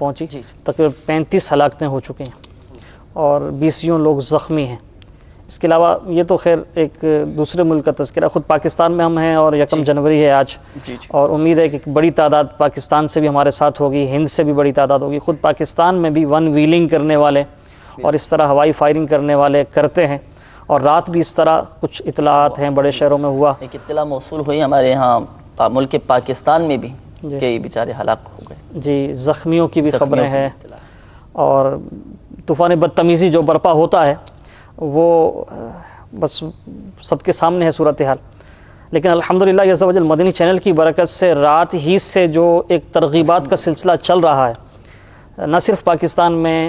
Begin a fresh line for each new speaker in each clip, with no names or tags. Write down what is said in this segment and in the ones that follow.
پہنچی. تقریباً 35 ہلاکتیں ہو چکی ہیں اور 20 لوگ زخمی ہیں. اس کے علاوہ یہ تو خیر ایک دوسرے ملک کا تذکرہ، خود پاکستان میں ہم ہیں اور 1 جنوری ہے آج، اور امید ہے کہ ایک بڑی تعداد پاکستان سے بھی ہمارے ساتھ ہوگی، ہند سے بھی بڑی تعداد ہوگی. خود پاکستان میں بھی ون ویلنگ کرنے والے اور اس طرح ہوائی فائرنگ کرنے والے کرتے ہیں، اور رات بھی اس طرح کچھ اطلاعات ہیں بڑے شہروں میں ہوا.
ایک اطلاع موصول ہوئی ہمارے یہاں ملک پاکستان میں بھی کہ بیچارے ہلاک ہو گئے.
جی، زخمیوں کی بھی خبریں ہیں. اور طوفان بدتمیزی جو برپا ہوتا ہے وہ بس سب کے سامنے ہے صورتحال. لیکن الحمدللہ عز و جل مدنی چینل کی برکت سے رات ہی سے جو ایک ترغیبات کا سلسلہ چل رہا ہے، نہ صرف پاکستان میں،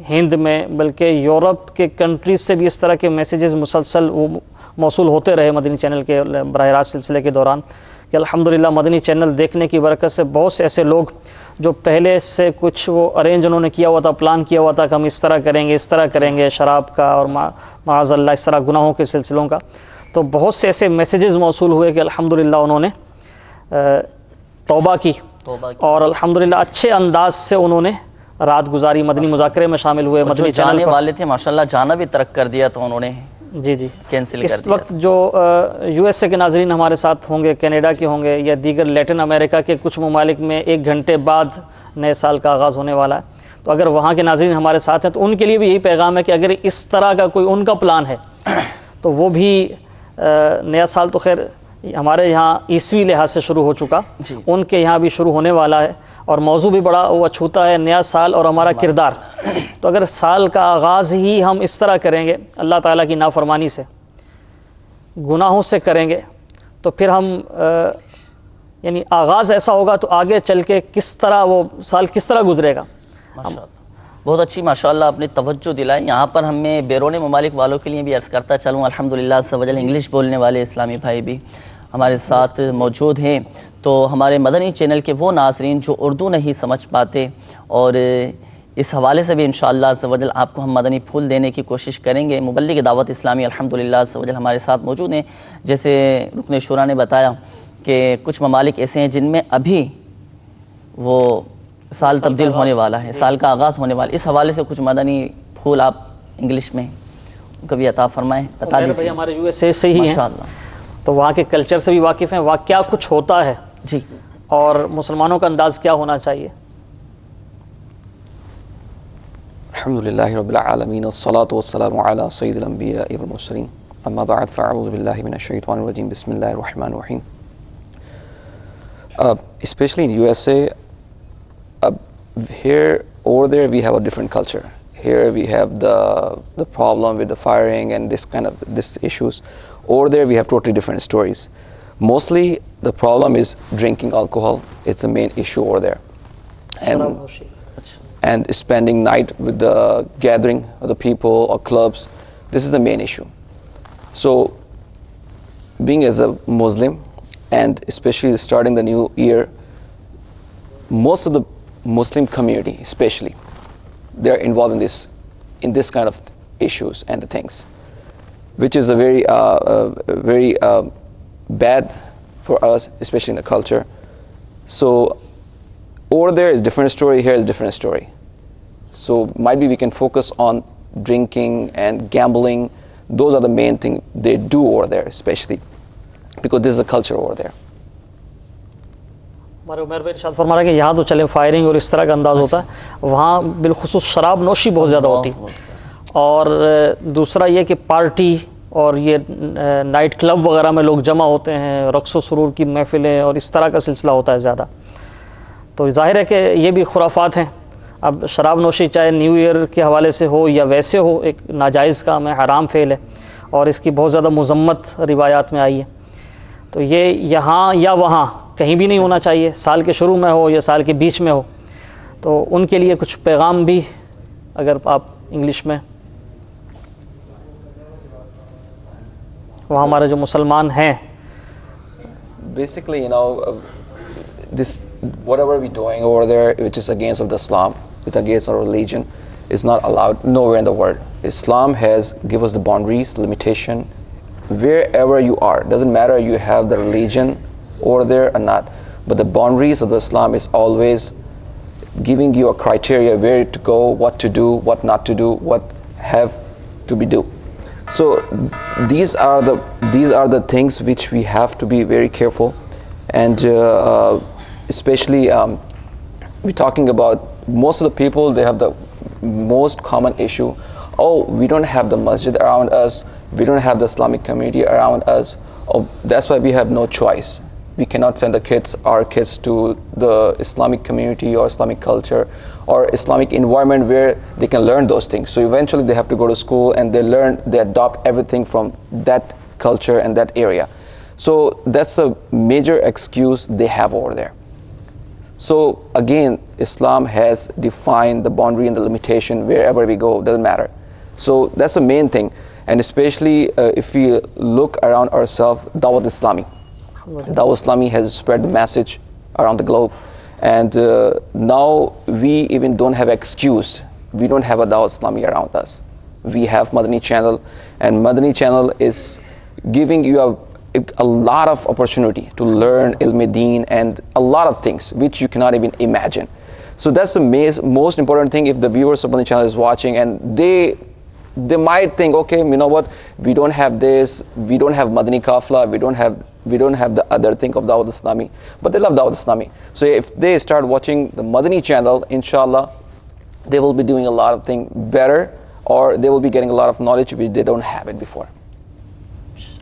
ہند میں، بلکہ یورپ کے کنٹریز سے بھی اس طرح کے میسیجز مسلسل موصول ہوتے رہے مدنی چینل کے براہ راست سلسلے کے دوران، کہ الحمدللہ مدنی چینل دیکھنے کی برکت سے بہت سے ایسے لوگ جو پہلے سے کچھ وہ ارینج انہوں نے کیا ہوا تھا، پلان کیا ہوا تھا کہ ہم اس طرح کریں گے شراب کا اور معاذ اللہ اس طرح گناہوں کے سلسلوں کا، تو بہت سے ایسے میسیجز موصول ہوئے کہ الحمدللہ انہوں نے توبہ کی اور الحمدللہ اچھے انداز سے انہوں نے رات گزاری، مدنی مذاکرے میں شامل ہوئے. مدنی
جانے والے تھے ماشاءاللہ جانا بھی ترک کر دیا تو انہوں نے
جی
کینسل کر دیا.
اس وقت جو یو ایس اے کے ناظرین ہمارے ساتھ ہوں گے، کینیڈا کے ہوں گے، یا دیگر لیٹن امریکہ کے کچھ ممالک میں 1 گھنٹے بعد نئے سال کا آغاز ہونے والا ہے، تو اگر وہاں کے ناظرین ہمارے ساتھ ہیں تو ان کے لیے بھی یہی پیغام ہے کہ اگر اس طرح کا کوئی ان کا پلان ہے تو وہ بھی نیا سال تو خیر ہمارے یہاں عیسوی لحاظ سے شروع ہو چکا، ان کے یہاں بھی شروع ہونے والا ہے، اور موضوع بھی بڑا وہ اچھوتا ہے، نیا سال اور ہمارا کردار. تو اگر سال کا آغاز ہی ہم اس طرح کریں گے، اللہ تعالیٰ کی نافرمانی سے، گناہوں سے کریں گے، تو پھر ہم یعنی آغاز ایسا ہوگا تو آگے چل کے کس طرح وہ سال کس طرح گزرے گا.
بہت اچھی ماشاءاللہ آپ نے توجہ دلائی. یہاں پر ہمیں بیرون ممالک والوں کے لیے بھی عرض کرتا چلوں، الحمدللہ سبحان انگلش بولنے والے اسلامی بھائی بھی ہمارے ساتھ موجود ہیں. تو ہمارے مدنی چینل کے وہ ناظرین جو اردو نہیں سمجھ پاتے، اور اس حوالے سے بھی انشاءاللہ سبحان آپ کو ہم مدنی پھول دینے کی کوشش کریں گے. مبلغ دعوت اسلامی الحمدللہ سبحان ہمارے ساتھ موجود ہیں. جیسے رکن شورا نے بتایا کہ کچھ ممالک ایسے ہیں جن میں ابھی وہ سال تبدیل ہونے والا ہے، سال کا آغاز ہونے والا ہے. اس حوالے سے کچھ مدنی پھول آپ انگلش میں کبھی عطا فرمائیں، بتا دیجیے.
ہمارے یو ایس اے سے ہی ہیں تو وہاں کے کلچر سے بھی واقف ہیں، وہاں کیا کچھ ہوتا ہے
جی،
اور مسلمانوں کا انداز کیا ہونا چاہیے.
الحمدللہ رب العالمین والصلاة والسلام علی سید الانبیاء والمرسلین، اما بعد فاعوذ باللہ من الشیطان الرجیم، بسم اللہ الرحمن الرحیم. Especially in USA, here, over there we have a different culture. Here we have the problem with the firing and this issues. Over there we have totally different stories. Mostly the problem is drinking alcohol. It's the main issue over there. And spending night with the gathering of the people or clubs. This is the main issue. So being as a Muslim, and especially starting the new year, most of the Muslim community especially, they are involved in this kind of issues and the things, which is a very bad for us, especially in the culture. So over there is different story, here is different story. So might be we can focus on drinking and gambling. Those are the main thing they do over there, especially because this is the culture over there.
ہمارے عمر بھائی ارشاد فرما رہا ہے کہ یہاں تو چلے firing اور اس طرح کا انداز ہوتا ہے، وہاں بالخصوص شراب نوشی بہت زیادہ ہوتی ہے، اور دوسرا یہ کہ پارٹی اور یہ نائٹ کلب وغیرہ میں لوگ جمع ہوتے ہیں، رقص و سرور کی محفلیں اور اس طرح کا سلسلہ ہوتا ہے زیادہ. تو ظاہر ہے کہ یہ بھی خرافات ہیں. اب شراب نوشی چاہے نیو ایئر کے حوالے سے ہو یا ویسے ہو، ایک ناجائز کام ہے، حرام فعل ہے، اور اس کی بہت زیادہ مذمت روایات میں آئی ہے. تو یہ یہاں یا وہاں کہیں بھی نہیں ہونا چاہیے، سال کے شروع میں ہو یا سال کے بیچ میں ہو. تو ان کے لیے کچھ پیغام بھی اگر آپ انگلش میں، وہ ہمارے جو مسلمان ہیں.
Basically, this whatever we're doing over there, which is against of the Islam, it's against our religion, is not allowed nowhere in the world. Islam has given us the boundaries, limitation, wherever you are. Doesn't matter you have the religion over there or not, but the boundaries of the Islam is always giving you a criteria where to go, what to do, what not to do, what have to be do. So these are the things which we have to be very careful, and especially we're talking about most of the people, they have the most common issue. Oh, we don't have the masjid around us, we don't have the Islamic community around us. Oh, that's why we have no choice. We cannot send our kids to the Islamic community or Islamic culture or Islamic environment where they can learn those things. So eventually they have to go to school and they adopt everything from that culture and that area. So that's a major excuse they have over there. So again, Islam has defined the boundary and the limitation wherever we go, doesn't matter. So that's the main thing. And especially if we look around ourselves, Dawat Islami. Dawat Islami has spread the message around the globe, and now we even don't have excuse. We don't have a Dawat Islami around us. We have Madani Channel, and Madani Channel is giving you a lot of opportunity to learn Ilm Deen and a lot of things which you cannot even imagine. So that's the most important thing. If the viewers of Madani Channel is watching and they might think, okay, you know what, we don't have this, we don't have Madani Kafla, we don't have the other thing of Dawat Islami, but they love Dawat Islami. So if they start watching the Madani Channel, inshallah, they will be doing a lot of things better, or they will be getting a lot of knowledge which they don't have it before.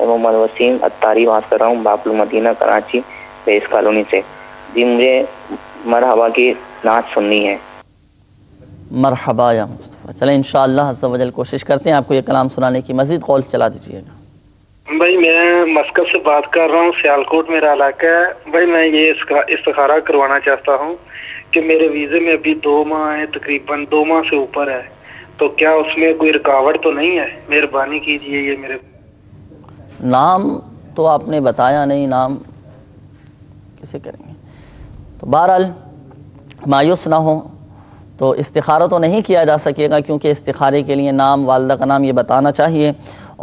میں محمد وسیم اتاری بات کر رہا ہوں، باب المدینہ کراچی بیس colony سے. جی مجھے مرحبا کی نعت سننی ہے.
مرحبا یا مصطفیٰ. چلیں انشاءاللہ عز و جل کوشش کرتے ہیں آپ کو یہ کلام سنانے کی. مزید قول چلا دیجیے گا.
بھائی میں مسکت سے بات کر رہا ہوں، سیالکوٹ میرا علاقہ ہے. بھائی میں یہ استخارہ کروانا چاہتا ہوں کہ میرے ویزے میں ابھی 2 ماہ ہے، تقریباً 2 ماہ سے اوپر ہے، تو کیا اس میں کوئی رکاوٹ تو نہیں ہے؟ مہربانی کیجیے. یہ میرے
نام تو آپ نے بتایا نہیں، نام کیسے کریں گے؟ تو بہرحال مایوس نہ ہو، تو استخارہ تو نہیں کیا جا سکے گا کیونکہ استخارے کے لیے نام، والدہ کا نام یہ بتانا چاہیے.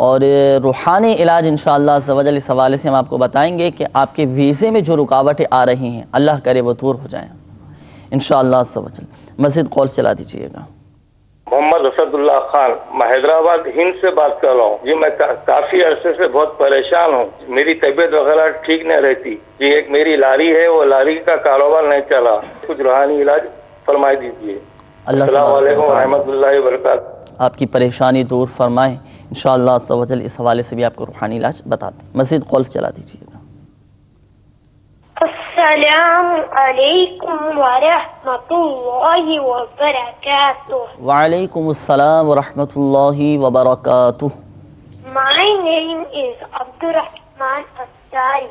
اور روحانی علاج انشاءاللہ عز و جل اس حوالے سے ہم آپ کو بتائیں گے کہ آپ کے ویزے میں جو رکاوٹیں آ رہی ہیں اللہ کرے وہ دور ہو جائیں انشاءاللہ عز و جل. مزید قول چلا دیجیے گا.
محمد اسد اللہ خان، میں حیدرآباد ہند سے بات کر رہا ہوں. جی میں کافی عرصے سے بہت پریشان ہوں، میری طبیعت وغیرہ ٹھیک نہیں رہتی. جی ایک میری لاری ہے، وہ لاری کا کاروبار نہیں چلا، کچھ روحانی علاج فرمائی دیجیے. السلام علیکم ورحمۃ اللہ وبرکاتہ.
آپ کی پریشانی دور فرمائیں انشاءاللہ عز و جل. اس حوالے سے بھی آپ کو روحانی علاج بتاتے ہیں. مزید قول چلا دیجیے گا.
السلام علیکم ورحمۃ اللہ وبرکاتہ.
وعلیکم السلام ورحمۃ اللہ وبرکاتہ.
My name is Abdurrahman Attari.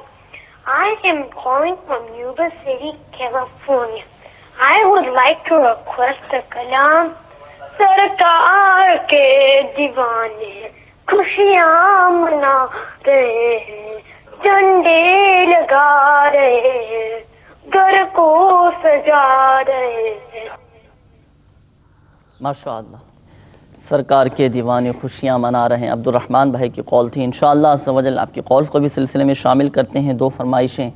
I am calling from Yuba City, California. I would like to request a kalam. سرکار کے دیوانے خوشیاں منا رہے ہیں، جھنڈے لگا رہے ہیں، گھر کو سجا رہے ہیں.
ماشاءاللہ، سرکار کے دیوانے خوشیاں منا رہے ہیں. عبد الرحمن بھائی کی قول تھی. انشاءاللہ عز و جل آپ کی قول کو بھی سلسلے میں شامل کرتے ہیں. 2 فرمائشیں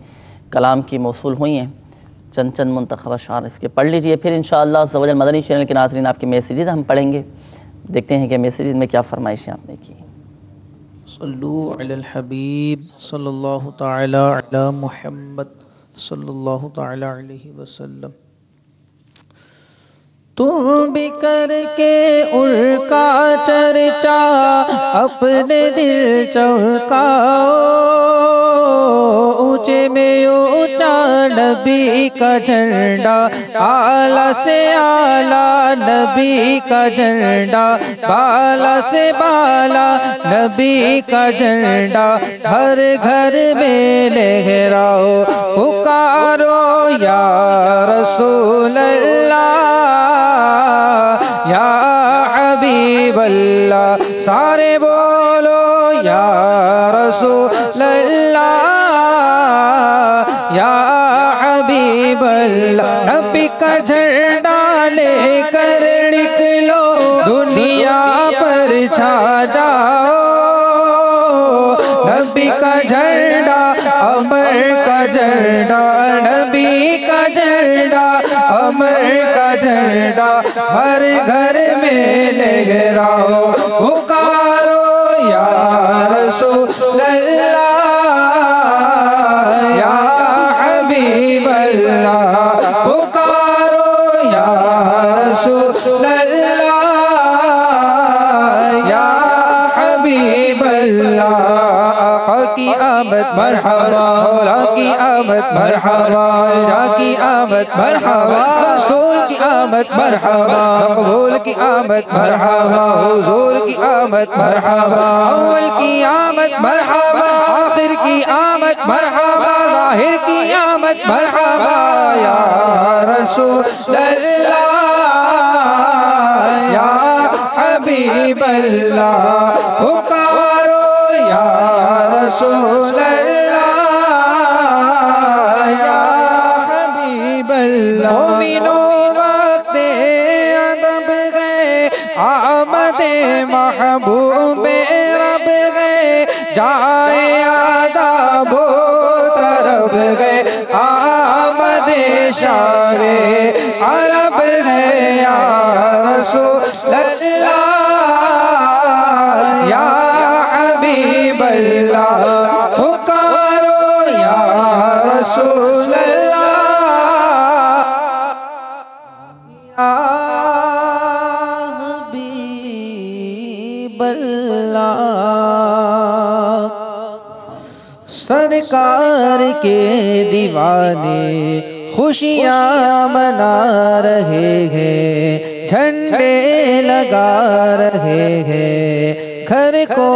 کلام کی موصول ہوئی ہیں، چند منتخب اشعار اس کے پڑھ لیجئے. پھر انشاءاللہ عز و جل مدنی چینل کے ناظرین آپ کے میسیجز ہم پڑھیں گے. دیکھتے ہیں کہ میسیجز میں کیا فرمائشیں آپ نے کی.
صلو علی الحبیب صلی اللہ تعالی علی محمد صلی اللہ تعالی علیہ وسلم. تم بھی کر کے ان کا چرچا اپنے دل چمکاؤ، اونچے میں اونچا نبی کا جھنڈا، اعلیٰ سے اعلیٰ نبی کا جھنڈا، بالا سے بالا نبی کا جھنڈا، ہر گھر میں لہراؤ، پکارو یا رسول اللہ یا حبیب اللہ. سارے بولو یا رسول اللہ یا حبیب اللہ. نبی کا جھنڈا لے کر نکلو، دنیا پر چھا جاؤ. نبی کا جھنڈا امر کا جھنڈا، نبی کا جھنڈا امر کا جھنڈا، ہر گھر میں لہراؤ، پکارو یا رسول اللہ یا حبیب اللہ، پکارو یا رسول اللہ یا حبیب اللہ. آقا کی آمد مرحبا، مولا کی آمد مرحبا، جا کی آمد مرحبا، رسول کی آمد مرحبا، مقبول کی آمد مرحبا، حضور کی آمد مرحبا، اول کی آمد مرحبا، آخر کی آمد مرحبا، ظاہر کی آمد مرحبا یا رسول اللہ یا حبیب اللہ. پکارو یا رسول اللہ یا حبیب اللہ. مومنوں وقت ادب گئے، آمد محبوب رب گئے، جائے آداب و طرب گئے، آمد شار عرب گئے یا رسول اللہ یا حبیب اللہ. پکارو یا رسول اللہ یا حبیب اللہ. سرکار کے دیوانے خوشیاں منا رہے ہیں، جھنڈے لگا رہے ہیں، گھر کو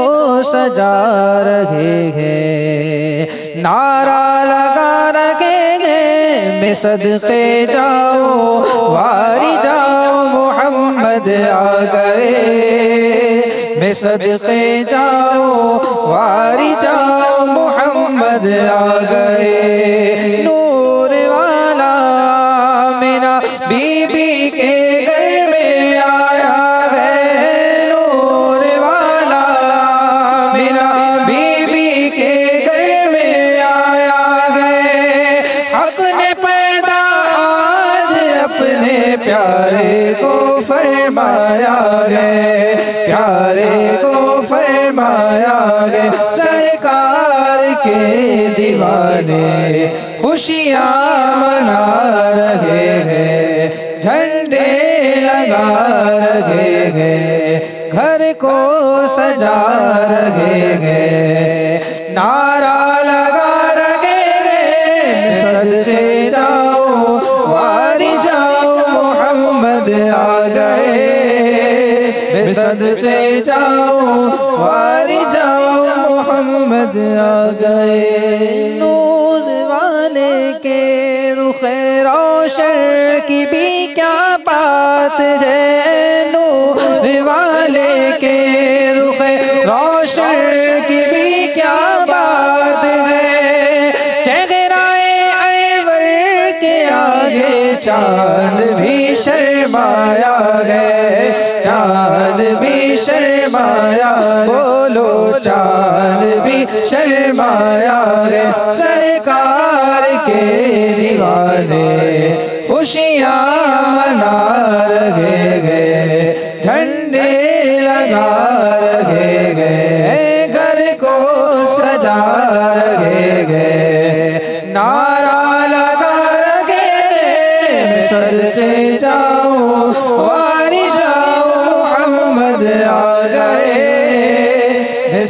سجا رہے ہیں، نعرہ لگا رہے ہیں، میں صدقے جاؤ واری جاؤ محمد آ گئے، میں صدقے جاؤ واری جاؤ محمد آ گئے، نور والا میرا بی بی کے گھر میں آیا ہے، نور والا میرا بی بی کے گھر میں آیا ہے، حق نے پیدا آج اپنے پیارے کو فرمایا ہے، پیارے کو فرمایا ہے، سرکار کے دیوانے خوشیاں منا رہے ہیں، جھنڈے لگا رہے ہیں، گھر کو سجا رہے ہیں، نعرہ لگا رہے ہیں، صدقے جاؤ واری جاؤ محمد آ گئے، صدقے جاؤ واری جاؤ محمد آ گئے، نور والے کے رخ روشن کی بھی کیا بات ہے، نور والے کے رخ روشن کی بھی کیا بات ہے، چہرائے انور کے آگے چاند بھی شرمایا ہے، چاند بھی شرمایا، بولو چاند بھی شرمایا ہے، سرکار کے دیوانے خوشیاں منا رہے ہیں، جھنڈے لگا رہے ہیں، گھر کو سجا رہے ہیں، نعرہ لگا رہے ہیں، صدقے جاؤ واری جاؤ محمد آ گئے،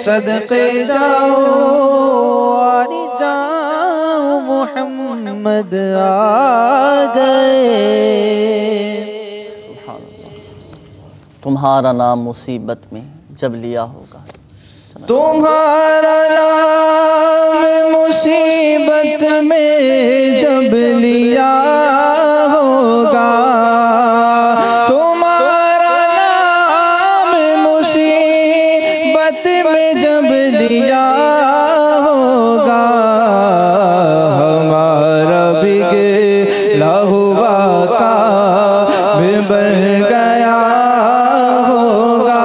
صدقے جاؤ واری جاؤ محمد آ گئے،
تمہارا نام مصیبت میں جب لیا ہوگا،
تمہارا نام مصیبت میں جب لیا ہوگا، تمہارا نام مصیبت میں جب لیا ہوگا، ہمارا بگڑا ہوا کعبہ بن گیا ہوگا،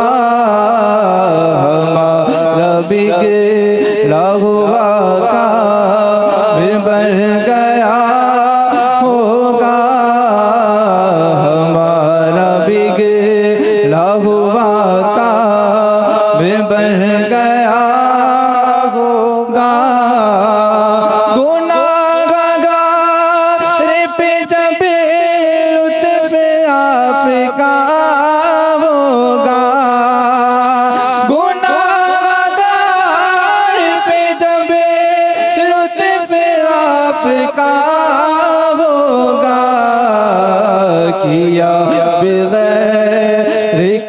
ہمارا بگڑا ہوا کعبہ بن گیا ہوگا، ہمارا بگڑا ہوا کعبہ بن گیا ہوگا، گناہگار پہ جب لطف آپ کا ہوگا، گناہگار پہ جب لطف آپ کا ہوگا، کیا بغیر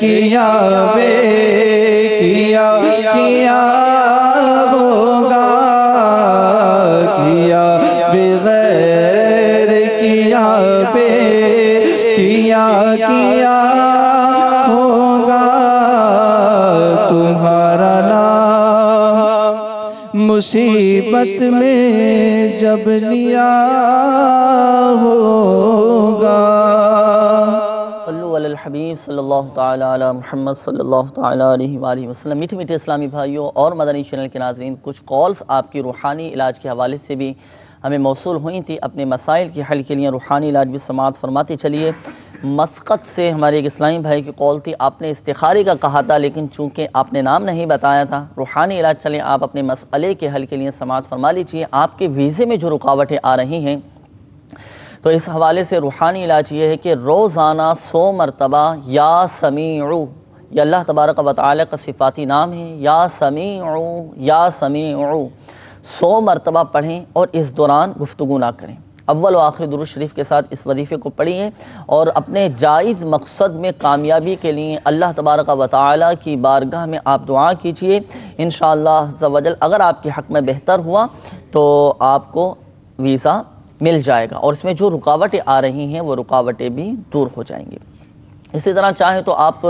کیا بے کیا ہوگا، کیا بغیر کیا بے کیا ہوگا، تمہارا نام مصیبت میں جب لیا ہوگا۔
صلو علی الحبیب صلی اللہ تعالی علی محمد صلی اللہ تعالی علیہ وآلہ وسلم۔ میٹھے میٹھے اسلامی بھائیوں اور مدنی چینل کے ناظرین، کچھ کالز آپ کی روحانی علاج کے حوالے سے بھی ہمیں موصول ہوئی تھی، اپنے مسائل کے حل کے لیے روحانی علاج بھی سماعت فرماتے چلیے۔ مسقط سے ہمارے ایک اسلامی بھائی کی کال تھی، آپ نے استخارے کا کہا تھا لیکن چونکہ آپ نے نام نہیں بتایا تھا، روحانی علاج چلیں آپ اپنے مسئلے کے حل کے لیے سماعت فرما لیجیے۔ آپ کے ویزے میں جو رکاوٹیں آ رہی ہیں تو اس حوالے سے روحانی علاج یہ ہے کہ روزانہ 100 مرتبہ یا سمیعو، یہ اللہ تبارک و تعالی کا صفاتی نام ہے، یا سمیعو یا سمیعو 100 مرتبہ پڑھیں اور اس دوران گفتگو نہ کریں. اول و آخر درود شریف کے ساتھ اس وظیفے کو پڑھیے اور اپنے جائز مقصد میں کامیابی کے لیے اللہ تبارک و تعالی کی بارگاہ میں آپ دعا کیجئے. انشاءاللہ عز و جل اگر آپ کے حق میں بہتر ہوا تو آپ کو ویزا مل جائے گا اور اس میں جو رکاوٹیں آ رہی ہیں وہ رکاوٹیں بھی دور ہو جائیں گی. اسی طرح چاہیں تو آپ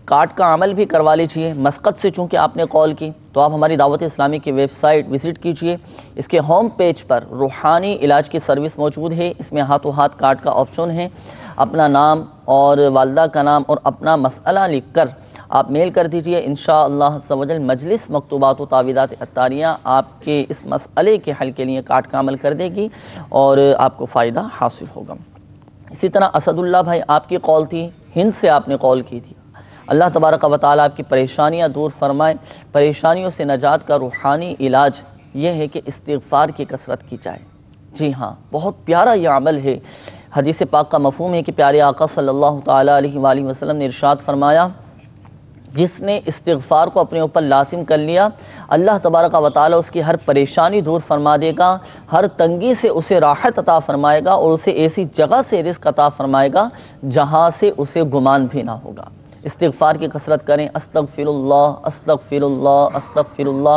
کارڈ کا عمل بھی کروا لیجئے. مسقط سے چونکہ آپ نے کال کی تو آپ ہماری دعوت اسلامی کی ویب سائٹ وزٹ کیجئے. اس کے ہوم پیج پر روحانی علاج کی سروس موجود ہے. اس میں ہاتھوں ہاتھ کارڈ کا آپشن ہے. اپنا نام اور والدہ کا نام اور اپنا مسئلہ لکھ کر آپ میل کر دیجئے. انشاءاللہ عز و جل مجلس مکتوبات و تعویذات عطاریہ آپ کے اس مسئلے کے حل کے لیے کارڈ کا عمل کر دے گی اور آپ کو فائدہ حاصل ہوگا. اسی طرح اسد اللہ بھائی آپ کی کال تھی، ہند سے آپ نے کال کی تھی. اللہ تبارک و تعالیٰ آپ کی پریشانیاں دور فرمائے. پریشانیوں سے نجات کا روحانی علاج یہ ہے کہ استغفار کی کثرت کی جائے. جی ہاں، بہت پیارا یہ عمل ہے. حدیث پاک کا مفہوم ہے کہ پیارے آقا صلی اللہ تعالیٰ علیہ وآلہ وسلم نے ارشاد فرمایا جس نے استغفار کو اپنے اوپر لازم کر لیا اللہ تبارک و تعالیٰ اس کی ہر پریشانی دور فرما دے گا، ہر تنگی سے اسے راحت عطا فرمائے گا اور اسے ایسی جگہ سے رزق عطا فرمائے گا جہاں سے اسے گمان بھی نہ ہوگا. استغفار کی کثرت کریں. استغفر اللہ استغفر اللہ استغفر اللہ،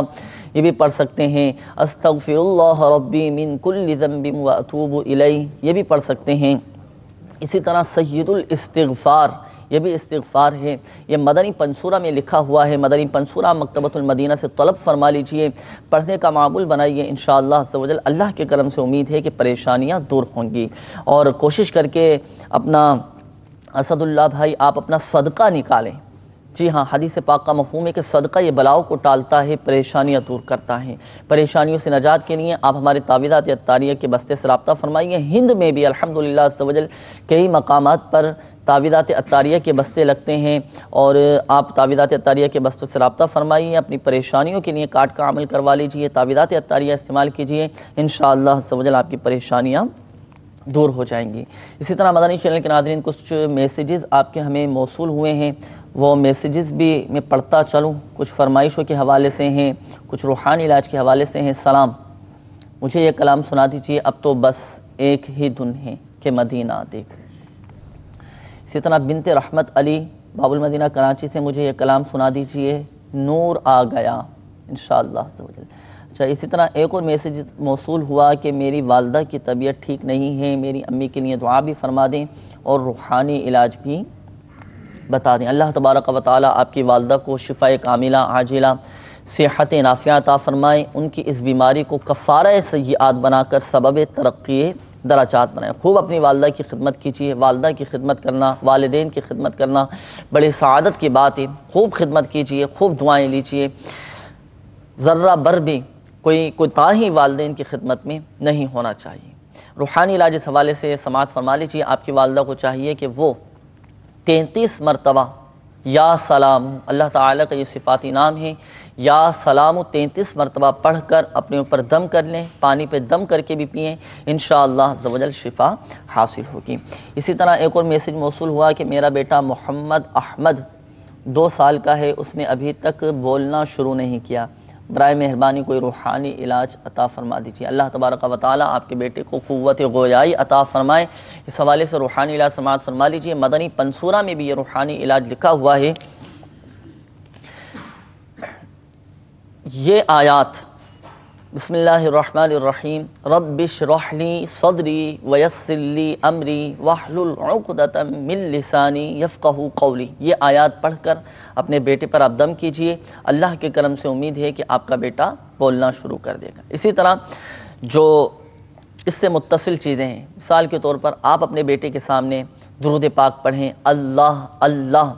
یہ بھی پڑھ سکتے ہیں. استغفر اللہ ربی من کل ذنب واتوب الیہ، یہ بھی پڑھ سکتے ہیں. اسی طرح سید الاستغفار، یہ بھی استغفار ہے. یہ مدنی پنصورہ میں لکھا ہوا ہے. مدنی پنصورہ مکتبۃ المدینہ سے طلب فرما لیجئے، پڑھنے کا معمول بنائیے. انشاءاللہ عز و جل اللہ کے کرم سے امید ہے کہ پریشانیاں دور ہوں گی. اور کوشش کر کے اپنا اسد اللہ بھائی آپ اپنا صدقہ نکالیں. جی ہاں، حدیث پاک کا مفہوم ہے کہ صدقہ یہ بلاؤں کو ٹالتا ہے، پریشانیاں دور کرتا ہے. پریشانیوں سے نجات کے لیے آپ ہمارے تعویذات عطاریہ کے بستے سے رابطہ فرمائیے. ہند میں بھی الحمدللہ عز و جل کئی مقامات پر تعویذات عطاریہ کے بستے لگتے ہیں اور آپ تعویذات عطاریہ کے بستوں سے رابطہ فرمائیے. اپنی پریشانیوں کے لیے کارڈ کا عمل کروا لیجئے، تعویذات عطاریہ استعمال کیجئے. انشاءاللہ عز و جل آپ کی پریشانیاں دور ہو جائیں گی. اسی طرح مدنی چینل کے ناظرین کچھ میسیجز آپ کے ہمیں موصول ہوئے ہیں، وہ میسیجز بھی میں پڑھتا چلوں. کچھ فرمائشوں کے حوالے سے ہیں، کچھ روحانی علاج کے حوالے سے ہیں. سلام، مجھے یہ کلام سنا دیجیے، اب تو بس ایک ہی دن ہے کہ مدینہ دیکھو. اسی طرح بنت رحمت علی باب المدینہ کراچی سے مجھے یہ کلام سنا دیجیے، نور آ گیا انشاءاللہ عز و جل. اچھا، اسی طرح ایک اور میسیج موصول ہوا کہ میری والدہ کی طبیعت ٹھیک نہیں ہے، میری امی کے لیے دعا بھی فرما دیں اور روحانی علاج بھی بتا دیں. اللہ تبارک و تعالی آپ کی والدہ کو شفاء کاملہ عاجلہ صحت نافعہ عطا فرمائے. ان کی اس بیماری کو کفارہ سیئات بنا کر سبب ترقی درجات بنائے. خوب اپنی والدہ کی خدمت کیجیے. والدہ کی خدمت کرنا، والدین کی خدمت کرنا بڑی سعادت کی بات ہے. خوب خدمت کیجیے، خوب دعائیں لیجیے. ذرہ بر بھی کوئی کوتاہی والدین کی خدمت میں نہیں ہونا چاہیے. روحانی علاج اس حوالے سے سماعت فرما لیجیے. آپ کی والدہ کو چاہیے کہ وہ 33 مرتبہ یا سلام، اللہ تعالیٰ کا یہ صفاتی نام ہے، یا سلام 33 مرتبہ پڑھ کر اپنے اوپر دم کر لیں. پانی پہ دم کر کے بھی پئیں، انشاءاللہ عز و جل شفا حاصل ہوگی. اسی طرح ایک اور میسیج موصول ہوا کہ میرا بیٹا محمد احمد 2 سال کا ہے، اس نے ابھی تک بولنا شروع نہیں کیا. برائے مہربانی کوئی روحانی علاج عطا فرما دیجیے. اللہ تبارک و تعالیٰ آپ کے بیٹے کو قوت گویائی عطا فرمائے. اس حوالے سے روحانی علاج سماعت فرما لیجیے. مدنی پنصورہ میں بھی یہ روحانی علاج لکھا ہوا ہے. یہ آیات بسم اللہ الرحمن الرحیم رب اشرح لی صدری ویسر لی امری واحلل عقدۃ من لسانی یفقہوا قولی، یہ آیات پڑھ کر اپنے بیٹے پر آپ دم کیجئے. اللہ کے کرم سے امید ہے کہ آپ کا بیٹا بولنا شروع کر دے گا. اسی طرح جو اس سے متصل چیزیں ہیں، مثال کے طور پر آپ اپنے بیٹے کے سامنے درود پاک پڑھیں، اللہ اللہ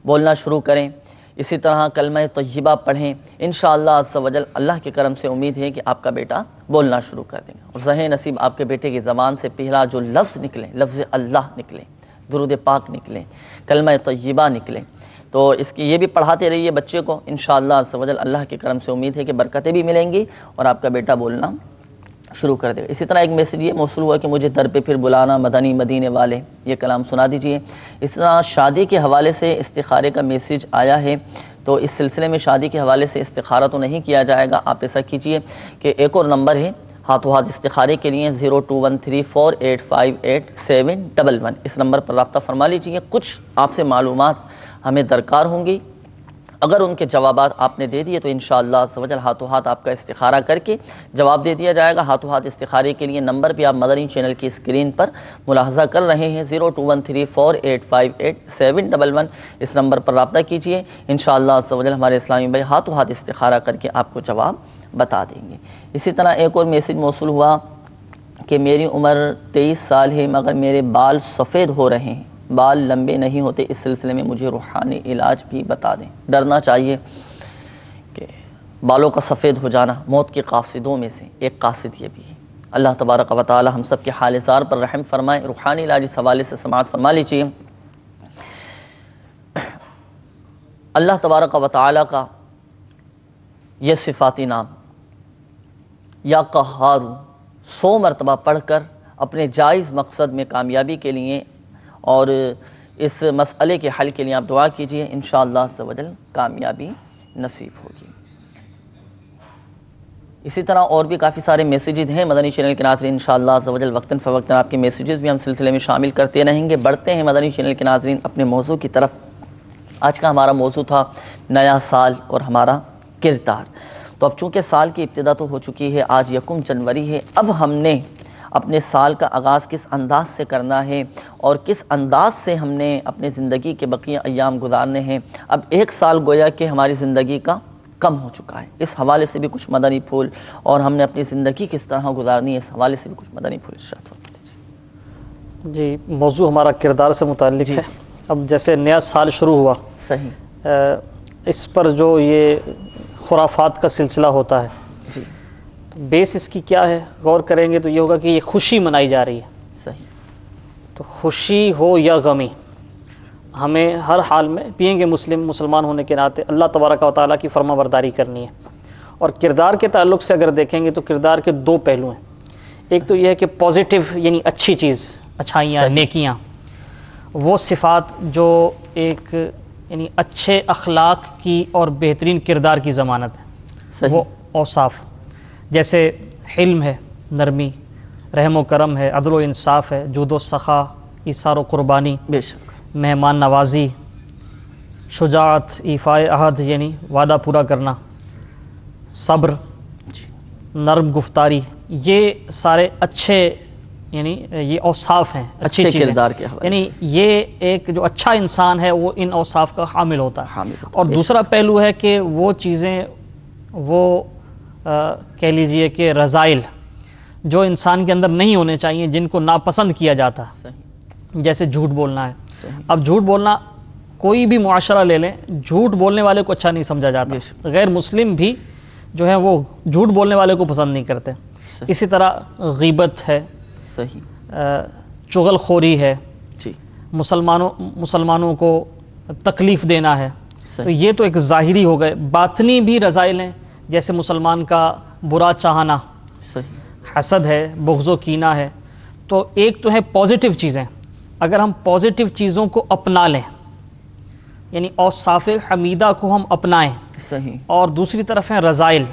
بولنا شروع کریں. اسی طرح کلمہ طیبہ پڑھیں. انشاءاللہ عز و جل اللہ کے کرم سے امید ہے کہ آپ کا بیٹا بولنا شروع کر دے گا. اور ذہن نصیب آپ کے بیٹے کی زبان سے پہلا جو لفظ نکلے، لفظ اللہ نکلے، درود پاک نکلے، کلمہ طیبہ نکلے. تو اس کی یہ بھی پڑھاتے رہیے بچے کو. انشاءاللہ عز و جل اللہ کے کرم سے امید ہے کہ برکتیں بھی ملیں گی اور آپ کا بیٹا بولنا شروع کر دے گا. اسی طرح ایک میسیج یہ موصول ہوا کہ مجھے در پہ پھر بلانا مدنی مدینے والے، یہ کلام سنا دیجئے. اس طرح شادی کے حوالے سے استخارے کا میسیج آیا ہے. تو اس سلسلے میں شادی کے حوالے سے استخارہ تو نہیں کیا جائے گا. آپ ایسا کیجئے کہ ایک اور نمبر ہے ہاتھوں ہاتھ استخارے کے لیے 021348587111. اس نمبر پر رابطہ فرما لیجئے. کچھ آپ سے معلومات ہمیں درکار ہوں گی. اگر ان کے جوابات آپ نے دے دیے تو انشاءاللہ عز و جل ہاتھوں ہاتھ آپ کا استخارہ کر کے جواب دے دیا جائے گا. ہاتھوں ہاتھ استخارے کے لیے نمبر بھی آپ مدنی چینل کی اسکرین پر ملاحظہ کر رہے ہیں 021348587111. اس نمبر پر رابطہ کیجئے. انشاءاللہ عز و جل ہمارے اسلامی بھائی ہاتھوں ہاتھ استخارہ کر کے آپ کو جواب بتا دیں گے. اسی طرح ایک اور میسج موصول ہوا کہ میری عمر 23 سال ہے مگر میرے بال سفید ہو رہے ہیں, بال لمبے نہیں ہوتے, اس سلسلے میں مجھے روحانی علاج بھی بتا دیں. ڈرنا چاہیے کہ بالوں کا سفید ہو جانا موت کے قاصدوں میں سے ایک قاصد یہ بھی ہے. اللہ تبارک و تعالی ہم سب کے حال زار پر رحم فرمائے. روحانی علاج اس حوالے سے سماعت فرما لیجیے. اللہ تبارک و تعالی کا یہ صفاتی نام یا قہار 100 مرتبہ پڑھ کر اپنے جائز مقصد میں کامیابی کے لیے اور اس مسئلے کے حل کے لیے آپ دعا کیجئے. انشاءاللہ عز و جل کامیابی نصیب ہوگی. اسی طرح اور بھی کافی سارے میسیجز ہیں مدنی چینل کے ناظرین. انشاءاللہ عز و جل وقتاً فوقتاً آپ کے میسیجز بھی ہم سلسلے میں شامل کرتے رہیں گے. بڑھتے ہیں مدنی چینل کے ناظرین اپنے موضوع کی طرف. آج کا ہمارا موضوع تھا نیا سال اور ہمارا کردار. تو اب چونکہ سال کی ابتدا تو ہو چکی ہے, آج 1 جنوری ہے. اب ہم نے اپنے سال کا آغاز کس انداز سے کرنا ہے اور کس انداز سے ہم نے اپنے زندگی کے بقیہ ایام گزارنے ہیں. اب 1 سال گویا کہ ہماری زندگی کا کم ہو چکا ہے. اس حوالے سے بھی کچھ مدنی پھول اور ہم نے اپنی زندگی کس طرح گزارنی ہے اس حوالے سے بھی کچھ مدنی پھول ارشاد فرما دیجیے.
جی, موضوع ہمارا کردار سے متعلق ہے. اب جیسے نیا سال شروع ہوا,
صحیح,
اس پر جو یہ خرافات کا سلسلہ ہوتا ہے,
جی,
تو بیس اس کی کیا ہے غور کریں گے تو یہ ہوگا کہ یہ خوشی منائی جا رہی ہے.
صحیح.
تو خوشی ہو یا غمی ہمیں ہر حال میں پئیں گے مسلمان ہونے کے ناطے اللہ تبارک و تعالیٰ کی فرما برداری کرنی ہے. اور کردار کے تعلق سے اگر دیکھیں گے تو کردار کے 2 پہلو ہیں. ایک تو یہ ہے کہ پازیٹیو یعنی اچھی چیز, اچھائیاں, نیکیاں, وہ صفات جو ایک یعنی اچھے اخلاق کی اور بہترین کردار کی ضمانت ہے. وہ اوصاف جیسے حلم ہے, نرمی, رحم و کرم ہے, عدل و انصاف ہے, جود و سخا, ایثار و قربانی,
بے شک,
مہمان نوازی, شجاعت, ایفائے عہد یعنی وعدہ پورا کرنا, صبر, نرم گفتاری, یہ سارے اچھے یعنی یہ اوصاف ہیں, اچھی
کردار کے حوالے.
یعنی یہ ایک جو اچھا انسان ہے وہ ان اوصاف کا حامل ہوتا ہے. اور دوسرا پہلو ہے کہ وہ چیزیں, وہ کہہ لیجئے کہ رذائل جو انسان کے اندر نہیں ہونے چاہیے, جن کو ناپسند کیا جاتا ہے, جیسے جھوٹ بولنا ہے. اب جھوٹ بولنا کوئی بھی معاشرہ لے لیں, جھوٹ بولنے والے کو اچھا نہیں سمجھا جاتا. غیر مسلم بھی جو ہے وہ جھوٹ بولنے والے کو پسند نہیں کرتے. اسی طرح غیبت ہے, چغل خوری ہے, مسلمانوں کو تکلیف دینا ہے. تو یہ تو ایک ظاہری ہو گئے. باطنی بھی رذائل ہیں, جیسے مسلمان کا برا چاہنا, حسد ہے, بغض و کینہ ہے. تو ایک تو ہے پازیٹیو چیزیں, اگر ہم پازیٹیو چیزوں کو اپنا لیں یعنی اوصاف حمیدہ کو ہم اپنائیں, اور دوسری طرف ہیں رذائل,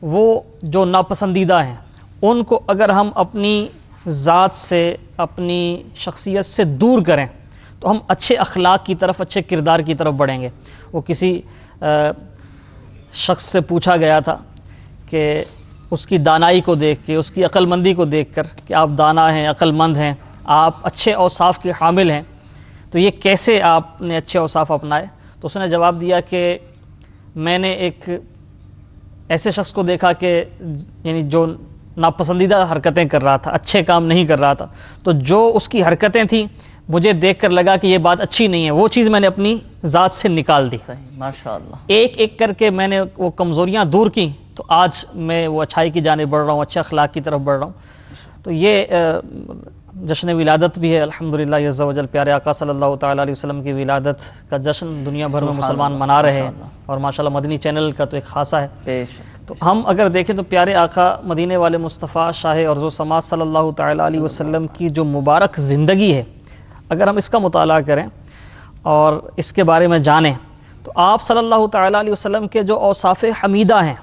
وہ جو ناپسندیدہ ہیں, ان کو اگر ہم اپنی ذات سے, اپنی شخصیت سے دور کریں تو ہم اچھے اخلاق کی طرف, اچھے کردار کی طرف بڑھیں گے. وہ کسی شخص سے پوچھا گیا تھا کہ اس کی دانائی کو دیکھ کے, اس کی عقل مندی کو دیکھ کر کہ آپ دانا ہیں, عقل مند ہیں, آپ اچھے اوصاف کے حامل ہیں, تو یہ کیسے آپ نے اچھے اوصاف اپنائے؟ تو اس نے جواب دیا کہ میں نے ایک ایسے شخص کو دیکھا کہ یعنی جو ناپسندیدہ حرکتیں کر رہا تھا, اچھے کام نہیں کر رہا تھا, تو جو اس کی حرکتیں تھیں مجھے دیکھ کر لگا کہ یہ بات اچھی نہیں ہے, وہ چیز میں نے اپنی ذات سے نکال دی.
ماشاءاللہ.
ایک ایک کر کے میں نے وہ کمزوریاں دور کی, تو آج میں وہ اچھائی کی جانب بڑھ رہا ہوں, اچھے اخلاق کی طرف بڑھ رہا ہوں. تو یہ جشن ولادت بھی ہے الحمدللہ عز و جل. پیارے آقا صلی اللہ تعالیٰ علیہ وسلم کی ولادت کا جشن دنیا بھر میں مسلمان منا رہے ہیں, اور ماشاءاللہ مدنی چینل کا تو ایک خاصہ ہے. تو ہم اگر دیکھیں تو پیارے آقا مدینے والے مصطفیٰ شاہ ارض و سماع صلی اللہ تعالیٰ علیہ وسلم کی جو مبارک زندگی ہے, اگر ہم اس کا مطالعہ کریں اور اس کے بارے میں جانیں تو آپ صلی اللہ تعالیٰ علیہ وسلم کے جو اوصاف حمیدہ ہیں،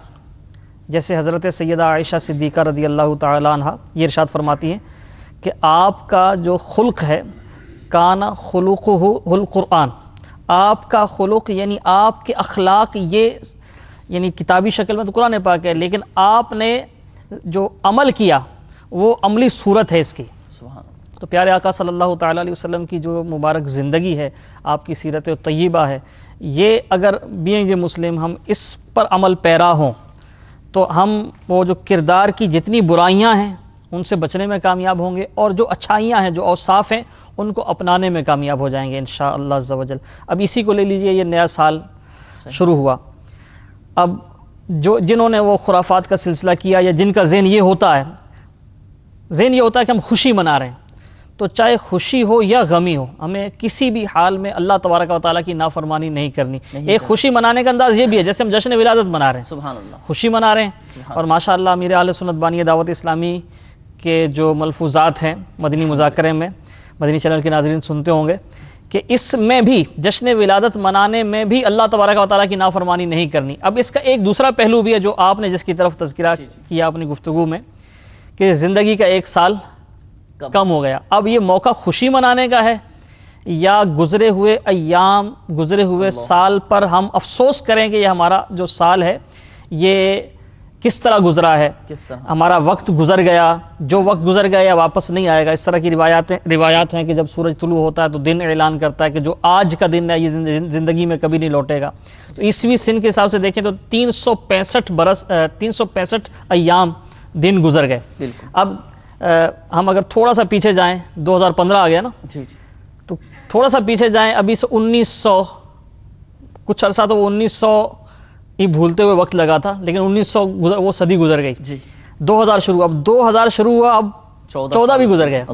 جیسے حضرت سیدہ عائشہ صدیقہ رضی اللہ تعالیٰ عنہ یہ ارشاد فرماتی ہیں کہ آپ کا جو خلق ہے، کان خلقہ القرآن، آپ کا خلق یعنی آپ کے اخلاق، یہ یعنی کتابی شکل میں تو قرآن پاک ہے، لیکن آپ نے جو عمل کیا وہ عملی صورت ہے اس کی۔ تو پیارے آقا صلی اللہ تعالیٰ علیہ وسلم کی جو مبارک زندگی ہے، آپ کی سیرت طیبہ ہے، یہ اگر بینگ مسلم ہم اس پر عمل پیرا ہوں تو ہم وہ جو کردار کی جتنی برائیاں ہیں ان سے بچنے میں کامیاب ہوں گے، اور جو اچھائیاں ہیں، جو اوصاف ہیں، ان کو اپنانے میں کامیاب ہو جائیں گے انشاءاللہ عز و جل۔ اب اسی کو لے لیجئے، یہ نیا سال شروع ہوا، اب جنہوں نے وہ خرافات کا سلسلہ کیا، یا جن کا ذہن یہ ہوتا ہے کہ ہم خوشی منا رہے ہیں، تو چاہے خوشی ہو یا غمی ہو، ہمیں کسی بھی حال میں اللہ تبارک و تعالیٰ کی نافرمانی نہیں کرنی۔ ایک خوشی منانے کا انداز یہ بھی ہے، جیسے ہم جشن ولادت منا رہے ہیں،
سبحان اللہ،
خوشی منا رہے ہیں، اور ماشاءاللہ امیر اہل سنت بانی دعوت اسلامی کے جو ملفوظات ہیں مدنی مذاکرے میں، مدنی چینل کے ناظرین سنتے ہوں گے کہ اس میں بھی جشن ولادت منانے میں بھی اللہ تبارک و تعالیٰ کی نافرمانی نہیں کرنی۔ اب اس کا ایک دوسرا پہلو بھی ہے جو آپ نے جس کی طرف تذکرہ کیا اپنی گفتگو میں، کہ زندگی کا ایک سال کم ہو گیا۔ اب یہ موقع خوشی منانے کا ہے یا گزرے ہوئے ایام، گزرے ہوئے سال پر ہم افسوس کریں کہ یہ ہمارا جو سال ہے یہ کس طرح گزرا ہے، ہمارا وقت گزر گیا، جو وقت گزر گیا یا واپس نہیں آئے گا۔ اس طرح کی روایات ہیں کہ جب سورج طلوع ہوتا ہے تو دن اعلان کرتا ہے کہ جو آج کا دن ہے یہ زندگی میں کبھی نہیں لوٹے گا۔ تو عیسوی سن کے حساب سے دیکھیں تو 365 ایام دن گزر گئے۔ اب ہم اگر تھوڑا سا پیچھے جائیں، 2015 آ گیا نا، تو تھوڑا سا پیچھے جائیں، ابھی سے 1900 کچھ عرصہ تو 1900 ہی بھولتے ہوئے وقت لگا تھا، لیکن 1900 وہ صدی گزر گئی، 2000 شروع، اب 2000 شروع ہوا، اب 14 بھی گزر گیا۔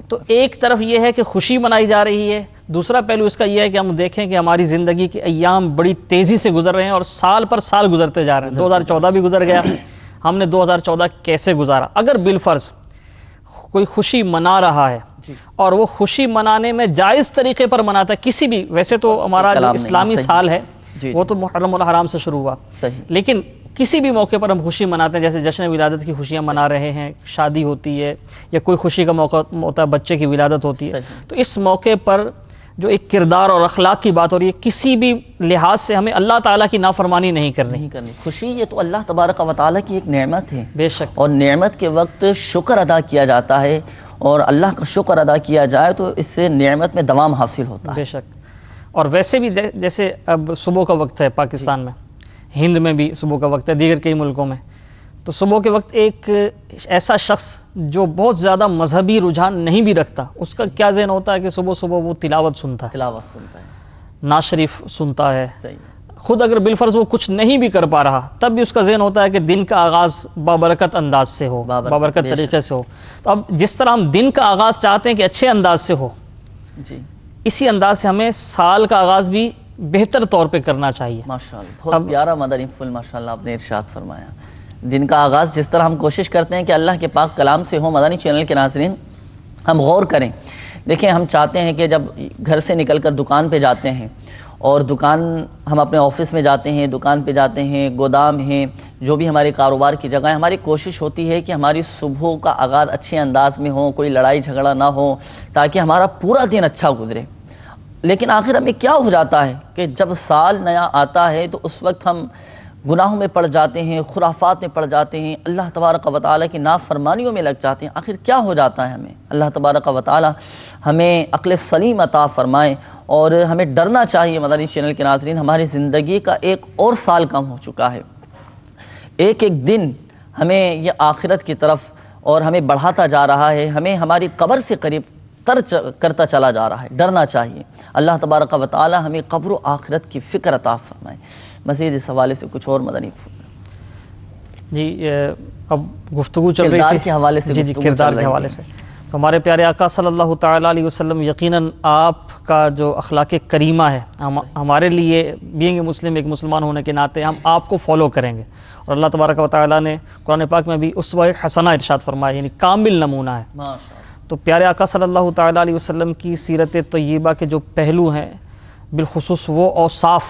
تو ایک طرف یہ ہے کہ خوشی منائی جا رہی ہے، دوسرا پہلو اس کا یہ ہے کہ ہم دیکھیں کہ ہماری زندگی کے ایام بڑی تیزی سے گزر رہے ہیں اور سال پر سال گزرتے جا رہے ہیں۔ 2014 بھی گزر گیا، ہم نے 2014 کیسے گزارا؟ اگر بالفرض کوئی خوشی منا رہا ہے اور وہ خوشی منانے میں جائز طریقے پر مناتا ہے، کسی بھی، ویسے تو ہمارا جو اسلامی سال ہے وہ تو محرم الحرام سے شروع ہوا، لیکن کسی بھی موقع پر ہم خوشی مناتے ہیں، جیسے جشن ولادت کی خوشیاں منا رہے ہیں، شادی ہوتی ہے یا کوئی خوشی کا موقع ہوتا ہے، بچے کی ولادت ہوتی ہے، تو اس موقع پر جو ایک کردار اور اخلاق کی بات ہو رہی ہے، کسی بھی لحاظ سے ہمیں اللہ تعالیٰ کی نافرمانی نہیں کرنی۔
خوشی یہ تو اللہ تبارک و تعالیٰ کی ایک نعمت ہے،
بے شک،
اور نعمت کے وقت شکر ادا کیا جاتا ہے، اور اللہ کا شکر ادا کیا جائے تو اس سے نعمت میں دوام حاصل ہوتا ہے۔
بے شک، اور ویسے بھی جیسے اب صبح کا وقت ہے پاکستان میں، ہند میں بھی صبح کا وقت ہے، دیگر کئی ملکوں میں، تو صبح کے وقت ایک ایسا شخص جو بہت زیادہ مذہبی رجحان نہیں بھی رکھتا، اس کا کیا ذہن ہوتا ہے کہ صبح صبح وہ تلاوت سنتا ہے، نعت شریف سنتا ہے، خود اگر بالفرض وہ کچھ نہیں بھی کر پا رہا تب بھی اس کا ذہن ہوتا ہے کہ دن کا آغاز بابرکت انداز سے ہو، بابرکت طریقے سے ہو۔ تو اب جس طرح ہم دن کا آغاز چاہتے ہیں کہ اچھے انداز سے ہو، اسی انداز سے ہمیں سال کا آغاز بھی بہتر طور پہ کرنا چاہیے۔
ماشاءاللہ، بہت پیارا مدنی پھول ماشاءاللہ آپ نے ارشاد فرمایا۔ دن کا آغاز جس طرح ہم کوشش کرتے ہیں کہ اللہ کے پاک کلام سے ہو، مدنی چینل کے ناظرین ہم غور کریں۔ دیکھیں، ہم چاہتے ہیں کہ جب گھر سے نکل کر دکان پہ جاتے ہیں، اور دکان ہم اپنے آفس میں جاتے ہیں، دکان پہ جاتے ہیں، گودام ہیں، جو بھی ہمارے کاروبار کی جگہ ہے، ہماری کوشش ہوتی ہے کہ ہماری صبح کا آغاز اچھے انداز میں ہو، کوئی لڑائی جھگڑا نہ ہو، تاکہ ہمارا پورا دن اچھا گزرے۔ لیکن آخر ہمیں کیا ہو جاتا ہے کہ جب سال نیا آتا ہے تو اس وقت ہم گناہوں میں پڑ جاتے ہیں، خرافات میں پڑ جاتے ہیں، اللہ تبارک و تعالیٰ کی نافرمانیوں میں لگ جاتے ہیں۔ آخر کیا ہو جاتا ہے ہمیں؟ اللہ تبارک و تعالیٰ ہمیں عقل سلیم عطا فرمائے، اور ہمیں ڈرنا چاہیے مدنی چینل کے ناظرین، ہماری زندگی کا ایک اور سال کم ہو چکا ہے، ایک ایک دن ہمیں یہ آخرت کی طرف اور ہمیں بڑھاتا جا رہا ہے، ہمیں ہماری قبر سے قریب کرتا چلا جا رہا ہے۔ ڈرنا چاہیے، اللہ تبارک و تعالی ہمیں قبر و آخرت کی فکر عطا فرمائے۔ مزید اس حوالے سے کچھ اور مدنی
جی اب گفتگو چل رہی تھی
کے حوالے سے،
جی کردار کے حوالے سے، تو ہمارے پیارے آقا صلی اللہ تعالیٰ علیہ وسلم یقیناً آپ کا جو اخلاق کریمہ ہے، ہمارے لیے بینگ مسلم، ایک مسلمان ہونے کے ناطے ہم آپ کو فالو کریں گے، اور اللہ تبارک و تعالیٰ نے قرآن پاک میں بھی اسوہ حسنہ ارشاد فرمایا، یعنی کامل نمونہ ہے۔ تو پیارے آقا صلی اللہ تعالیٰ علیہ وسلم کی سیرت طیبہ کے جو پہلو ہیں، بالخصوص وہ اوصاف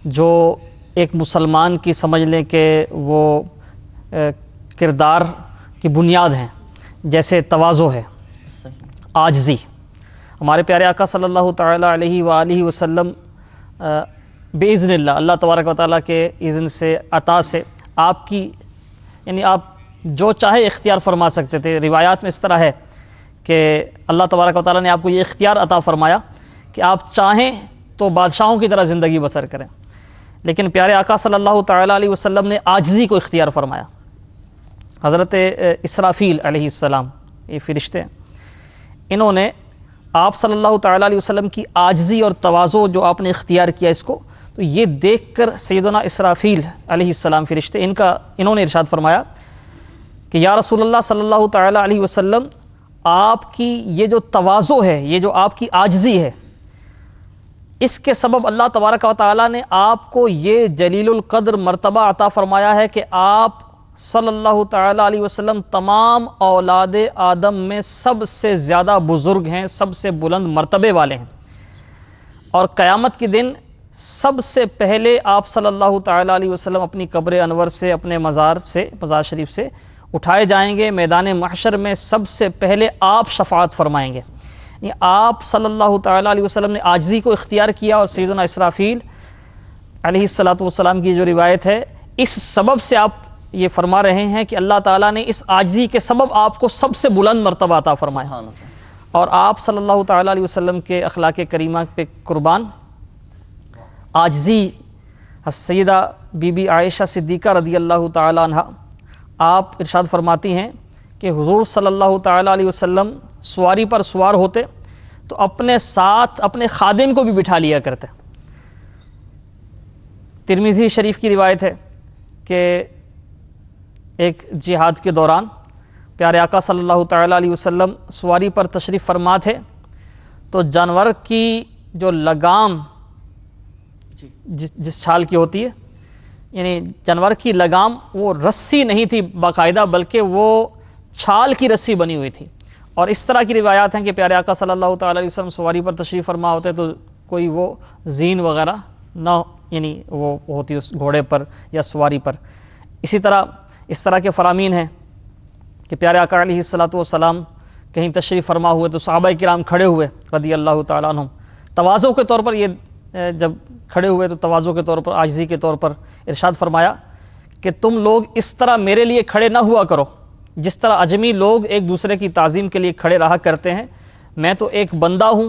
جو ایک مسلمان کی سمجھ لیں کہ وہ کردار کی بنیاد ہیں، جیسے تواضع ہے، عاجزی. ہمارے پیارے آقا صلی اللہ تعالی علیہ وآلہ وسلم باذن اللہ، اللہ تبارک و تعالیٰ کے اذن سے، عطا سے آپ کی یعنی آپ جو چاہے اختیار فرما سکتے تھے. روایات میں اس طرح ہے کہ اللہ تبارک و تعالیٰ نے آپ کو یہ اختیار عطا فرمایا کہ آپ چاہیں تو بادشاہوں کی طرح زندگی بسر کریں، لیکن پیارے آقا صلی اللہ تعالی علیہ وسلم نے عاجزی کو اختیار فرمایا. حضرت اسرافیل علیہ السلام، یہ فرشتے ہیں، انہوں نے آپ صلی اللہ تعالی علیہ وسلم کی عاجزی اور تواضع جو آپ نے اختیار کیا اس کو، تو یہ دیکھ کر سیدنا اسرافیل علیہ السلام فرشتے انہوں نے ارشاد فرمایا کہ یا رسول اللہ صلی اللہ تعالی علیہ وسلم، آپ کی یہ جو تواضع ہے، یہ جو آپ کی عاجزی ہے، اس کے سبب اللہ تبارک و تعالیٰ نے آپ کو یہ جلیل القدر مرتبہ عطا فرمایا ہے کہ آپ صلی اللہ تعالی علیہ وسلم تمام اولاد آدم میں سب سے زیادہ بزرگ ہیں، سب سے بلند مرتبے والے ہیں، اور قیامت کے دن سب سے پہلے آپ صلی اللہ تعالی علیہ وسلم اپنی قبر انور سے، اپنے مزار شریف سے اٹھائے جائیں گے. میدان محشر میں سب سے پہلے آپ شفاعت فرمائیں گے. یعنی آپ صلی اللہ تعالی علیہ وسلم نے عاجزی کو اختیار کیا، اور سیدنا اسرافیل علیہ السلام کی جو روایت ہے، اس سبب سے آپ یہ فرما رہے ہیں کہ اللہ تعالیٰ نے اس عاجزی کے سبب آپ کو سب سے بلند مرتبہ عطا فرمایا. اور آپ صلی اللہ تعالی علیہ وسلم کے اخلاق کریمہ پہ قربان عاجزی، سیدہ بی بی عائشہ صدیقہ رضی اللہ تعالی عنہ آپ ارشاد فرماتی ہیں کہ حضور صلی اللہ تعالی علیہ وسلم سواری پر سوار ہوتے تو اپنے ساتھ اپنے خادم کو بھی بٹھا لیا کرتے. ترمذی شریف کی روایت ہے کہ ایک جہاد کے دوران پیارے آقا صلی اللہ تعالی علیہ وسلم سواری پر تشریف فرما تھے، تو جانور کی جو لگام جس چھال کی ہوتی ہے، یعنی جانور کی لگام وہ رسی نہیں تھی باقاعدہ، بلکہ وہ چھال کی رسی بنی ہوئی تھی. اور اس طرح کی روایات ہیں کہ پیارے آقا صلی اللہ تعالی علیہ وسلم سواری پر تشریف فرما ہوتے تو کوئی وہ زین وغیرہ نہ یعنی وہ ہوتی اس گھوڑے پر یا سواری پر. اسی طرح اس طرح کے فرامین ہیں کہ پیارے آقا علیہ السلام کہیں تشریف فرما ہوئے تو صحابہ کرام کھڑے ہوئے رضی اللہ تعالیٰ عنہم، تواضع کے طور پر یہ جب کھڑے ہوئے تو تواضع کے طور پر، عاجزی کے طور پر ارشاد فرمایا کہ تم لوگ اس طرح میرے لیے کھڑے نہ ہوا کرو جس طرح اجمی لوگ ایک دوسرے کی تعظیم کے لیے کھڑے رہا کرتے ہیں. میں تو ایک بندہ ہوں،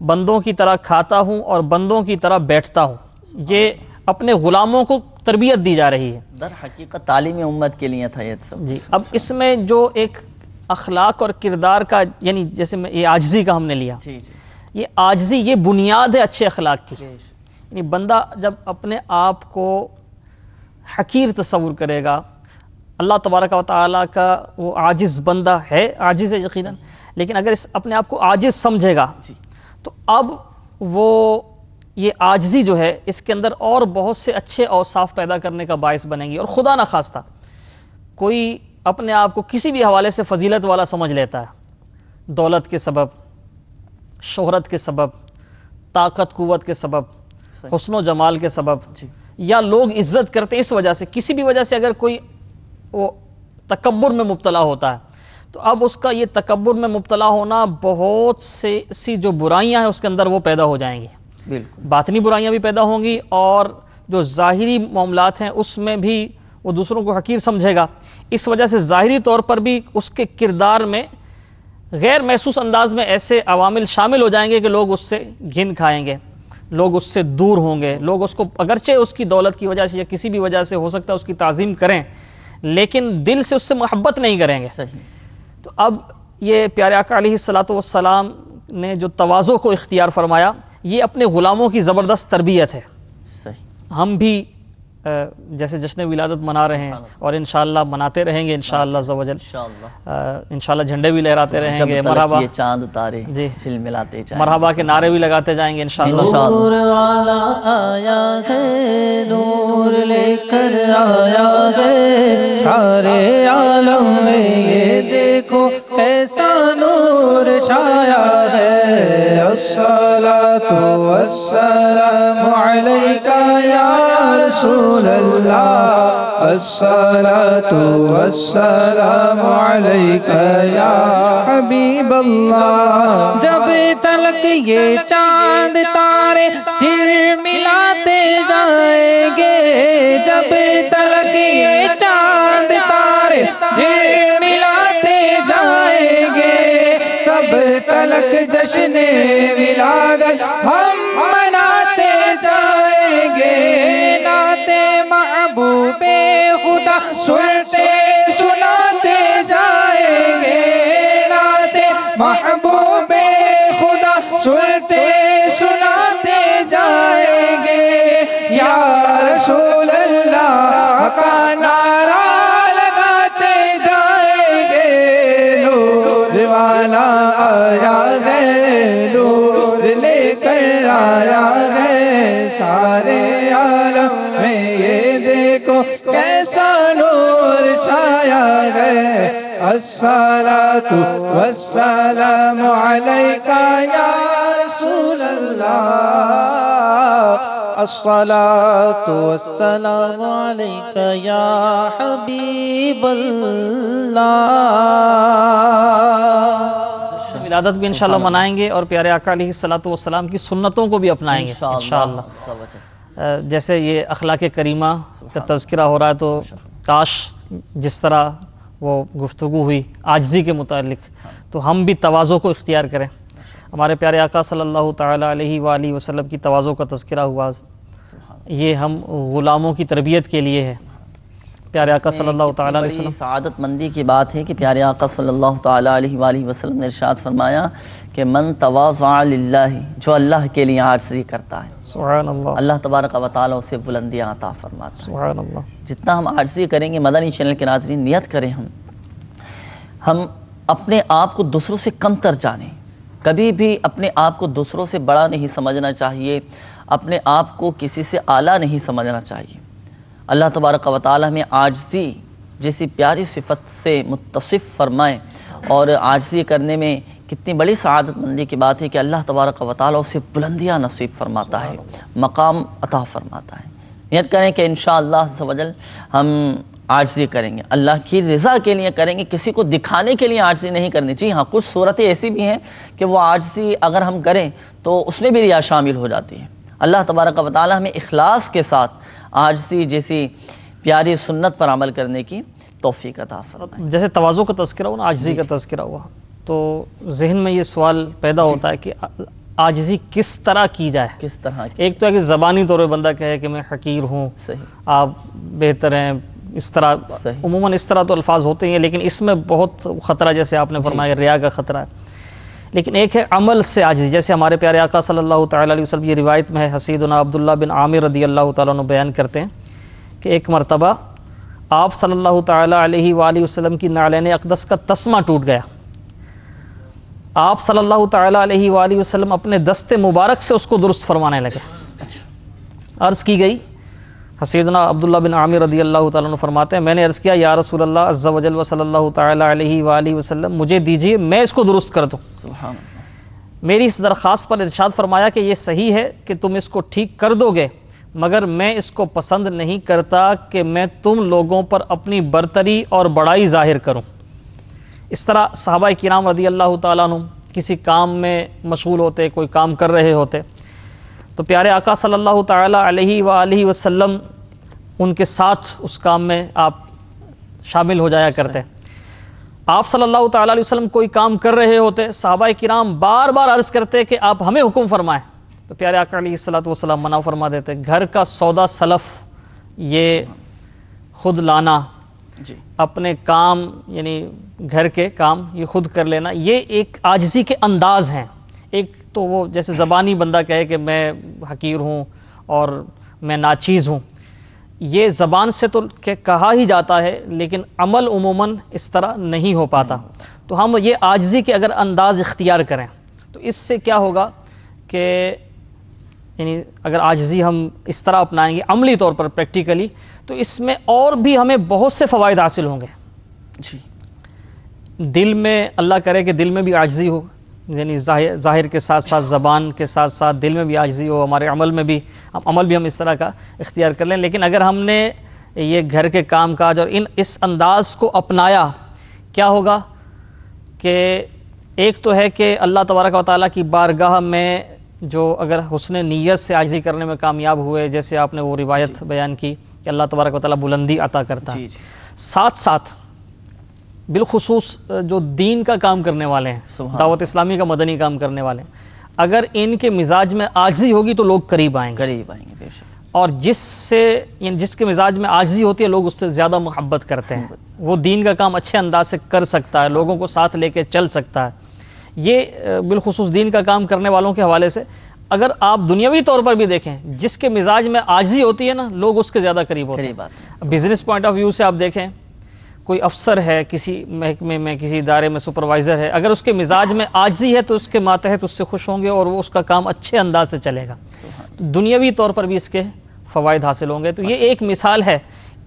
بندوں کی طرح کھاتا ہوں اور بندوں کی طرح بیٹھتا ہوں. یہ اپنے غلاموں کو تربیت دی جا رہی ہے.
در حقیقت تعلیم امت کے لیے تھا یہ سب.
جی، اب اس میں جو ایک اخلاق اور کردار کا، یعنی جیسے میں یہ عاجزی کا ہم نے لیا، یہ عاجزی یہ بنیاد ہے اچھے اخلاق کی. یعنی بندہ جب اپنے آپ کو حقیر تصور کرے گا، اللہ تبارک و تعالیٰ کا وہ عاجز بندہ ہے، عاجز ہے یقیناً، لیکن اگر اپنے آپ کو عاجز سمجھے گا تو اب وہ یہ عاجزی جو ہے اس کے اندر اور بہت سے اچھے اوصاف پیدا کرنے کا باعث بنے گی. اور خدا نخواستہ کوئی اپنے آپ کو کسی بھی حوالے سے فضیلت والا سمجھ لیتا ہے، دولت کے سبب، شہرت کے سبب، طاقت قوت کے سبب، حسن و جمال کے سبب، یا لوگ عزت کرتے اس وجہ سے، کسی بھی وجہ سے اگر کوئی وہ تکبر میں مبتلا ہوتا ہے تو اب اس کا یہ تکبر میں مبتلا ہونا بہت سی جو برائیاں ہیں اس کے اندر وہ پیدا ہو جائیں گی. باطنی برائیاں بھی پیدا ہوں گی اور جو ظاہری معاملات ہیں اس میں بھی وہ دوسروں کو حقیر سمجھے گا. اس وجہ سے ظاہری طور پر بھی اس کے کردار میں غیر محسوس انداز میں ایسے عوامل شامل ہو جائیں گے کہ لوگ اس سے گھن کھائیں گے، لوگ اس سے دور ہوں گے، لوگ اس کو اگرچہ اس کی دولت کی وجہ سے یا کسی بھی وجہ سے ہو سکتا ہے اس کی تعظیم کریں لیکن دل سے اس سے محبت نہیں کریں گے. تو اب یہ پیارے آقا علیہ السلام نے جو تواضع کو اختیار فرمایا، یہ اپنے غلاموں کی زبردست تربیت ہے. ہم بھی جیسے جشن ولادت منا رہے ہیں اور انشاءاللہ مناتے رہیں گے انشاءاللہ عز و جل، انشاءاللہ جھنڈے بھی لہراتے رہیں گے، مرحبا
چاند تارے
جی
جھلملاتے جائیں،
مرحبا کے نعرے بھی لگاتے جائیں گے انشاءاللہ.
نور والا آیا ہے، نور لے کر آیا ہے، سارے عالم میں یہ دیکھو کیسا نور چھایا ہے. الصلاۃ والسلام علیکہ یا رسول اللہ الصلاۃ والسلام علیک یا حبیب اللہ. جب تلک یہ چاند تارے جھلملاتے جائیں گے، جب تلک یہ چاند تارے جھلملاتے جائیں گے، تب تلک جشن ولادت ہم مناتے جائیں گے. نعت محبوب خدا سنتے سناتے جائیں گے، نعت محبوب خدا سنتے سناتے جائیں گے. یا رسول اللہ کا نعرہ لگاتے جائیں گے. نور والا آیا ہے، نور لے کر آیا ہے، سارے عالم میں یہ دیکھو کیسا نور چھایا ہے. الصلاۃ والسلام علیک یا رسول اللہ، الصلاۃ والسلام علیک یا حبیب اللہ.
ولادت بھی انشاءاللہ منائیں گے اور پیارے آقا علیہ الصلوۃ والسلام کی سنتوں کو بھی اپنائیں گے انشاءاللہ. جیسے یہ اخلاق کریمہ کا تذکرہ ہو رہا ہے، تو کاش جس طرح وہ گفتگو ہوئی عاجزی کے متعلق، تو ہم بھی تواضع کو اختیار کریں. ہمارے پیارے آقا صلی اللہ تعالی علیہ وآلہ وسلم کی تواضع کا تذکرہ ہوا، یہ ہم غلاموں کی تربیت کے لیے ہے. پیارے آقا صلی اللہ تعالی علیہ وسلم،
سعادت مندی کی بات ہے کہ پیارے آقا صلی اللہ تعالی علیہ وآلہ وسلم نے ارشاد فرمایا کہ من تواضع للہ، جو اللہ کے لیے عاجزی کرتا ہے
سبحان اللہ،
اللہ تبارک و تعالی اسے بلندیاں عطا فرماتا ہے.
سبحان اللہ.
جتنا ہم عاجزی کریں گے، مدنی چینل کے ناظرین نیت کریں ہم اپنے آپ کو دوسروں سے کم تر جانیں. کبھی بھی اپنے آپ کو دوسروں سے بڑا نہیں سمجھنا چاہیے، اپنے آپ کو کسی سے اعلیٰ نہیں سمجھنا چاہیے. اللہ تبارک و تعالی ہمیں عاجزی جیسی پیاری صفت سے متصف فرمائے، اور عاجزی کرنے میں کتنی بڑی سعادت مندی کی بات ہے کہ اللہ تبارک و تعالی اسے بلندیاں نصیب فرماتا ہے، مقام عطا فرماتا ہے. نیت کریں کہ انشاءاللہ عز و جل ہم عاجزی کریں گے، اللہ کی رضا کے لیے کریں گے، کسی کو دکھانے کے لیے عاجزی نہیں کرنی. جی ہاں، کچھ صورتیں ایسی بھی ہیں کہ وہ عاجزی اگر ہم کریں تو اس میں بھی ریا شامل ہو جاتی ہے. اللہ تبارک و تعالی ہمیں اخلاص کے ساتھ عاجزی جیسی پیاری سنت پر عمل کرنے کی توفیق عطا فرمائے.
جیسے تواضع کا تذکرہ ہوا، عاجزی کا تذکرہ ہوا، تو ذہن میں یہ سوال پیدا ہوتا ہے کہ عاجزی کس طرح کی جائے.
کس طرح کی؟
ایک تو ہے کہ زبانی طور پہ بندہ کہے کہ میں حقیر ہوں،
صحیح،
آپ بہتر ہیں، اس طرح عموماً اس طرح تو الفاظ ہوتے ہیں، لیکن اس میں بہت خطرہ، جیسے آپ نے فرمایا ریا کا خطرہ ہے. لیکن ایک ہے عمل سے عاجزی، جیسے ہمارے پیارے آقا صلی اللہ تعالی علیہ وسلم، یہ روایت میں ہے، حسیدنا عبداللہ بن عامر رضی اللہ تعالیٰ عنہ بیان کرتے ہیں کہ ایک مرتبہ آپ صلی اللہ تعالی علیہ وآلہ وسلم کی نعلین اقدس کا تسمہ ٹوٹ گیا. آپ صلی اللہ تعالی علیہ وآلہ وسلم اپنے دست مبارک سے اس کو درست فرمانے لگے. عرض کی گئی، حسیدنا عبداللہ بن عامر رضی اللہ تعالیٰ عنہ فرماتے ہیں، میں نے عرض کیا یا رسول اللہ عز و جل و صلی اللہ تعالی علیہ وآلہ وسلم، مجھے دیجئے میں اس کو درست کر دوں.
سبحان اللہ.
میری اس درخواست پر ارشاد فرمایا کہ یہ صحیح ہے کہ تم اس کو ٹھیک کر دو گے، مگر میں اس کو پسند نہیں کرتا کہ میں تم لوگوں پر اپنی برتری اور بڑائی ظاہر کروں. اس طرح صحابہ کرام رضی اللہ تعالیٰ عنہ کسی کام میں مشغول ہوتے، کوئی کام کر رہے ہوتے، تو پیارے آقا صلی اللہ تعالی علیہ وآلہ وسلم ان کے ساتھ اس کام میں آپ شامل ہو جایا کرتے. آپ صلی اللہ تعالی علیہ وسلم کوئی کام کر رہے ہوتے، صحابہ کرام بار بار عرض کرتے کہ آپ ہمیں حکم فرمائیں، تو پیارے آقا علیہ الصلوۃ والسلام منع فرما دیتے. گھر کا سودا سلف یہ خود لانا، اپنے کام یعنی گھر کے کام یہ خود کر لینا، یہ ایک عاجزی کے انداز ہیں. ایک تو وہ جیسے زبانی بندہ کہے کہ میں حقیر ہوں اور میں ناچیز ہوں، یہ زبان سے تو کہا ہی جاتا ہے، لیکن عمل عموماً اس طرح نہیں ہو پاتا. تو ہم یہ عاجزی کے اگر انداز اختیار کریں تو اس سے کیا ہوگا کہ یعنی اگر عاجزی ہم اس طرح اپنائیں گے عملی طور پر پریکٹیکلی، تو اس میں اور بھی ہمیں بہت سے فوائد حاصل ہوں گے.
جی،
دل میں اللہ کرے کہ دل میں بھی عاجزی ہو، یعنی ظاہر کے ساتھ ساتھ زبان کے ساتھ ساتھ دل میں بھی عاجزی ہو، ہمارے عمل میں بھی ہم اس طرح کا اختیار کر لیں. لیکن اگر ہم نے یہ گھر کے کام کاج اور اس انداز کو اپنایا، کیا ہوگا کہ ایک تو ہے کہ اللہ تبارک و تعالیٰ کی بارگاہ میں جو اگر حسن نیت سے عاجزی کرنے میں کامیاب ہوئے، جیسے آپ نے وہ روایت بیان کی کہ اللہ تبارک و تعالیٰ بلندی عطا کرتا ہے، ساتھ ساتھ بالخصوص جو دین کا کام کرنے والے ہیں، دعوت اسلامی کا مدنی کام کرنے والے ہیں، اگر ان کے مزاج میں عاجزی ہوگی تو لوگ قریب آئیں گے. بے شک. اور جس کے مزاج میں عاجزی ہوتی ہے، لوگ اس سے زیادہ محبت کرتے ہیں. وہ دین کا کام اچھے انداز سے کر سکتا ہے، لوگوں کو ساتھ لے کے چل سکتا ہے. یہ بالخصوص دین کا کام کرنے والوں کے حوالے سے اگر آپ دنیاوی طور پر بھی دیکھیں، جس کے مزاج میں عاجزی ہوتی ہے نا، لوگ اس کے زیادہ قریب ہوتے ہیں. بزنس پوائنٹ آف ویو سے آپ دیکھیں، کوئی افسر ہے کسی محکمے میں، کسی ادارے میں سپروائزر ہے، اگر اس کے مزاج میں عاجزی ہے تو اس کے ماتحت اس سے خوش ہوں گے اور وہ اس کا کام اچھے انداز سے چلے گا. دنیاوی طور پر بھی اس کے فوائد حاصل ہوں گے. تو یہ ایک مثال ہے.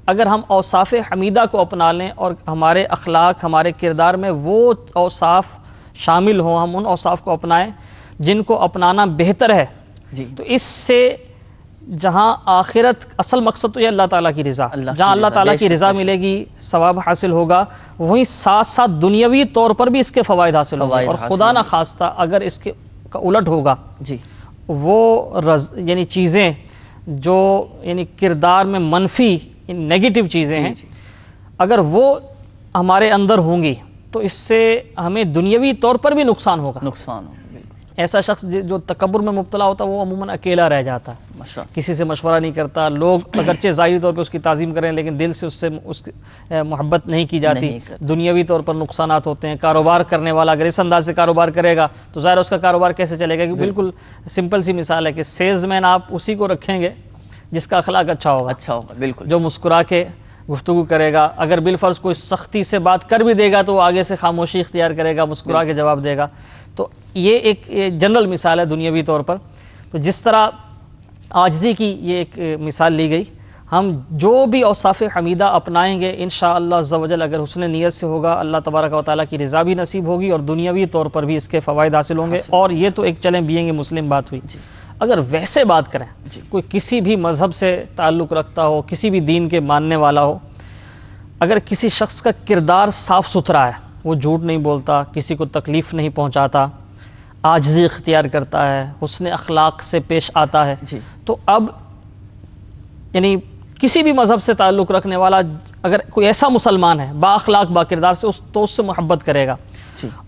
اگر ہم اوصاف حمیدہ کو اپنا لیں اور ہمارے اخلاق، ہمارے کردار میں وہ اوصاف شامل ہوں، ہم ان اوصاف کو اپنائیں جن کو اپنانا بہتر ہے، تو اس سے جہاں آخرت، اصل مقصد تو یہ اللہ تعالیٰ کی رضا، جہاں اللہ تعالیٰ کی رضا ملے گی، ثواب حاصل ہوگا، وہیں ساتھ ساتھ دنیاوی طور پر بھی اس کے فوائد حاصل ہوں گے. اور خدا نہ خواستہ اگر اس کے الٹ ہوگا، وہ یعنی چیزیں جو یعنی کردار میں منفی نیگیٹو چیزیں ہیں، اگر وہ ہمارے اندر ہوں گی تو اس سے ہمیں دنیاوی طور پر بھی نقصان ہوگا. ایسا شخص جو تکبر میں مبتلا ہوتا ہے وہ عموماً اکیلا رہ جاتا ہے، کسی سے مشورہ نہیں کرتا. لوگ اگرچہ ظاہری طور پہ اس کی تعظیم کریں لیکن دل سے اس سے محبت نہیں کی جاتی. دنیاوی طور پر نقصانات ہوتے ہیں. کاروبار کرنے والا اگر اس انداز سے کاروبار کرے گا تو ظاہر اس کا کاروبار کیسے چلے گا؟ بالکل سمپل سی مثال ہے کہ سیلز مین آپ اسی کو رکھیں گے جس کا اخلاق اچھا ہوگا. بالکل. جو مسکرا کے گفتگو کرے گا. اگر بالفرض کوئی سختی سے بات کر بھی دے گا تو وہ آگے سے خاموشی اختیار کرے گا، مسکرا کے جواب دے گا. تو یہ ایک جنرل مثال ہے دنیاوی طور پر. تو جس طرح عاجزی کی یہ ایک مثال لی گئی، ہم جو بھی اوصاف حمیدہ اپنائیں گے انشاءاللہ عز و جل، اگر حسن نیت سے ہوگا، اللہ تبارک و تعالیٰ کی رضا بھی نصیب ہوگی اور دنیاوی طور پر بھی اس کے فوائد حاصل ہوں گے. اور یہ تو ایک چلیں بینگ اے مسلم بات ہوئی. اگر ویسے بات کریں، کوئی کسی بھی مذہب سے تعلق رکھتا ہو، کسی بھی دین کے ماننے والا ہو، اگر کسی شخص کا کردار صاف ستھرا ہے، وہ جھوٹ نہیں بولتا، کسی کو تکلیف نہیں پہنچاتا، عاجزی اختیار کرتا ہے، حسن اخلاق سے پیش آتا ہے، تو اب یعنی کسی بھی مذہب سے تعلق رکھنے والا اگر کوئی ایسا مسلمان ہے با اخلاق با کردار سے، تو اس سے محبت کرے گا.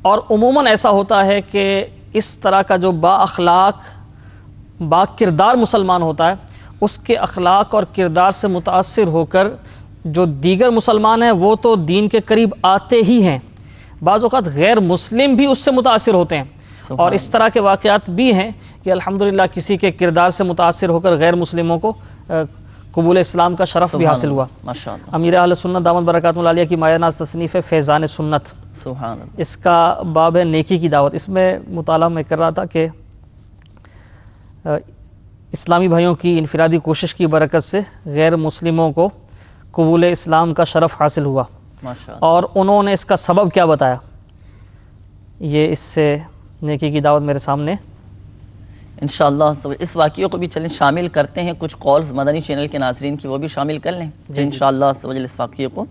اور عموماً ایسا ہوتا ہے کہ اس طرح کا جو با اخلاق با کردار مسلمان ہوتا ہے، اس کے اخلاق اور کردار سے متاثر ہو کر جو دیگر مسلمان ہیں وہ تو دین کے قریب آتے ہی ہیں، بعض اوقات غیر مسلم بھی اس سے متاثر ہوتے ہیں. اور اس طرح کے واقعات بھی ہیں کہ الحمدللہ کسی کے کردار سے متاثر ہو کر غیر مسلموں کو قبول اسلام کا شرف بھی حاصل ہوا. امیر اہل سنت دامت برکاتہ العالیہ کی مایہ ناز تصنیف ہے فیضان سنت، اس کا باب ہے نیکی کی دعوت. اس میں مطالعہ میں کر رہا تھا کہ اسلامی بھائیوں کی انفرادی کوشش کی برکت سے غیر مسلموں کو قبول اسلام کا شرف حاصل ہوا، اور انہوں نے اس کا سبب کیا بتایا. یہ اس سے نیکی کی دعوت میرے سامنے.
انشاءاللہ اس واقعے کو بھی چلیں شامل کرتے ہیں، کچھ کالز مدنی چینل کے ناظرین کی وہ بھی شامل کر لیں. انشاءاللہ اس واقعے کو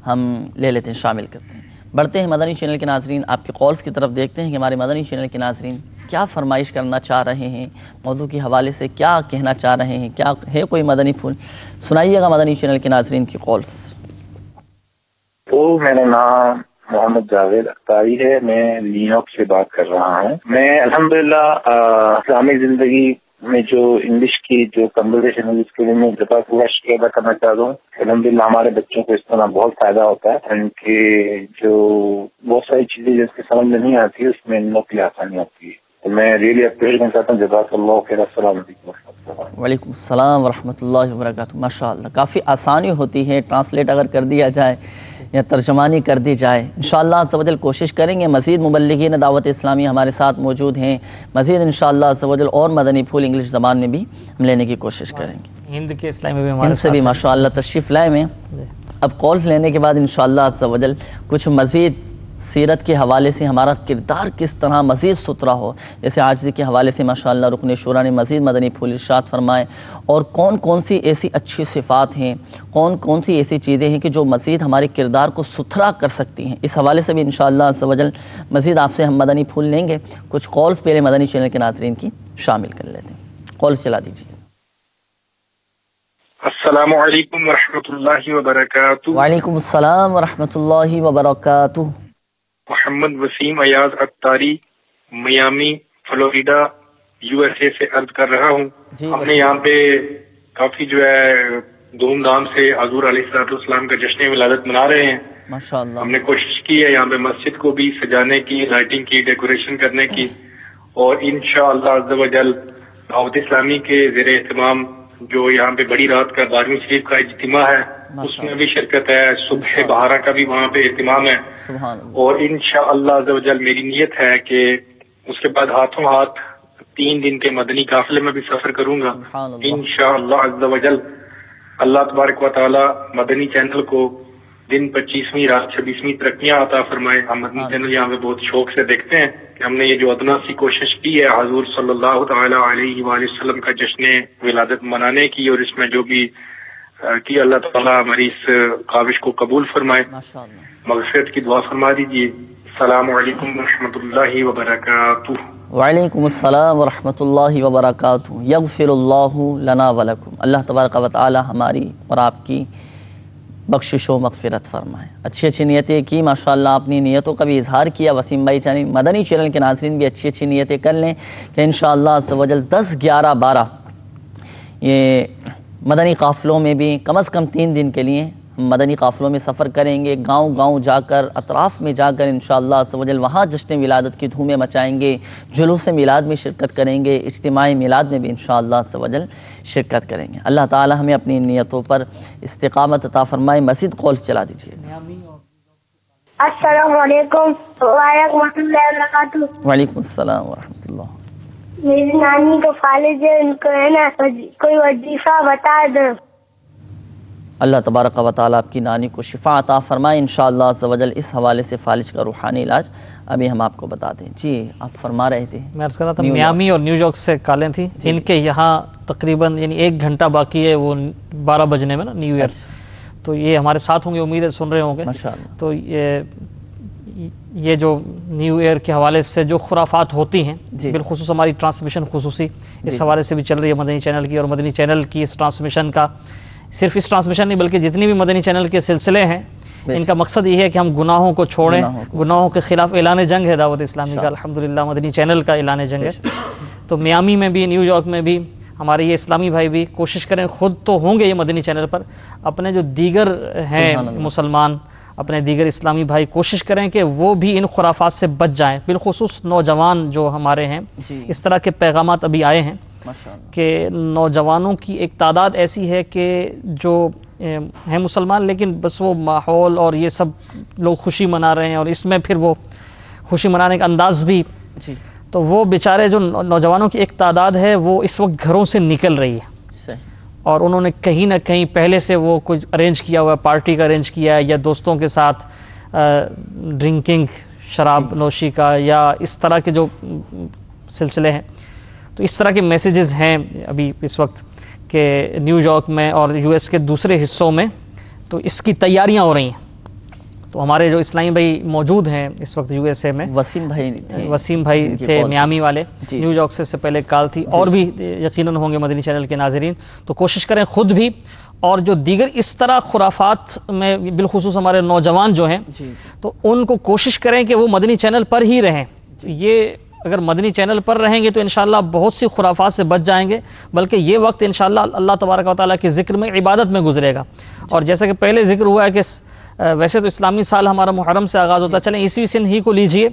ہم لے لیتے ہیں، شامل کرتے ہیں. بڑھتے ہیں مدنی چینل کے ناظرین، آپ کے کالز کی طرف دیکھتے ہیں کہ ہمارے مدنی چینل کے ناظرین کیا فرمائش کرنا چاہ رہے ہیں، موضوع کے حوالے سے کیا کہنا چاہ رہے ہیں، کیا ہے کوئی مدنی پھول، سنائیے گا مدنی چینل کے ناظرین کی کالز.
تو میرا نام محمد جاوید اختاری ہے، میں نیو یارک سے بات کر رہا ہوں. میں الحمدللہ اسلامی زندگی میں جو انگلش کی جو کنورسیشن ہے اس کے لیے میں پورا شکریہ ادا کرنا چاہتا ہوں. الحمدللہ ہمارے بچوں کو اس طرح بہت فائدہ ہوتا ہے، ان کے جو بہت ساری چیزیں جس کی سمجھ میں نہیں آتی اس میں ان لوگ کے لیے آسانی ہوتی ہے. تو میں ریئلی اپریشیٹ کرنا چاہتا ہوں. جزاک اللہ خیر. السلام علیکم.
وعلیکم السلام ورحمۃ اللہ وبرکاتہ. ماشاء اللہ کافی آسانی ہوتی ہے، ٹرانسلیٹ اگر کر دیا جائے یا ترجمانی کر دی جائے. انشاءاللہ عز و جل کوشش کریں گے. مزید مبلغین دعوت اسلامی ہمارے ساتھ موجود ہیں، مزید انشاءاللہ عز و جل اور مدنی پھول انگلش زبان میں بھی ہم لینے کی کوشش کریں گے.
ہند کے اسلامی بھی
ہند سے بھی ماشاءاللہ تشریف لائے میں. اب کالز لینے کے بعد انشاءاللہ عز و جل کچھ مزید سیرت کے حوالے سے ہمارا کردار کس طرح مزید ستھرا ہو، جیسے عاجزی کے حوالے سے ماشاءاللہ رکن شورا نے مزید مدنی پھول ارشاد فرمائے، اور کون کون سی ایسی اچھی صفات ہیں، کون کون سی ایسی چیزیں ہیں کہ جو مزید ہمارے کردار کو ستھرا کر سکتی ہیں، اس حوالے سے بھی انشاءاللہ عز و جل مزید آپ سے ہم مدنی پھول لیں گے۔ کچھ کالز پہلے مدنی چینل کے ناظرین کی شامل کر لیتے ہیں، کال چلا دیجیے۔
السلام علیکم ورحمۃ اللہ وبرکاتہ۔
وعلیکم السلام ورحمۃ اللہ وبرکاتہ۔
Muhammad Waseem Ayaz Attari, Miami Florida, U S A سے عرض کر رہا ہوں۔ ہم نے یہاں پہ کافی جو ہے دھوم دھام سے حضور علیہ السلام کا جشن ولادت منا رہے ہیں
ماشاءاللہ۔
ہم نے کوشش کی ہے یہاں پہ مسجد کو بھی سجانے کی، لائٹنگ کی، ڈیکوریشن کرنے کی، اور انشاءاللہ عز و جل دعوت اسلامی کے زیر اہتمام جو یہاں پہ بڑی رات کا 12ویں شریف کا اجتماع ہے اس میں بھی شرکت ہے، صبح بہارا کا بھی وہاں پہ اہتمام ہے، اور انشاءاللہ عز و جل میری نیت ہے کہ اس کے بعد ہاتھوں ہاتھ 3 دن کے مدنی قافلے میں بھی سفر کروں گا انشاءاللہ عز و جل۔ اللہ تبارک و تعالی مدنی چینل کو دن 25ویں رات 26ویں ترقیاں عطا فرمائے۔ ہم مدنی چینل یہاں پہ بہت شوق سے دیکھتے ہیں کہ ہم نے یہ جو ادنا سی کوشش کی ہے حضور صلی اللہ تعالی علیہ وآلہ وسلم کا جشن ولادت منانے کی، اور اس میں جو بھی کی اللہ تعالی ہماری اس کاوش کو قبول فرمائے، مغفرت کی دعا فرما دیجیے۔ السلام علیکم ورحمۃ اللہ وبرکاتہ۔
وعلیکم السلام ورحمۃ اللہ وبرکاتہ۔ یغفر اللہ لنا ولکم، اللہ تبارک و تعالی ہماری اور آپ کی بخشش و مغفرت فرمائے۔ اچھی اچھی نیتیں کی ماشاءاللہ، اپنی نیتوں کا بھی اظہار کیا وسیم بھائی چینل مدنی چینل کے ناظرین بھی اچھی اچھی نیتیں کر لیں کہ انشاءاللہ عز و جل 10 11 12 یہ مدنی قافلوں میں بھی کم از کم 3 دن کے لیے ہم مدنی قافلوں میں سفر کریں گے، گاؤں گاؤں جا کر اطراف میں جا کر انشاءاللہ عز و جل وہاں جشن ولادت کی دھومیں مچائیں گے، جلوس میلاد میں شرکت کریں گے، اجتماعی میلاد میں بھی انشاءاللہ عز و جل شرکت کریں گے۔ اللہ تعالی ہمیں اپنی نیتوں پر استقامت عطا فرمائے۔ مزید کال چلا دیجیے۔
السلام علیکم ورحمۃ اللہ وبرکاتہ۔
وعلیکم السلام ورحمۃ اللہ۔
میری نانی کو فالج ہے، ان کو ہے نا کوئی وظیفہ بتا دو۔
اللہ تبارک و تعالیٰ آپ کی نانی کو شفا عطا فرمائے انشاءاللہ عز و جل۔ اس حوالے سے فالج کا روحانی علاج ابھی ہم آپ کو بتا دیں۔ جی آپ فرما رہے تھے۔
میں عرض کر رہا تھا میامی اور نیو یارک سے کالیں تھیں، ان کے یہاں تقریباً یعنی 1 گھنٹہ باقی ہے وہ 12 بجنے میں نا نیو ایئر، تو یہ ہمارے ساتھ ہوں گے، امید ہے سن رہے ہوں گے۔ تو یہ جو نیو ایئر کے حوالے سے جو خرافات ہوتی ہیں بالخصوص ہماری ٹرانسمیشن خصوصی اس حوالے سے بھی چل رہی ہے مدنی چینل کی، اور مدنی چینل کی اس ٹرانسمیشن کا، صرف اس ٹرانسمیشن نہیں بلکہ جتنی بھی مدنی چینل کے سلسلے ہیں ان کا مقصد یہ ہے کہ ہم گناہوں کو چھوڑیں، گناہوں کے خلاف اعلان جنگ ہے دعوت اسلامی کا، الحمدللہ مدنی چینل کا اعلان جنگ ہے۔ تو میامی میں بھی، نیو یارک میں بھی ہمارے یہ اسلامی بھائی بھی کوشش کریں، خود تو ہوں گے یہ مدنی چینل پر، اپنے جو دیگر ہیں مسلمان، اپنے دیگر اسلامی بھائی کوشش کریں کہ وہ بھی ان خرافات سے بچ جائیں، بالخصوص نوجوان جو ہمارے ہیں۔ اس طرح کے پیغامات ابھی آئے ہیں کہ نوجوانوں کی ایک تعداد ایسی ہے کہ جو ہیں مسلمان لیکن بس وہ ماحول اور یہ سب لوگ خوشی منا رہے ہیں، اور اس میں پھر وہ خوشی منانے کا انداز بھی، تو وہ بیچارے جو نوجوانوں کی ایک تعداد ہے وہ اس وقت گھروں سے نکل رہی ہے، اور انہوں نے کہیں نہ کہیں پہلے سے وہ کچھ ارینج کیا ہوا ہے، پارٹی کا ارینج کیا ہے، یا دوستوں کے ساتھ ڈرنکنگ شراب نوشی کا، یا اس طرح کے جو سلسلے ہیں۔ تو اس طرح کے میسیجز ہیں ابھی اس وقت کہ نیو یارک میں اور یو ایس کے دوسرے حصوں میں، تو اس کی تیاریاں ہو رہی ہیں۔ تو ہمارے جو اسلامی بھائی موجود ہیں اس وقت یو ایس اے میں، وسیم بھائی تھے میامی والے، نیو یارک سے پہلے کال تھی، اور بھی یقیناً ہوں گے مدنی چینل کے ناظرین۔ تو کوشش کریں خود بھی اور جو دیگر اس طرح خرافات میں بالخصوص ہمارے نوجوان جو ہیں تو ان کو کوشش کریں کہ وہ مدنی چینل پر ہی رہیں۔ یہ اگر مدنی چینل پر رہیں گے تو انشاءاللہ بہت سی خرافات سے بچ جائیں گے، بلکہ یہ وقت انشاءاللہ اللہ تبارک و تعالیٰ کے ذکر میں، عبادت میں گزرے گا۔ اور جیسا کہ پہلے ذکر ہوا ہے کہ ویسے تو اسلامی سال ہمارا محرم سے آغاز ہوتا ہے، چلیں عیسوی سن ہی کو لیجئے،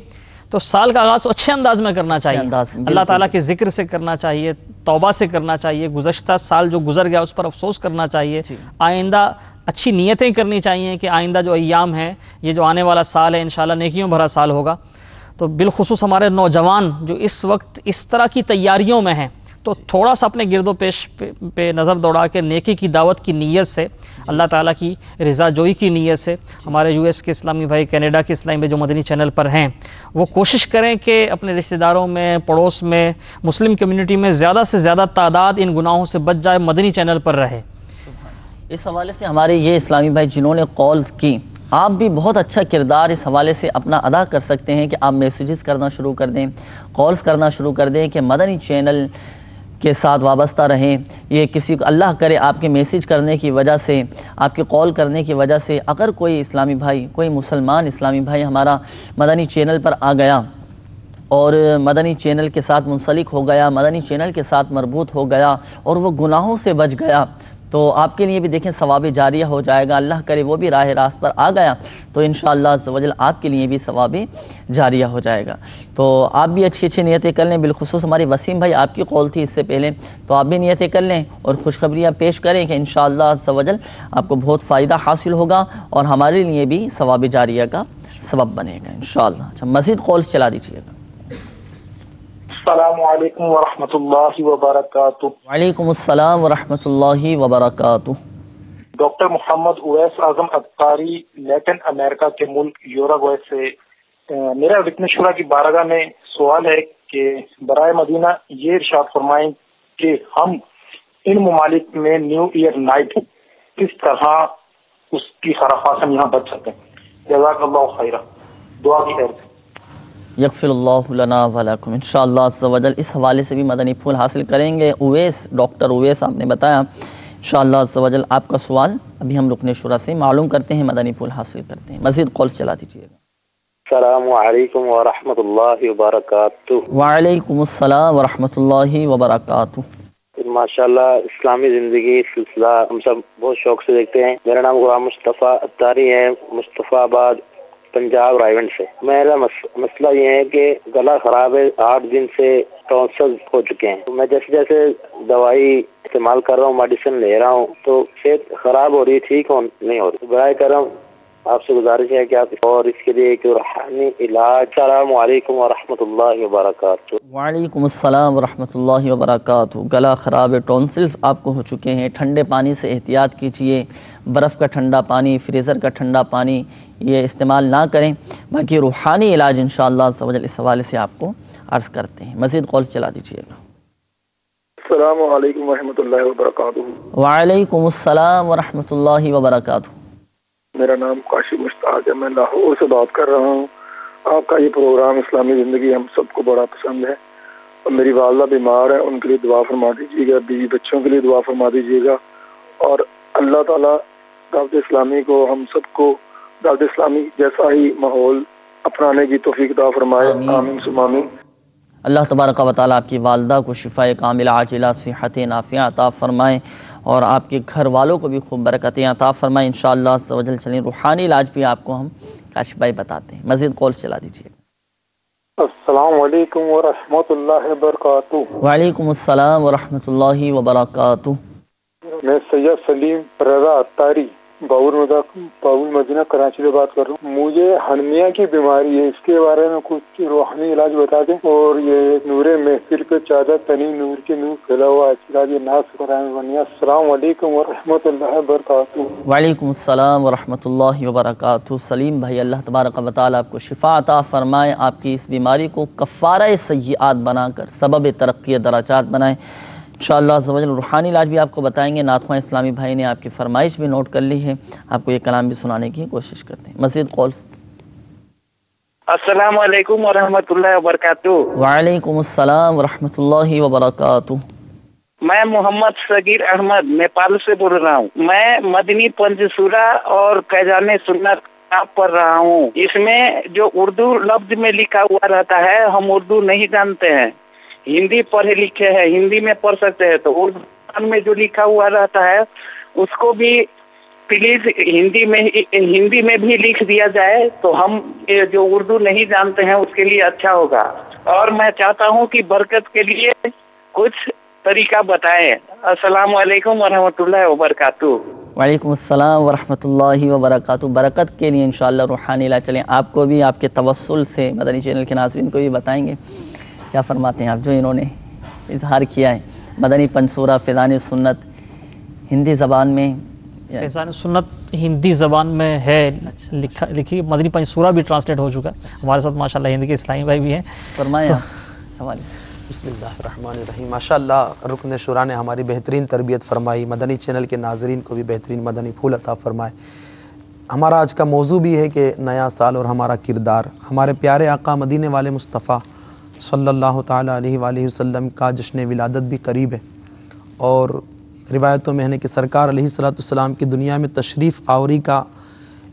تو سال کا آغاز تو اچھے انداز میں کرنا چاہیے، اللہ تعالیٰ کے ذکر سے کرنا چاہیے، توبہ سے کرنا چاہیے، گزشتہ سال جو گزر گیا اس پر افسوس کرنا چاہیے، آئندہ اچھی نیتیں کرنی چاہیے کہ آئندہ جو ایام ہے، یہ جو آنے والا سال ہے انشاءاللہ نیکیوں بھرا سال ہوگا۔ تو بالخصوص ہمارے نوجوان جو اس وقت اس طرح کی تیاریوں میں ہیں، تو تھوڑا سا اپنے گرد و پیش پہ نظر دوڑا کے نیکی کی دعوت کی نیت سے، اللہ تعالیٰ کی رضا جوئی کی نیت سے، ہمارے یو ایس کے اسلامی بھائی، کینیڈا کے اسلامی بھائی جو مدنی چینل پر ہیں، وہ کوشش کریں کہ اپنے رشتہ داروں میں، پڑوس میں، مسلم کمیونٹی میں زیادہ سے زیادہ تعداد ان گناہوں سے بچ جائے، مدنی چینل پر رہے۔
اس حوالے سے ہمارے یہ اسلامی بھائی جنہوں نے کالز کی، آپ بھی بہت اچھا کردار اس حوالے سے اپنا ادا کر سکتے ہیں کہ آپ میسیجز کرنا شروع کر دیں، کالز کرنا شروع کر دیں کہ مدنی چینل کے ساتھ وابستہ رہیں۔ یہ کسی کو اللہ کرے آپ کے میسیج کرنے کی وجہ سے، آپ کے کال کرنے کی وجہ سے اگر کوئی اسلامی بھائی، کوئی مسلمان اسلامی بھائی ہمارا مدنی چینل پر آ گیا اور مدنی چینل کے ساتھ منسلک ہو گیا، مدنی چینل کے ساتھ مربوط ہو گیا اور وہ گناہوں سے بچ گیا، تو آپ کے لیے بھی دیکھیں ثواب جاریہ ہو جائے گا۔ اللہ کرے وہ بھی راہ راست پر آ گیا تو انشاءاللہ عز و جل آپ کے لیے بھی ثواب جاریہ ہو جائے گا۔ تو آپ بھی اچھی اچھی نیتیں کر لیں، بالخصوص ہماری وسیم بھائی آپ کی قول تھی اس سے پہلے، تو آپ بھی نیتیں کر لیں اور خوشخبریاں پیش کریں کہ انشاءاللہ عز و جل آپ کو بہت فائدہ حاصل ہوگا اور ہمارے لیے بھی ثواب جاریہ کا سبب بنے گا انشاءاللہ۔ اچھا، مزید کالز چلا دیجیے گا۔
السلام علیکم ورحمۃ اللہ وبرکاتہ۔
وعلیکم السلام ورحمۃ اللہ وبرکاتہ۔
ڈاکٹر محمد اویس اعظم اتاری، لیٹن امریکہ کے ملک یوراگوئے سے۔ میرا رکن شورا کی بارگاہ میں سوال ہے کہ برائے مدینہ یہ ارشاد فرمائیں کہ ہم ان ممالک میں نیو ایئر نائٹ کس طرح اس کی خرافات سے یہاں بچ سکیں۔ جزاک اللہ خیرہ، دعا کی خیر۔
یغفر اللہ لنا ولکم۔ انشاءاللہ عز و جل اس حوالے سے بھی مدنی پھول حاصل کریں گے۔ اویس، ڈاکٹر اویس آپ نے بتایا، انشاءاللہ عز و جل آپ کا سوال ابھی ہم رکن شورا سے معلوم کرتے ہیں، مدنی پھول حاصل کرتے ہیں۔ مزید کال چلا دیجیے گا۔
السلام علیکم ورحمۃ اللہ وبرکاتہ۔
وعلیکم السلام ورحمۃ اللہ وبرکاتہ۔
ماشاءاللہ اسلامی زندگی سلسلہ ہم سب بہت شوق سے دیکھتے ہیں۔ میرا نام غلام مصطفیٰ اتاری ہے، مصطفیٰ آباد پنجاب رائیونڈ سے۔ میرا مسئلہ یہ ہے کہ گلا خراب ہے، 8 دن سے ٹونسل ہو چکے ہیں۔ میں جیسے جیسے دوائی استعمال کر رہا ہوں، میڈیسن لے رہا ہوں، تو صحت خراب ہو رہی ہے، ٹھیک نہیں ہو رہی۔ برائے کرم آپ سے گزارش ہے کہ آپ اور اس کے لیے ایک روحانی علاج۔ السلام علیکم ورحمۃ اللہ وبرکاتہ۔
وعلیکم السلام ورحمۃ اللہ وبرکاتہ۔ گلا خراب ہے، ٹونسلز آپ کو ہو چکے ہیں، ٹھنڈے پانی سے احتیاط کیجیے، برف کا ٹھنڈا پانی، فریزر کا ٹھنڈا پانی یہ استعمال نہ کریں۔ باقی روحانی علاج انشاءاللہ عز و جل اس حوالے سے آپ کو عرض کرتے ہیں۔ مزید کال چلا دیجیے گا۔
السلام علیکم ورحمۃ اللہ وبرکاتہ۔
وعلیکم السلام ورحمۃ اللہ وبرکاتہ۔
میرا نام کاشف مشتاق ہے، میں لاہور سے بات کر رہا ہوں۔ آپ کا یہ پروگرام اسلامی زندگی ہم سب کو بڑا پسند ہے، اور میری والدہ بیمار ہے، ان کے لیے دعا فرما دیجیے گا، بیوی بچوں کے لیے دعا فرما دیجیے گا، اور اللہ تعالیٰ دعوت اسلامی کو ہم سب کو دعوت اسلامی جیسا ہی ماحول اپنانے کی توفیق عطا فرمائے۔ آمین ثم آمین۔
اللہ تبارک و تعالیٰ آپ کی والدہ کو شفاء کاملہ عاجلہ صحت نافعہ عطا فرمائے اور آپ کے گھر والوں کو بھی خوب برکتیں عطا فرمائے انشاءاللہ عز و جل۔ چلیں روحانی علاج بھی آپ کو ہم کاشف بھائی بتاتے ہیں۔ مزید کال چلا دیجیے۔
السلام علیکم ورحمۃ اللہ وبرکاتہ۔
وعلیکم السلام ورحمۃ اللہ وبرکاتہ۔
میں سید سلیم رضا اتاری باول مدینہ کراچی سے بات کر رہا ہوں۔ مجھے ہرنیا کی بیماری ہے، اس کے بارے میں کچھ روحانی علاج بتا دیں، اور یہ نور محفل پہ چادر تنی نور کے نور پھیلا ہوا ہے، ناز قرآن۔ السلام علیکم ورحمۃ اللہ وبرکاتہ۔
وعلیکم السلام ورحمۃ اللہ وبرکاتہ۔ سلیم بھائی اللہ تبارک و تعالیٰ آپ کو شفا عطا فرمائے، آپ کی اس بیماری کو کفارہ سیئات بنا کر سبب ترقی درجات بنائے انشاءاللہ عز و جل۔ روحانی علاج بھی آپ کو بتائیں گے۔ ناتخواں اسلامی بھائی نے آپ کی فرمائش بھی نوٹ کر لی ہے، آپ کو یہ کلام بھی سنانے کی کوشش کرتے ہیں۔ مزید کالز۔
السلام علیکم ورحمۃ اللہ وبرکاتہ۔
وعلیکم السلام ورحمۃ اللہ وبرکاتہ۔
میں محمد صغیر احمد نیپال سے بول رہا ہوں۔ میں مدنی پنجسورہ اور قیضان سنت پڑھ رہا ہوں۔ اس میں جو اردو لفظ میں لکھا ہوا رہتا ہے، ہم اردو نہیں جانتے ہیں، ہندی پڑھے لکھے ہیں، ہندی میں پڑھ سکتے ہیں، تو اردو میں جو لکھا ہوا رہتا ہے اس کو بھی پلیز ہندی میں بھی لکھ دیا جائے، تو ہم جو اردو نہیں جانتے ہیں اس کے لیے اچھا ہوگا۔ اور میں چاہتا ہوں کہ برکت کے لیے کچھ طریقہ بتائیں۔ السلام علیکم ورحمۃ اللہ وبرکاتہ۔
وعلیکم السلام ورحمۃ اللہ وبرکاتہ۔ برکت کے لیے انشاءاللہ روحانی علاج چلیں، آپ کو بھی آپ کے توسل سے مدنی چینل کے ناظرین کو بھی بتائیں گے۔ کیا فرماتے ہیں آپ جو انہوں نے اظہار کیا ہے؟ مدنی پنصورہ فیضان سنت ہندی زبان میں؟
فیضان سنت ہندی زبان میں ہے لکھی، مدنی پنصورہ بھی ٹرانسلیٹ ہو چکا ہے ہمارے ساتھ ماشاءاللہ ہندی کے اسلامی بھائی بھی ہیں.
فرمائیں حوالے.
بسم اللہ الرحمن الرحیم. ماشاءاللہ رکن شورا نے ہماری بہترین تربیت فرمائی، مدنی چینل کے ناظرین کو بھی بہترین مدنی پھول عطا فرمائے. ہمارا آج کا موضوع بھی ہے کہ نیا سال اور ہمارا کردار. ہمارے پیارے آقا مدینے والے مصطفیٰ صلی اللہ تعالیٰ علیہ وآلہ وسلم کا جشن ولادت بھی قریب ہے، اور روایتوں میں ہے کہ سرکار علیہ الصلوۃ والسلام کی دنیا میں تشریف آوری کا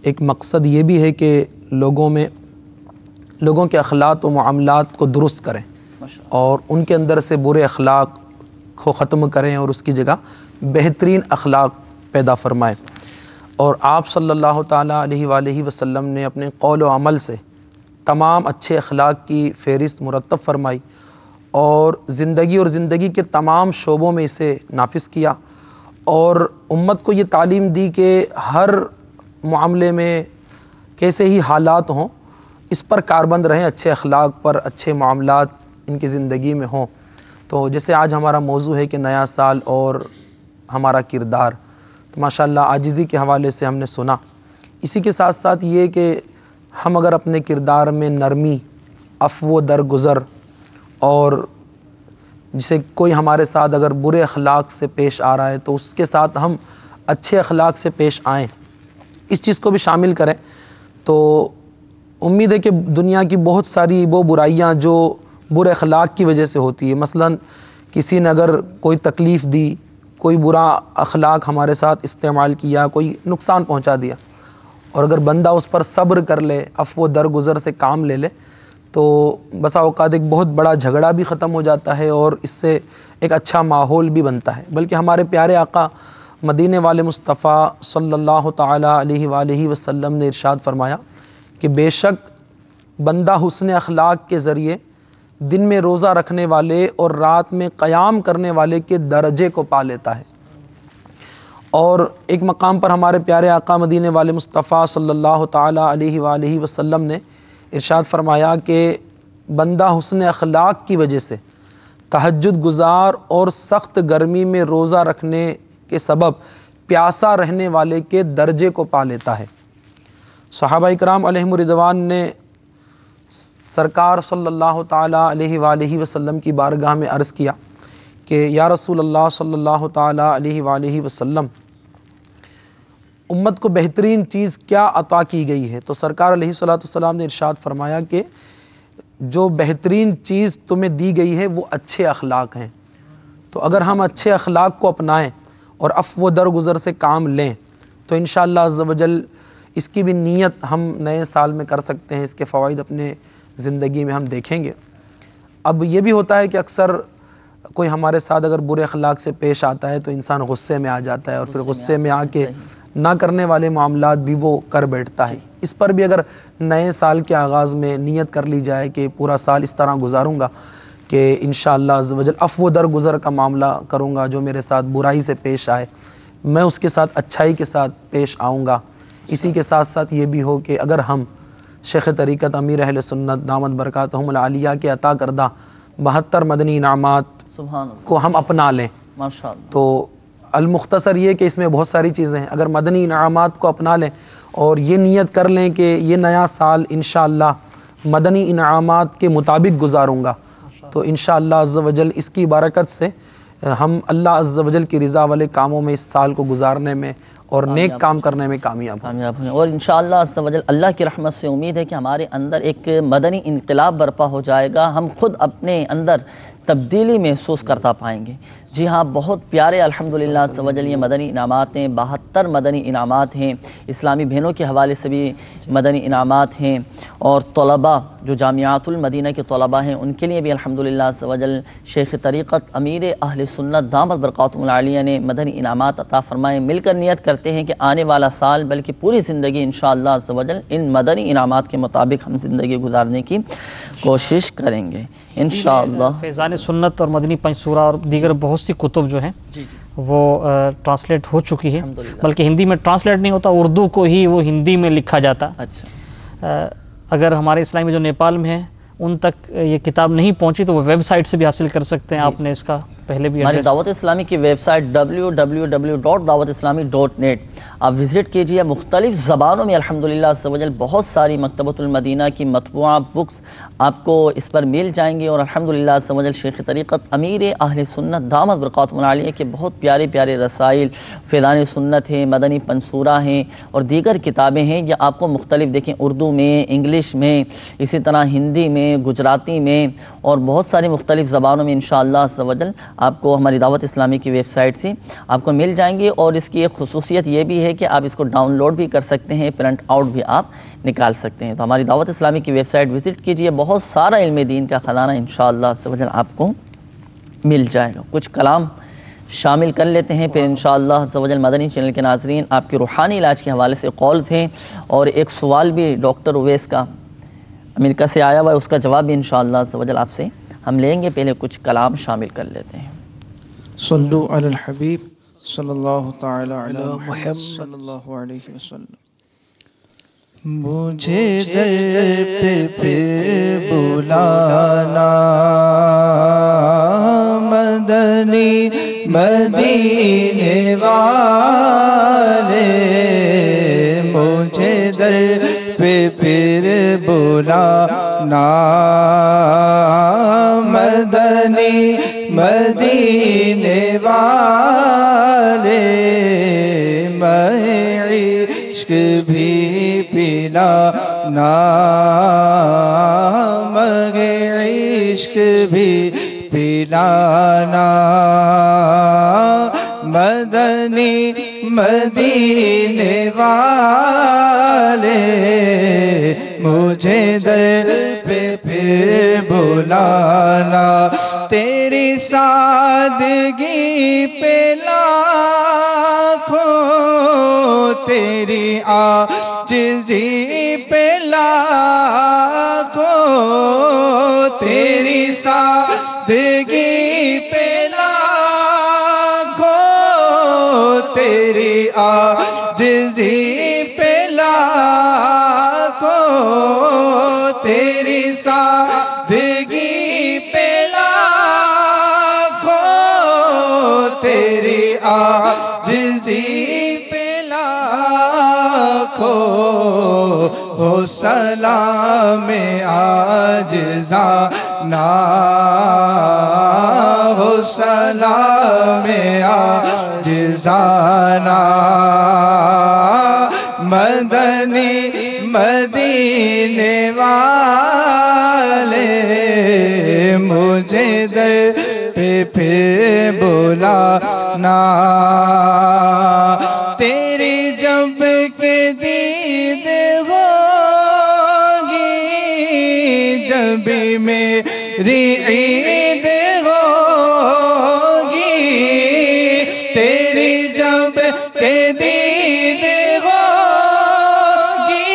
ایک مقصد یہ بھی ہے کہ لوگوں کے اخلاق و معاملات کو درست کریں اور ان کے اندر سے برے اخلاق کو ختم کریں اور اس کی جگہ بہترین اخلاق پیدا فرمائیں. اور آپ صلی اللہ تعالیٰ علیہ وآلہ وسلم نے اپنے قول و عمل سے تمام اچھے اخلاق کی فہرست مرتب فرمائی اور زندگی کے تمام شعبوں میں اسے نافذ کیا، اور امت کو یہ تعلیم دی کہ ہر معاملے میں کیسے ہی حالات ہوں اس پر کاربند رہیں، اچھے اخلاق پر، اچھے معاملات ان کی زندگی میں ہوں. تو جیسے آج ہمارا موضوع ہے کہ نیا سال اور ہمارا کردار، تو ماشاءاللہ عاجزی کے حوالے سے ہم نے سنا. اسی کے ساتھ ساتھ یہ کہ ہم اگر اپنے کردار میں نرمی، عفو درگزر، اور جسے کوئی ہمارے ساتھ اگر برے اخلاق سے پیش آ رہا ہے تو اس کے ساتھ ہم اچھے اخلاق سے پیش آئیں، اس چیز کو بھی شامل کریں، تو امید ہے کہ دنیا کی بہت ساری وہ برائیاں جو برے اخلاق کی وجہ سے ہوتی ہے، مثلا کسی نے اگر کوئی تکلیف دی، کوئی برا اخلاق ہمارے ساتھ استعمال کیا، کوئی نقصان پہنچا دیا، اور اگر بندہ اس پر صبر کر لے، عفو درگزر سے کام لے لے، تو بسا اوقات ایک بہت بڑا جھگڑا بھی ختم ہو جاتا ہے اور اس سے ایک اچھا ماحول بھی بنتا ہے. بلکہ ہمارے پیارے آقا مدینے والے مصطفیٰ صلی اللہ تعالیٰ علیہ وآلہ وسلم نے ارشاد فرمایا کہ بے شک بندہ حسن اخلاق کے ذریعے دن میں روزہ رکھنے والے اور رات میں قیام کرنے والے کے درجے کو پا لیتا ہے. اور ایک مقام پر ہمارے پیارے آقا مدینے والے مصطفیٰ صلی اللہ تعالیٰ علیہ وآلہ وسلم نے ارشاد فرمایا کہ بندہ حسن اخلاق کی وجہ سے تہجد گزار اور سخت گرمی میں روزہ رکھنے کے سبب پیاسا رہنے والے کے درجے کو پا لیتا ہے. صحابہ اکرام علیہم رضوان نے سرکار صلی اللہ تعالیٰ علیہ وآلہ وسلم کی بارگاہ میں عرض کیا کہ یا رسول اللہ صلی اللہ تعالیٰ علیہ وآلہ وسلم، امت کو بہترین چیز کیا عطا کی گئی ہے؟ تو سرکار علیہ الصلوۃ والسلام نے ارشاد فرمایا کہ جو بہترین چیز تمہیں دی گئی ہے وہ اچھے اخلاق ہیں. تو اگر ہم اچھے اخلاق کو اپنائیں اور عفو درگزر سے کام لیں تو انشاءاللہ عز و جل اس کی بھی نیت ہم نئے سال میں کر سکتے ہیں، اس کے فوائد اپنے زندگی میں ہم دیکھیں گے. اب یہ بھی ہوتا ہے کہ اکثر کوئی ہمارے ساتھ اگر برے اخلاق سے پیش آتا ہے تو انسان غصے میں آ جاتا ہے اور پھر غصے میں آ کے نہ کرنے والے معاملات بھی وہ کر بیٹھتا ہے. اس پر بھی اگر نئے سال کے آغاز میں نیت کر لی جائے کہ پورا سال اس طرح گزاروں گا کہ انشاءاللہ عز و جل عفو درگزر کا معاملہ کروں گا، جو میرے ساتھ برائی سے پیش آئے میں اس کے ساتھ اچھائی کے ساتھ پیش آؤں گا. اسی کے ساتھ ساتھ یہ بھی ہو کہ اگر ہم شیخ طریقت امیر اہل سنت دامت برکاتہم العالیہ کے عطا کردہ 72 مدنی انعامات کو ہم اپنا لیں. تو المختصر یہ کہ اس میں بہت ساری چیزیں ہیں. اگر مدنی انعامات کو اپنا لیں اور یہ نیت کر لیں کہ یہ نیا سال انشاءاللہ مدنی انعامات کے مطابق گزاروں گا، تو انشاءاللہ عز و جل اس کی برکت سے ہم اللہ عز و جل کی رضا والے کاموں میں اس سال کو گزارنے میں اور نیک کام کرنے میں کامیاب
ہیں. اور انشاءاللہ عز و جل اللہ کی رحمت سے امید ہے کہ ہمارے اندر ایک مدنی انقلاب برپا ہو جائے گا، ہم خود اپنے اندر تبدیلی محسوس کرتا پائیں گے. جی ہاں، بہت پیارے الحمدللہ عز و جل یہ مدنی انعامات ہیں. 72 مدنی انعامات ہیں. اسلامی بہنوں کے حوالے سے بھی مدنی انعامات ہیں، اور طلباء جو جامعات المدینہ کے طلباء ہیں ان کے لیے بھی الحمدللہ عز و جل شیخ طریقت امیر اہل سنت دامت برکاتہم العالیہ نے مدنی انعامات عطا فرمائے. مل کر نیت کرتے ہیں کہ آنے والا سال بلکہ پوری زندگی انشاءاللہ عز و جل ان مدنی انعامات کے مطابق ہم زندگی گزارنے کی کوشش کریں گے انشاءاللہ.
فیضان سنت اور مدنی پنصورہ اور دیگر بہت سی کتب جو ہیں وہ ٹرانسلیٹ ہو چکی ہے، بلکہ ہندی میں ٹرانسلیٹ نہیں ہوتا، اردو کو ہی وہ ہندی میں لکھا جاتا. اگر ہمارے اسلامی میں جو نیپال میں ہیں ان تک یہ کتاب نہیں پہنچی تو وہ ویب سائٹ سے بھی حاصل کر سکتے ہیں. آپ نے اس کا پہلے بھی
ہماری دعوت اسلامی کی ویب سائٹ www.dawatislami.net آپ وزٹ کیجئے. مختلف زبانوں میں الحمدللہ عز و جل بہت ساری مکتبۃ المدینہ کی مطبوعہ بکس آپ کو اس پر مل جائیں گے. اور الحمدللہ عز و جل شیخ طریقت امیر اہل سنت دامت برکاتہم العالیہ کے بہت پیارے پیارے رسائل، فیضان سنت ہیں، مدنی پنصورہ ہیں اور دیگر کتابیں ہیں. یہ آپ کو مختلف دیکھیں اردو میں، انگلش میں، اسی طرح ہندی میں، گجراتی میں اور بہت ساری مختلف زبانوں میں انشاءاللہ عز و جل آپ کو ہماری دعوت اسلامی کی ویب سائٹ سے آپ کو مل جائیں گے. اور اس کی ایک خصوصیت یہ بھی ہے کہ آپ اس کو ڈاؤن لوڈ بھی کر سکتے ہیں، پرنٹ آؤٹ بھی آپ نکال سکتے ہیں. تو ہماری دعوت اسلامی کی ویب سائٹ وزٹ کیجئے. بہت سارا علم دین کا خزانہ انشاءاللہ عز و جل آپ کو مل جائے گا. کچھ کلام شامل کر لیتے ہیں، پھر انشاءاللہ عز و جل مدنی چینل کے ناظرین آپ کے روحانی علاج کے حوالے سے قولز ہیں اور ایک سوال بھی ڈاکٹر اویس کا امریکہ سے آیا ہوا ہے، اس کا جواب بھی انشاءاللہ عز و جل آپ سے ہم لیں گے. پہلے کچھ کلام شامل کر لیتے ہیں.
صلو علی الحبیب صلی اللہ تعالی علی محمد صلی اللہ علیہ وسلم. مجھے در پہ پھر بلانا مدنی مدینے والے، مجھے در پہ پھر بلانا مدنی مدینے والے، میں عشق بھی پلانا مگے عشق بھی پلانا مدنی مدینے والے، مجھے در پہ پھر بلانا. تیری سادگی پہ لاکھوں، تیری عاجزی پہ لاکھوں، تیری سادگی پہ لاکھوں، تیری عاجزی پہ لاکھوں، تیری سادگی پہ تیری عاجزی پہ لاکھوں، ہو سلام عاجزانہ، ہو سلام عاجزانہ مدنی مدینے والے، مجھے در پہ پھر بلانا. تیری جب کے دید ہوگی، جب میری عید ہوگی، تیری جب کے دید ہوگی،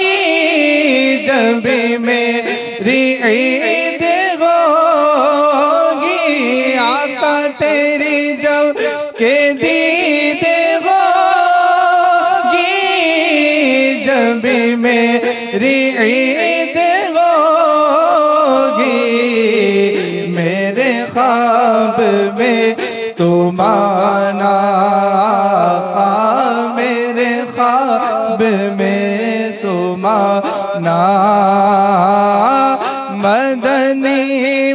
جب میری عید تیری جب کے دید ہوگی، جب میری عید ہوگی، میرے خواب میں تم آنا، میرے خواب میں تم آنا مدنی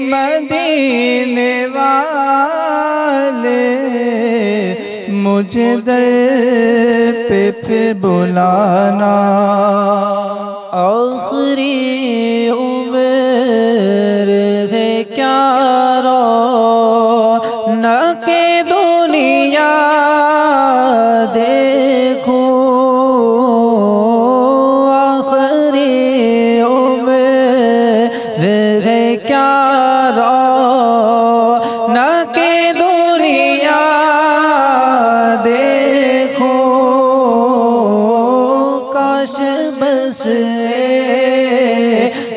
مدینے والے، مجھے در پہ پھر بلانا. آخری عمر ہے کیا رونق دنیا دیکھوں، آخری عمر ہے کیا رونق دنیا دیکھوں، کاش بس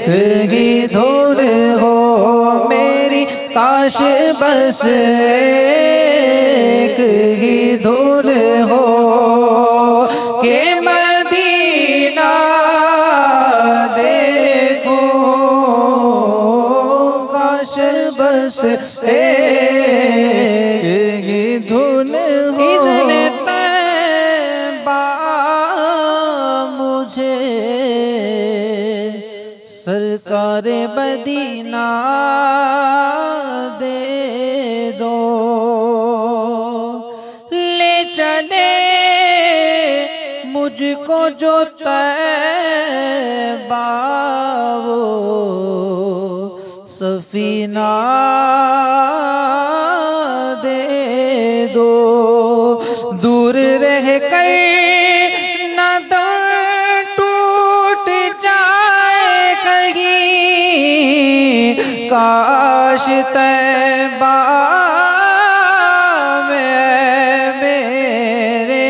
رہی دھول ہو میری، کاش بس ایک ہی دھول ہو کہ مدینہ دیکھوں، کاش بس ایک
سرکار مدینہ دے دو، لے چلے مجھ کو جو طیبہ وہ سفینہ دے دو، دور رہ کر نہ دم ٹوٹ جائے کہیں، کاش طیبہ میں میرے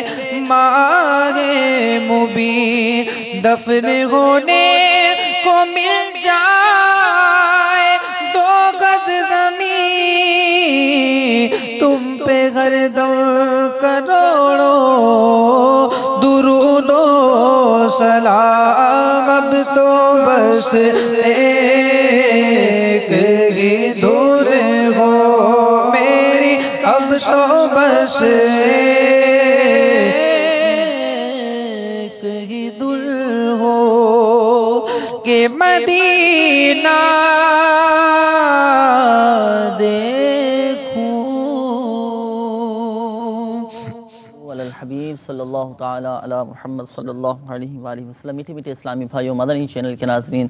ماہ مبین دفن ہونے کو مل جائے، دو گز زمین تم پہ گردن کروڑوں درود و سلام، اب تو بس ایک ہی دھن ہو میری، اب تو بس ایک ہی دل ہو کہ مدینہ
حبیب صلی اللہ تعالی علی محمد صلی اللہ علیہ وآلہ وسلم۔ میٹھے میٹھے اسلامی بھائیوں، مدنی چینل کے ناظرین،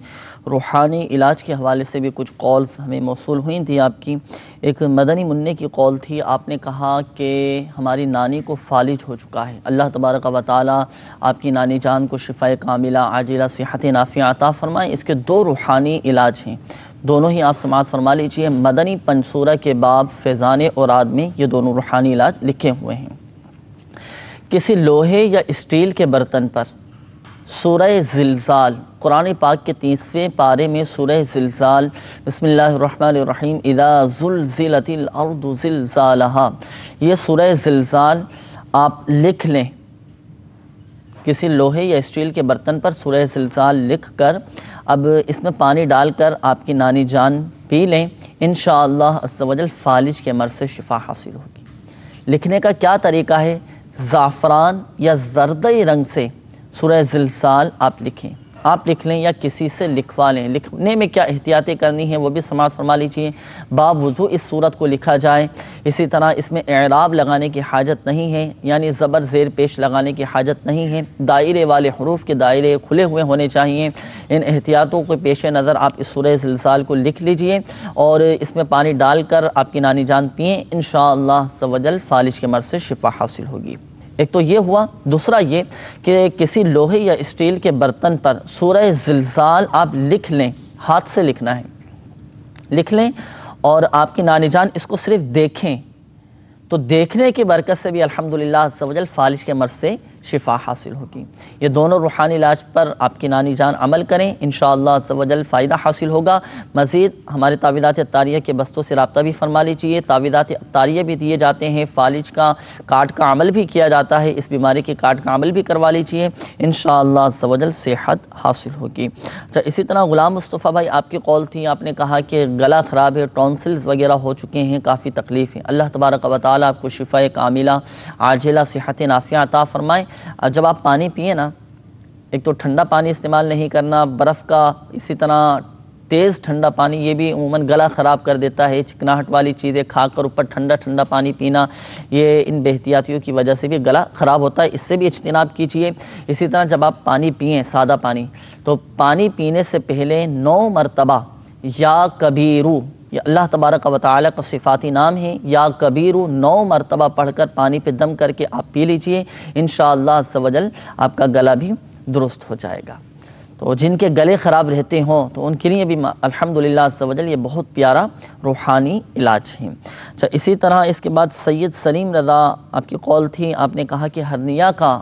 روحانی علاج کے حوالے سے بھی کچھ کالز ہمیں موصول ہوئی تھی آپ کی۔ ایک مدنی منع کی کال تھی، آپ نے کہا کہ ہماری نانی کو فالج ہو چکا ہے، اللہ تبارک و تعالی آپ کی نانی جان کو شفائے کاملہ عاجلہ صحت نافعہ عطا فرمائے۔ اس کے دو روحانی علاج ہیں، دونوں ہی آپ سماعت فرما لیجئے۔ مدنی پنسورہ کے باب فیضان اوراد میں یہ دونوں روحانی علاج لکھے ہوئے ہیں۔ کسی لوہے یا اسٹیل کے برتن پر سورہ زلزال، قرآن پاک کے 30ویں پارے میں سورہ زلزال، بسم اللہ الرحمن الرحیم، اذا زلزلت الارض زلزالہا، یہ سورہ زلزال آپ لکھ لیں۔ کسی لوہے یا اسٹیل کے برتن پر سورہ زلزال لکھ کر اب اس میں پانی ڈال کر آپ کی نانی جان پی لیں، انشاءاللہ عز و جل فالج کے مرض سے شفا حاصل ہوگی۔ لکھنے کا کیا طریقہ ہے؟ زعفران یا زردئی رنگ سے سورہ زلزال آپ لکھیں، آپ لکھ لیں یا کسی سے لکھوا لیں۔ لکھنے میں کیا احتیاطیں کرنی ہیں وہ بھی سماعت فرما لیجیے۔ باب وضو اس صورت کو لکھا جائے، اسی طرح اس میں اعراب لگانے کی حاجت نہیں ہے، یعنی زبر زیر پیش لگانے کی حاجت نہیں ہے، دائرے والے حروف کے دائرے کھلے ہوئے ہونے چاہیے۔ ان احتیاطوں کو پیش نظر آپ اس سورہ زلزال کو لکھ لیجئے اور اس میں پانی ڈال کر آپ کی نانی جان پئیں، انشاءاللہ عز و جل فالج کے مرض سے شفا حاصل ہوگی۔ ایک تو یہ ہوا، دوسرا یہ کہ کسی لوہے یا اسٹیل کے برتن پر سورہ زلزال آپ لکھ لیں، ہاتھ سے لکھنا ہے، لکھ لیں اور آپ کی نانی جان اس کو صرف دیکھیں، تو دیکھنے کی برکت سے بھی الحمدللہ عز و جل فالج کے مرض سے شفا حاصل ہوگی۔ یہ دونوں روحانی علاج پر آپ کی نانی جان عمل کریں، انشاءاللہ عز و جل فائدہ حاصل ہوگا۔ مزید ہمارے تعویذات اطاریہ کے بستوں سے رابطہ بھی فرما لیجیے، تعویذات اطاریہ بھی دیے جاتے ہیں، فالج کا کاٹ کا عمل بھی کیا جاتا ہے، اس بیماری کے کاٹ کا عمل بھی کروا لیجیے، انشاءاللہ عز و جل صحت حاصل ہوگی۔ اچھا، اسی طرح غلام مصطفیٰ بھائی آپ کی قول تھی، آپ نے کہا کہ گلا خراب ہے، ٹونسلز وغیرہ ہو چکے ہیں، کافی تکلیف ہے، اللہ تبارک و تعالیٰ آپ کو شفائے کاملہ عاجلہ صحت نافعہ عطا فرمائے۔ جب آپ پانی پئیں نا، ایک تو ٹھنڈا پانی استعمال نہیں کرنا، برف کا، اسی طرح تیز ٹھنڈا پانی، یہ بھی عموماً گلا خراب کر دیتا ہے، چکناہٹ والی چیزیں کھا کر اوپر ٹھنڈا ٹھنڈا پانی پینا، یہ ان بے احتیاطیوں کی وجہ سے بھی گلا خراب ہوتا ہے، اس سے بھی اجتناب کیجیے۔ اسی طرح جب آپ پانی پئیں، سادہ پانی، تو پانی پینے سے پہلے 9 مرتبہ یا کبیرو، یہ اللہ تبارک و تعالیٰ کا صفاتی نام ہے، یا کبیرو 9 مرتبہ پڑھ کر پانی پہ دم کر کے آپ پی لیجئے، انشاءاللہ عز و جل آپ کا گلا بھی درست ہو جائے گا۔ تو جن کے گلے خراب رہتے ہوں تو ان کے لیے بھی الحمدللہ عز و جل یہ بہت پیارا روحانی علاج ہے۔ اچھا، اسی طرح اس کے بعد سید سلیم رضا آپ کی قول تھی، آپ نے کہا کہ ہرنیا کا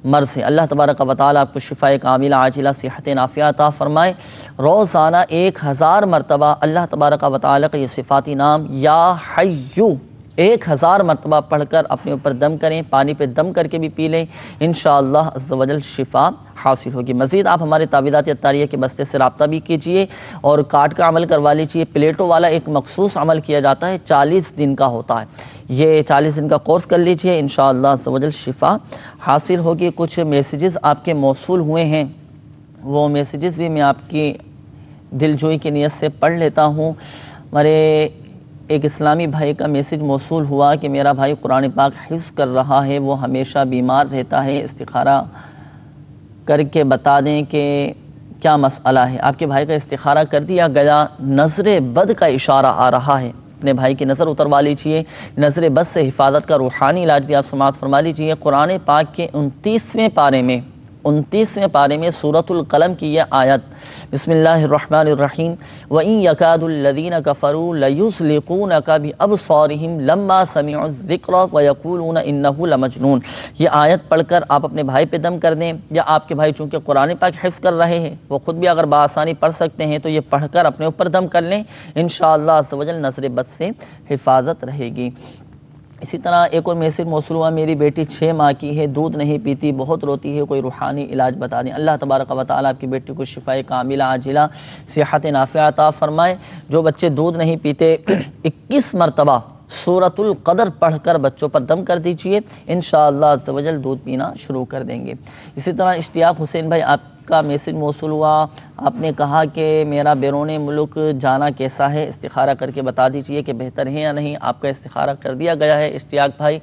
مرض ہے، اللہ تبارک و تعالیٰ آپ کو شفائے کاملہ عاجلہ صحت نافعہ عطا فرمائے۔ روزانہ 1000 مرتبہ اللہ تبارک و تعالیٰ کا یہ صفاتی نام یا حیو 1000 مرتبہ پڑھ کر اپنے اوپر دم کریں، پانی پہ دم کر کے بھی پی لیں، انشاءاللہ عز و جل شفا حاصل ہوگی۔ مزید آپ ہمارے تعویذات اطاریہ کے بستے سے رابطہ بھی کیجئے اور کاٹ کا عمل کروا لیجئے۔ پلیٹوں والا ایک مخصوص عمل کیا جاتا ہے، 40 دن کا ہوتا ہے، یہ 40 دن کا کورس کر لیجئے، انشاءاللہ عز و جل شفا حاصل ہوگی۔ کچھ میسیجز آپ کے موصول ہوئے ہیں، وہ میسیجز بھی میں آپ کی دلجوئی کی نیت سے پڑھ لیتا ہوں۔ ہمارے ایک اسلامی بھائی کا میسج موصول ہوا کہ میرا بھائی قرآن پاک حفظ کر رہا ہے، وہ ہمیشہ بیمار رہتا ہے، استخارہ کر کے بتا دیں کہ کیا مسئلہ ہے۔ آپ کے بھائی کا استخارہ کر دیا گیا، نظر بد کا اشارہ آ رہا ہے، اپنے بھائی کی نظر اتروا لیجیے۔ نظر بد سے حفاظت کا روحانی علاج بھی آپ سماعت فرما لیجیے۔ قرآن پاک کے 29ویں پارے میں سورۃ القلم کی یہ آیت، بسم اللہ الرحمن الرحیم، وَإِن يَكَادُ الَّذِينَ كَفَرُوا لَيُزْلِقُونَكَ بِأَبْصَارِهِمْ لَمَّا سَمِعُوا الذِّكْرَ وَيَقُولُونَ إِنَّهُ لَمَجْنُونَ۔ یہ آیت پڑھ کر آپ اپنے بھائی پہ دم کر دیں، یا آپ کے بھائی چونکہ قرآن پاک حفظ کر رہے ہیں، وہ خود بھی اگر بآسانی پڑھ سکتے ہیں تو یہ پڑھ کر اپنے اوپر دم کر لیں، انشاءاللہ عز و جل نظر بد سے حفاظت رہے گی۔ اسی طرح ایک اور میسج موصول ہوا، میری بیٹی 6 ماہ کی ہے، دودھ نہیں پیتی، بہت روتی ہے، کوئی روحانی علاج بتا دیں۔ اللہ تبارک و تعالیٰ آپ کی بیٹی کو شفائے کاملہ عاجلہ صحت نافعہ عطا فرمائے۔ جو بچے دودھ نہیں پیتے 21 مرتبہ سورۃ القدر پڑھ کر بچوں پر دم کر دیجئے، انشاءاللہ عز و جل دودھ پینا شروع کر دیں گے۔ اسی طرح اشتیاق حسین بھائی آپ کا میسج موصول ہوا، آپ نے کہا کہ میرا بیرون ملک جانا کیسا ہے، استخارہ کر کے بتا دیجئے کہ بہتر ہے یا نہیں۔ آپ کا استخارہ کر دیا گیا ہے اشتیاق بھائی،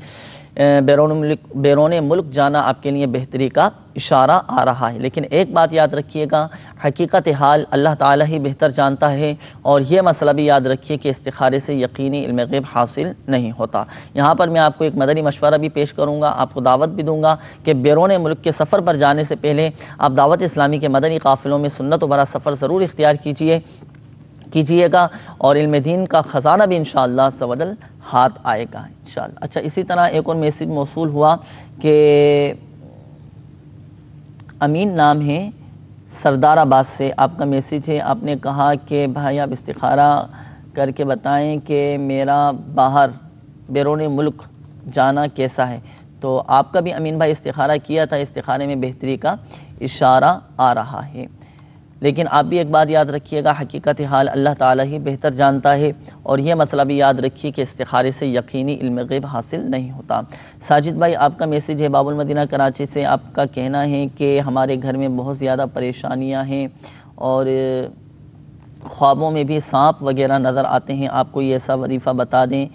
بیرون ملک جانا آپ کے لیے بہتری کا اشارہ آ رہا ہے، لیکن ایک بات یاد رکھیے گا، حقیقت حال اللہ تعالیٰ ہی بہتر جانتا ہے، اور یہ مسئلہ بھی یاد رکھیے کہ استخارے سے یقینی علم غیب حاصل نہیں ہوتا۔ یہاں پر میں آپ کو ایک مدنی مشورہ بھی پیش کروں گا، آپ کو دعوت بھی دوں گا کہ بیرون ملک کے سفر پر جانے سے پہلے آپ دعوت اسلامی کے مدنی قافلوں میں سنت و بھرا سفر ضرور اختیار کیجئے گا، اور علم دین کا خزانہ بھی انشاءاللہ عز و جل ہاتھ آئے گا انشاءاللہ۔ اچھا، اسی طرح ایک اور میسج موصول ہوا کہ امین نام ہے سردار آباد سے، آپ کا میسج ہے، آپ نے کہا کہ بھائی آپ استخارہ کر کے بتائیں کہ میرا باہر بیرون ملک جانا کیسا ہے۔ تو آپ کا بھی امین بھائی استخارہ کیا تھا، استخارے میں بہتری کا اشارہ آ رہا ہے، لیکن آپ بھی ایک بات یاد رکھیے گا، حقیقت حال اللہ تعالیٰ ہی بہتر جانتا ہے، اور یہ مسئلہ بھی یاد رکھیے کہ استخارے سے یقینی علم غیب حاصل نہیں ہوتا۔ ساجد بھائی آپ کا میسج ہے باب المدینہ کراچی سے، آپ کا کہنا ہے کہ ہمارے گھر میں بہت زیادہ پریشانیاں ہیں، اور خوابوں میں بھی سانپ وغیرہ نظر آتے ہیں، آپ کوئی ایسا وظیفہ بتا دیں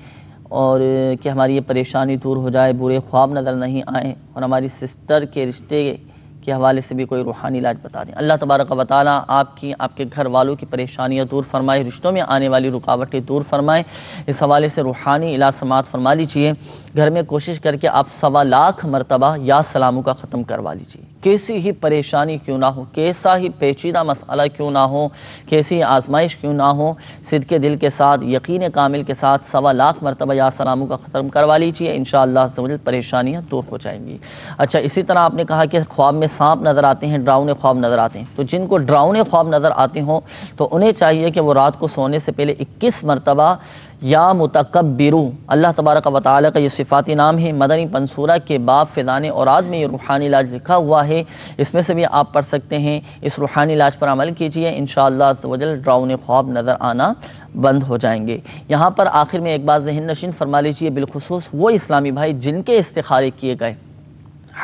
اور کہ ہماری یہ پریشانی دور ہو جائے، برے خواب نظر نہیں آئیں، اور ہماری سسٹر کے رشتے کے حوالے سے بھی کوئی روحانی علاج بتا دیں۔ اللہ تبارک و تعالیٰ آپ کے گھر والوں کی پریشانیاں دور فرمائے، رشتوں میں آنے والی رکاوٹیں دور فرمائے۔ اس حوالے سے روحانی علاج سماعت فرما لیجئے۔ گھر میں کوشش کر کے آپ 1.25 لاکھ مرتبہ یا سلاموں کا ختم کروا لیجئے، کیسی ہی پریشانی کیوں نہ ہو، کیسا ہی پیچیدہ مسئلہ کیوں نہ ہو، کیسی آزمائش کیوں نہ ہو، صدق دل کے ساتھ، یقین کامل کے ساتھ 1.25 لاکھ مرتبہ یا سلاموں کا ختم کروا لیجئے، انشاءاللہ عز و جل پریشانیاں دور ہو جائیں گی۔ اچھا، اسی طرح آپ نے کہا کہ خواب میں سانپ نظر آتے ہیں، ڈراؤنے خواب نظر آتے ہیں، تو جن کو ڈراؤنے خواب نظر آتے ہوں تو انہیں چاہیے کہ وہ رات کو سونے سے پہلے 21 مرتبہ یا متکبرو، اللہ تبارک و تعالیٰ کا یہ صفاتی نام ہے، مدنی پنسورہ کے باب فیضان اوراد میں یہ روحانی علاج لکھا ہوا ہے، اس میں سے بھی آپ پڑھ سکتے ہیں۔ اس روحانی علاج پر عمل کیجئے، انشاءاللہ عز و جل ڈراؤنے خواب نظر آنا بند ہو جائیں گے۔ یہاں پر آخر میں ایک بات ذہن نشین فرما لیجئے، بالخصوص وہ اسلامی بھائی جن کے استخارے کیے گئے،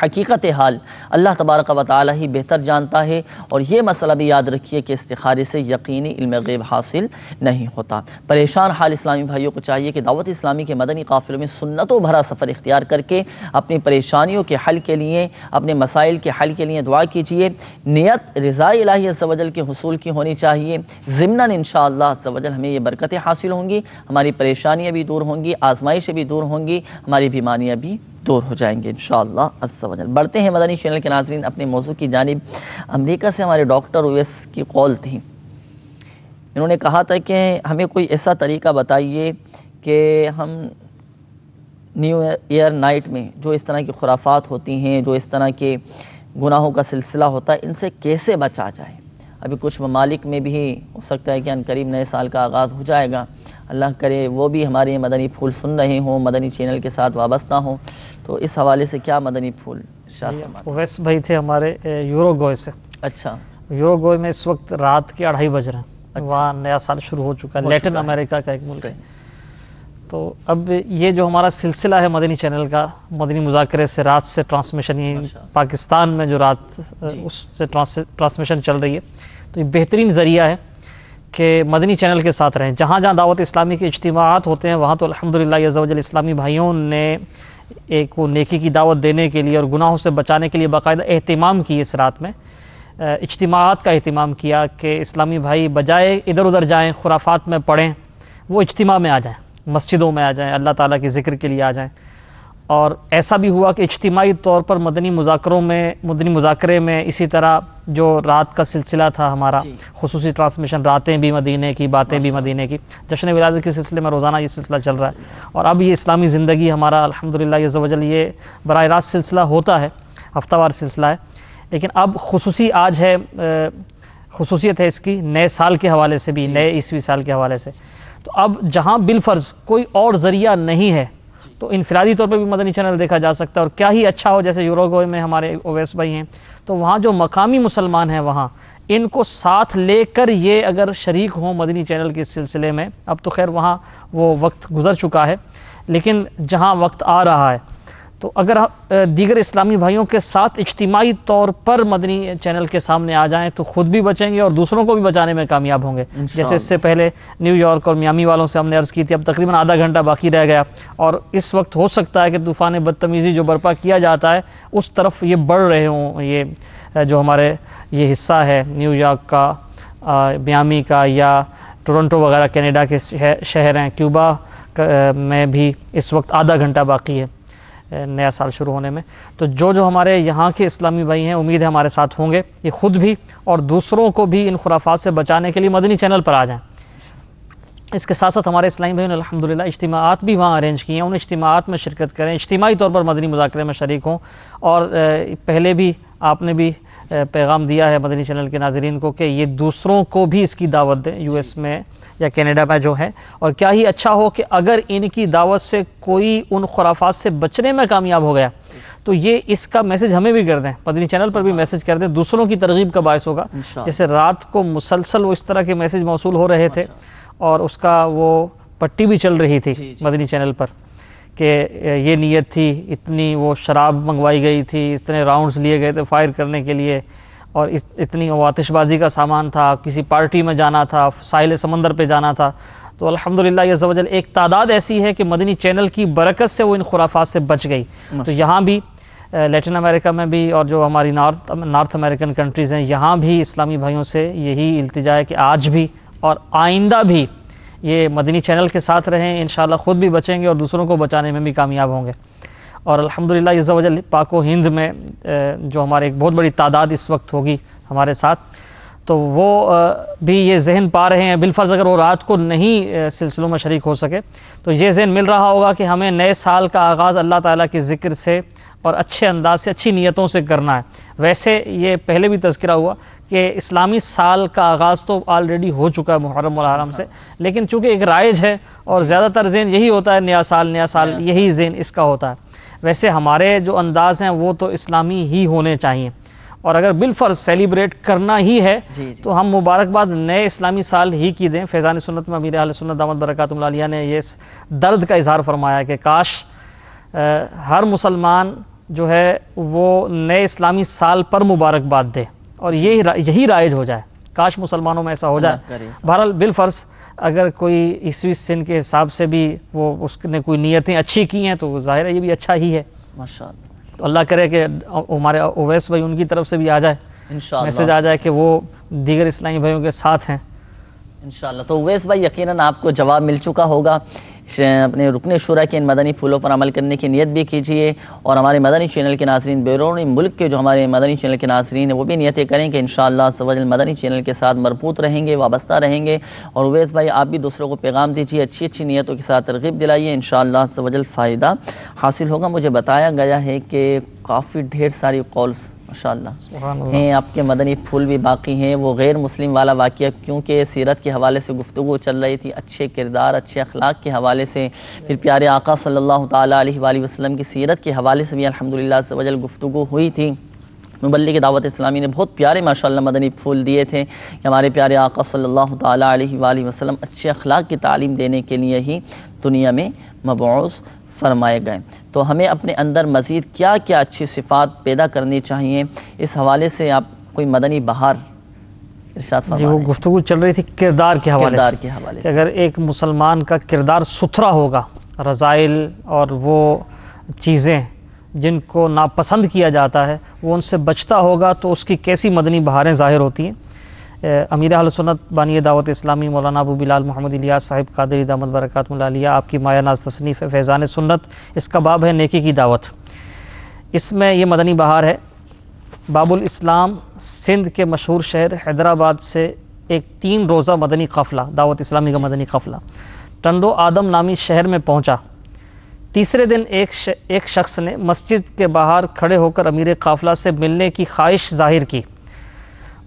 حقیقت حال اللہ تبارک و تعالیٰ ہی بہتر جانتا ہے، اور یہ مسئلہ بھی یاد رکھیے کہ استخارے سے یقینی علم غیب حاصل نہیں ہوتا۔ پریشان حال اسلامی بھائیوں کو چاہیے کہ دعوت اسلامی کے مدنی قافلوں میں سنتوں بھرا سفر اختیار کر کے اپنی پریشانیوں کے حل کے لیے، اپنے مسائل کے حل کے لیے دعا کیجیے۔ نیت رضا الہی عز و جل کے حصول کی ہونی چاہیے، ضمناً انشاءاللہ عز و جل ہمیں یہ برکتیں حاصل ہوں گی، ہماری پریشانیاں بھی دور ہوں گی، آزمائشیں بھی دور ہوں گی، ہماری بیماریاں بھی دور ہو جائیں گے انشاءاللہ عز و جل۔ بڑھتے ہیں مدنی چینل کے ناظرین اپنے موضوع کی جانب۔ امریکہ سے ہمارے ڈاکٹر اویس کی کال تھی، انہوں نے کہا تھا کہ ہمیں کوئی ایسا طریقہ بتائیے کہ ہم نیو ایئر نائٹ میں جو اس طرح کی خرافات ہوتی ہیں، جو اس طرح کے گناہوں کا سلسلہ ہوتا ہے، ان سے کیسے بچا جائے۔ ابھی کچھ ممالک میں بھی ہو سکتا ہے کہ ان قریب نئے سال کا آغاز ہو جائے گا، اللہ کرے وہ بھی ہمارے مدنی پھول سن رہے ہوں، مدنی چینل کے ساتھ وابستہ ہوں، تو اس حوالے سے کیا مدنی پھول
اویس بھائی تھے ہمارے یوروگوئے سے۔
اچھا،
یوروگوئے میں اس وقت رات کے 2:30 بج رہے ہیں، وہاں نیا سال شروع ہو چکا ہے، لیٹن امریکہ کا ایک ملک ہے۔ تو اب یہ جو ہمارا سلسلہ ہے مدنی چینل کا، مدنی مذاکرے سے رات سے ٹرانسمیشن، پاکستان میں جو رات اس سے ٹرانسمیشن چل رہی ہے، تو یہ بہترین ذریعہ ہے کہ مدنی چینل کے ساتھ رہیں. جہاں جہاں دعوت اسلامی کے اجتماعات ہوتے ہیں وہاں تو الحمدللہ عز و جل اسلامی بھائیوں نے ایک وہ نیکی کی دعوت دینے کے لیے اور گناہوں سے بچانے کے لیے باقاعدہ اہتمام کی. اس رات میں اجتماعات کا اہتمام کیا کہ اسلامی بھائی بجائے ادھر ادھر جائیں خرافات میں پڑھیں وہ اجتماع میں آ جائیں, مسجدوں میں آ جائیں, اللہ تعالیٰ کے ذکر کے لیے آ جائیں. اور ایسا بھی ہوا کہ اجتماعی طور پر مدنی مذاکرے میں اسی طرح جو رات کا سلسلہ تھا ہمارا خصوصی ٹرانسمیشن راتیں بھی مدینے کی باتیں بھی مدینے کی, جشن ولادت کے سلسلے میں روزانہ یہ سلسلہ چل رہا ہے. اور اب یہ اسلامی زندگی ہمارا الحمدللہ عز و جل یہ براہ راست سلسلہ ہوتا ہے, ہفتہ وار سلسلہ ہے, لیکن اب خصوصی آج ہے, خصوصیت ہے اس کی نئے سال کے حوالے سے بھی, نئے عیسوی سال کے حوالے سے. تو اب جہاں بالفرض کوئی اور ذریعہ نہیں ہے تو انفرادی طور پہ بھی مدنی چینل دیکھا جا سکتا ہے. اور کیا ہی اچھا ہو, جیسے یوروگوئے میں ہمارے اویس بھائی ہیں تو وہاں جو مقامی مسلمان ہیں وہاں ان کو ساتھ لے کر یہ اگر شریک ہوں مدنی چینل کے سلسلے میں, اب تو خیر وہاں وہ وقت گزر چکا ہے, لیکن جہاں وقت آ رہا ہے تو اگر دیگر اسلامی بھائیوں کے ساتھ اجتماعی طور پر مدنی چینل کے سامنے آ جائیں تو خود بھی بچیں گے اور دوسروں کو بھی بچانے میں کامیاب ہوں گے. جیسے اس سے پہلے نیو یارک اور میامی والوں سے ہم نے عرض کی تھی, اب تقریباً آدھا گھنٹہ باقی رہ گیا اور اس وقت ہو سکتا ہے کہ طوفان بدتمیزی جو برپا کیا جاتا ہے اس طرف یہ بڑھ رہے ہوں. یہ جو ہمارے یہ حصہ ہے نیو یارک کا, میامی کا یا ٹورنٹو وغیرہ کینیڈا کے شہر ہیں, کیوبا میں بھی اس وقت آدھا گھنٹہ باقی ہے نیا سال شروع ہونے میں. تو جو ہمارے یہاں کے اسلامی بھائی ہیں امید ہے ہمارے ساتھ ہوں گے, یہ خود بھی اور دوسروں کو بھی ان خرافات سے بچانے کے لیے مدنی چینل پر آ جائیں. اس کے ساتھ ساتھ ہمارے اسلامی بھائیوں نے الحمدللہ اجتماعات بھی وہاں ارینج کیے ہیں, ان اجتماعات میں شرکت کریں, اجتماعی طور پر مدنی مذاکرے میں شریک ہوں. اور پہلے بھی آپ نے بھی پیغام دیا ہے مدنی چینل کے ناظرین کو کہ یہ دوسروں کو بھی اس کی دعوت دیں یو ایس میں یا کینیڈا میں جو ہے. اور کیا ہی اچھا ہو کہ اگر ان کی دعوت سے کوئی ان خرافات سے بچنے میں کامیاب ہو گیا تو یہ اس کا میسج ہمیں بھی کر دیں, مدنی چینل پر بھی میسج کر دیں, دوسروں کی ترغیب کا باعث ہوگا. جیسے رات کو مسلسل وہ اس طرح کے میسج موصول ہو رہے تھے اور اس کا وہ پٹی بھی چل رہی تھی مدنی چینل پر کہ یہ نیت تھی, اتنی وہ شراب منگوائی گئی تھی, اتنے راؤنڈز لیے گئے تھے فائر کرنے کے لیے, اور اتنی وہ آتش بازی کا سامان تھا, کسی پارٹی میں جانا تھا, ساحل سمندر پہ جانا تھا. تو الحمدللہ عز و جل ایک تعداد ایسی ہے کہ مدنی چینل کی برکت سے وہ ان خرافات سے بچ گئی. تو یہاں بھی لیٹن امریکہ میں بھی اور جو ہماری نارتھ امریکن کنٹریز ہیں یہاں بھی اسلامی بھائیوں سے یہی التجا ہے کہ آج بھی اور آئندہ بھی یہ مدنی چینل کے ساتھ رہیں, انشاءاللہ خود بھی بچیں گے اور دوسروں کو بچانے میں بھی کامیاب ہوں گے. اور الحمدللہ عز و جل پاک و ہند میں جو ہمارے ایک بہت بڑی تعداد اس وقت ہوگی ہمارے ساتھ, تو وہ بھی یہ ذہن پا رہے ہیں, بالفرض اگر وہ رات کو نہیں سلسلوں میں شریک ہو سکے تو یہ ذہن مل رہا ہوگا کہ ہمیں نئے سال کا آغاز اللہ تعالیٰ کے ذکر سے اور اچھے انداز سے اچھی نیتوں سے کرنا ہے. ویسے یہ پہلے بھی تذکرہ ہوا کہ اسلامی سال کا آغاز تو آلریڈی ہو چکا ہے محرم الحرام سے, لیکن چونکہ ایک رائج ہے اور زیادہ تر ذہن یہی ہوتا ہے نیا سال یہی ذہن اس کا ہوتا ہے. ویسے ہمارے جو انداز ہیں وہ تو اسلامی ہی ہونے چاہیے, اور اگر بالفرض سیلیبریٹ کرنا ہی ہے تو ہم مبارکباد نئے اسلامی سال ہی کی دیں. فیضان سنت میں امیر اہل سنت دامت برکاتہم العالیہ نے یہ درد کا اظہار فرمایا کہ کاش ہر مسلمان جو ہے وہ نئے اسلامی سال پر مبارکباد دے اور یہی رائج ہو جائے, کاش مسلمانوں میں ایسا ہو جائے. بہرحال بالفرض اگر کوئی عیسوی سن کے حساب سے بھی وہ اس نے کوئی نیتیں اچھی کی ہیں تو ظاہر ہے یہ بھی اچھا ہی ہے ماشاءاللہ. تو اللہ کرے کہ ہمارے اویس بھائی ان کی طرف سے بھی آ جائے میسج آ جائے کہ وہ دیگر اسلامی بھائیوں کے ساتھ ہیں
انشاءاللہ. تو اویس بھائی یقیناً آپ کو جواب مل چکا ہوگا, اپنے رکن شورا کے ان مدنی پھولوں پر عمل کرنے کی نیت بھی کیجئے, اور ہمارے مدنی چینل کے ناظرین بیرون ملک کے جو ہمارے مدنی چینل کے ناظرین ہیں وہ بھی نیتیں کریں کہ انشاءاللہ سوجل مدنی چینل کے ساتھ مربوط رہیں گے, وابستہ رہیں گے. اور اویس بھائی آپ بھی دوسروں کو پیغام دیجئے, اچھی نیتوں کے ساتھ ترغیب دلائیے, انشاءاللہ سوجل فائدہ حاصل ہوگا. مجھے بتایا گیا ہے کہ کافی ڈھیر ساری کالز ماشاءاللہ ہیں, آپ کے مدنی پھول بھی باقی ہیں. وہ غیر مسلم والا واقعہ کیونکہ سیرت کے حوالے سے گفتگو چل رہی تھی, اچھے کردار اچھے اخلاق کے حوالے سے, پھر پیارے آقا صلی اللہ تعالیٰ علیہ وآلہ وسلم کی سیرت کے حوالے سے بھی الحمدللہ سے وجل گفتگو ہوئی تھی. مبلغ دعوت اسلامی نے بہت پیارے ماشاءاللہ مدنی پھول دیے تھے کہ ہمارے پیارے آقا صلی اللہ تعالیٰ علیہ وآلہ وسلم اچھے اخلاق کی تعلیم دینے کے لیے ہی دنیا میں مبعوث فرمائے گئے. تو ہمیں اپنے اندر مزید کیا کیا اچھی صفات پیدا کرنی چاہیے, اس حوالے سے آپ کوئی مدنی بہار
جی وہ گفتگو چل رہی تھی کردار کے حوالے سے کہ اگر ایک مسلمان کا کردار ستھرا ہوگا، رذائل اور وہ چیزیں جن کو ناپسند کیا جاتا ہے وہ ان سے بچتا ہوگا تو اس کی کیسی مدنی بہاریں ظاہر ہوتی ہیں۔ امیر اہل سنت بانی دعوت اسلامی مولانا ابو بلال محمد الیاس صاحب قادری دامت برکاتہ العالیہ، آپ کی مایہ ناز تصنیف ہے فیضان سنت، اس کا باب ہے نیکی کی دعوت۔ اس میں یہ مدنی بہار ہے، باب الاسلام سندھ کے مشہور شہر حیدرآباد سے ایک 3 روزہ مدنی قافلہ، دعوت اسلامی کا مدنی قافلہ ٹنڈو آدم نامی شہر میں پہنچا۔ تیسرے دن ایک شخص نے مسجد کے باہر کھڑے ہو کر امیر قافلہ سے ملنے کی خواہش ظاہر کی۔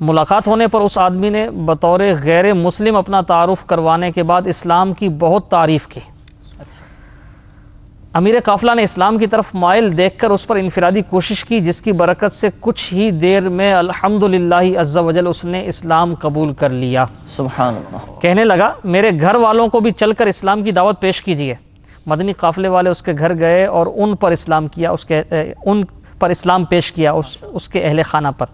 ملاقات ہونے پر اس آدمی نے بطور غیر مسلم اپنا تعارف کروانے کے بعد اسلام کی بہت تعریف کی۔ امیر قافلہ نے اسلام کی طرف مائل دیکھ کر اس پر انفرادی کوشش کی، جس کی برکت سے کچھ ہی دیر میں الحمدللہ عز و جل اس نے اسلام قبول کر لیا۔
سبحان اللہ۔
کہنے لگا میرے گھر والوں کو بھی چل کر اسلام کی دعوت پیش کیجیے۔ مدنی قافلے والے اس کے گھر گئے اور ان پر اسلام پیش کیا اس کے اہل خانہ پر،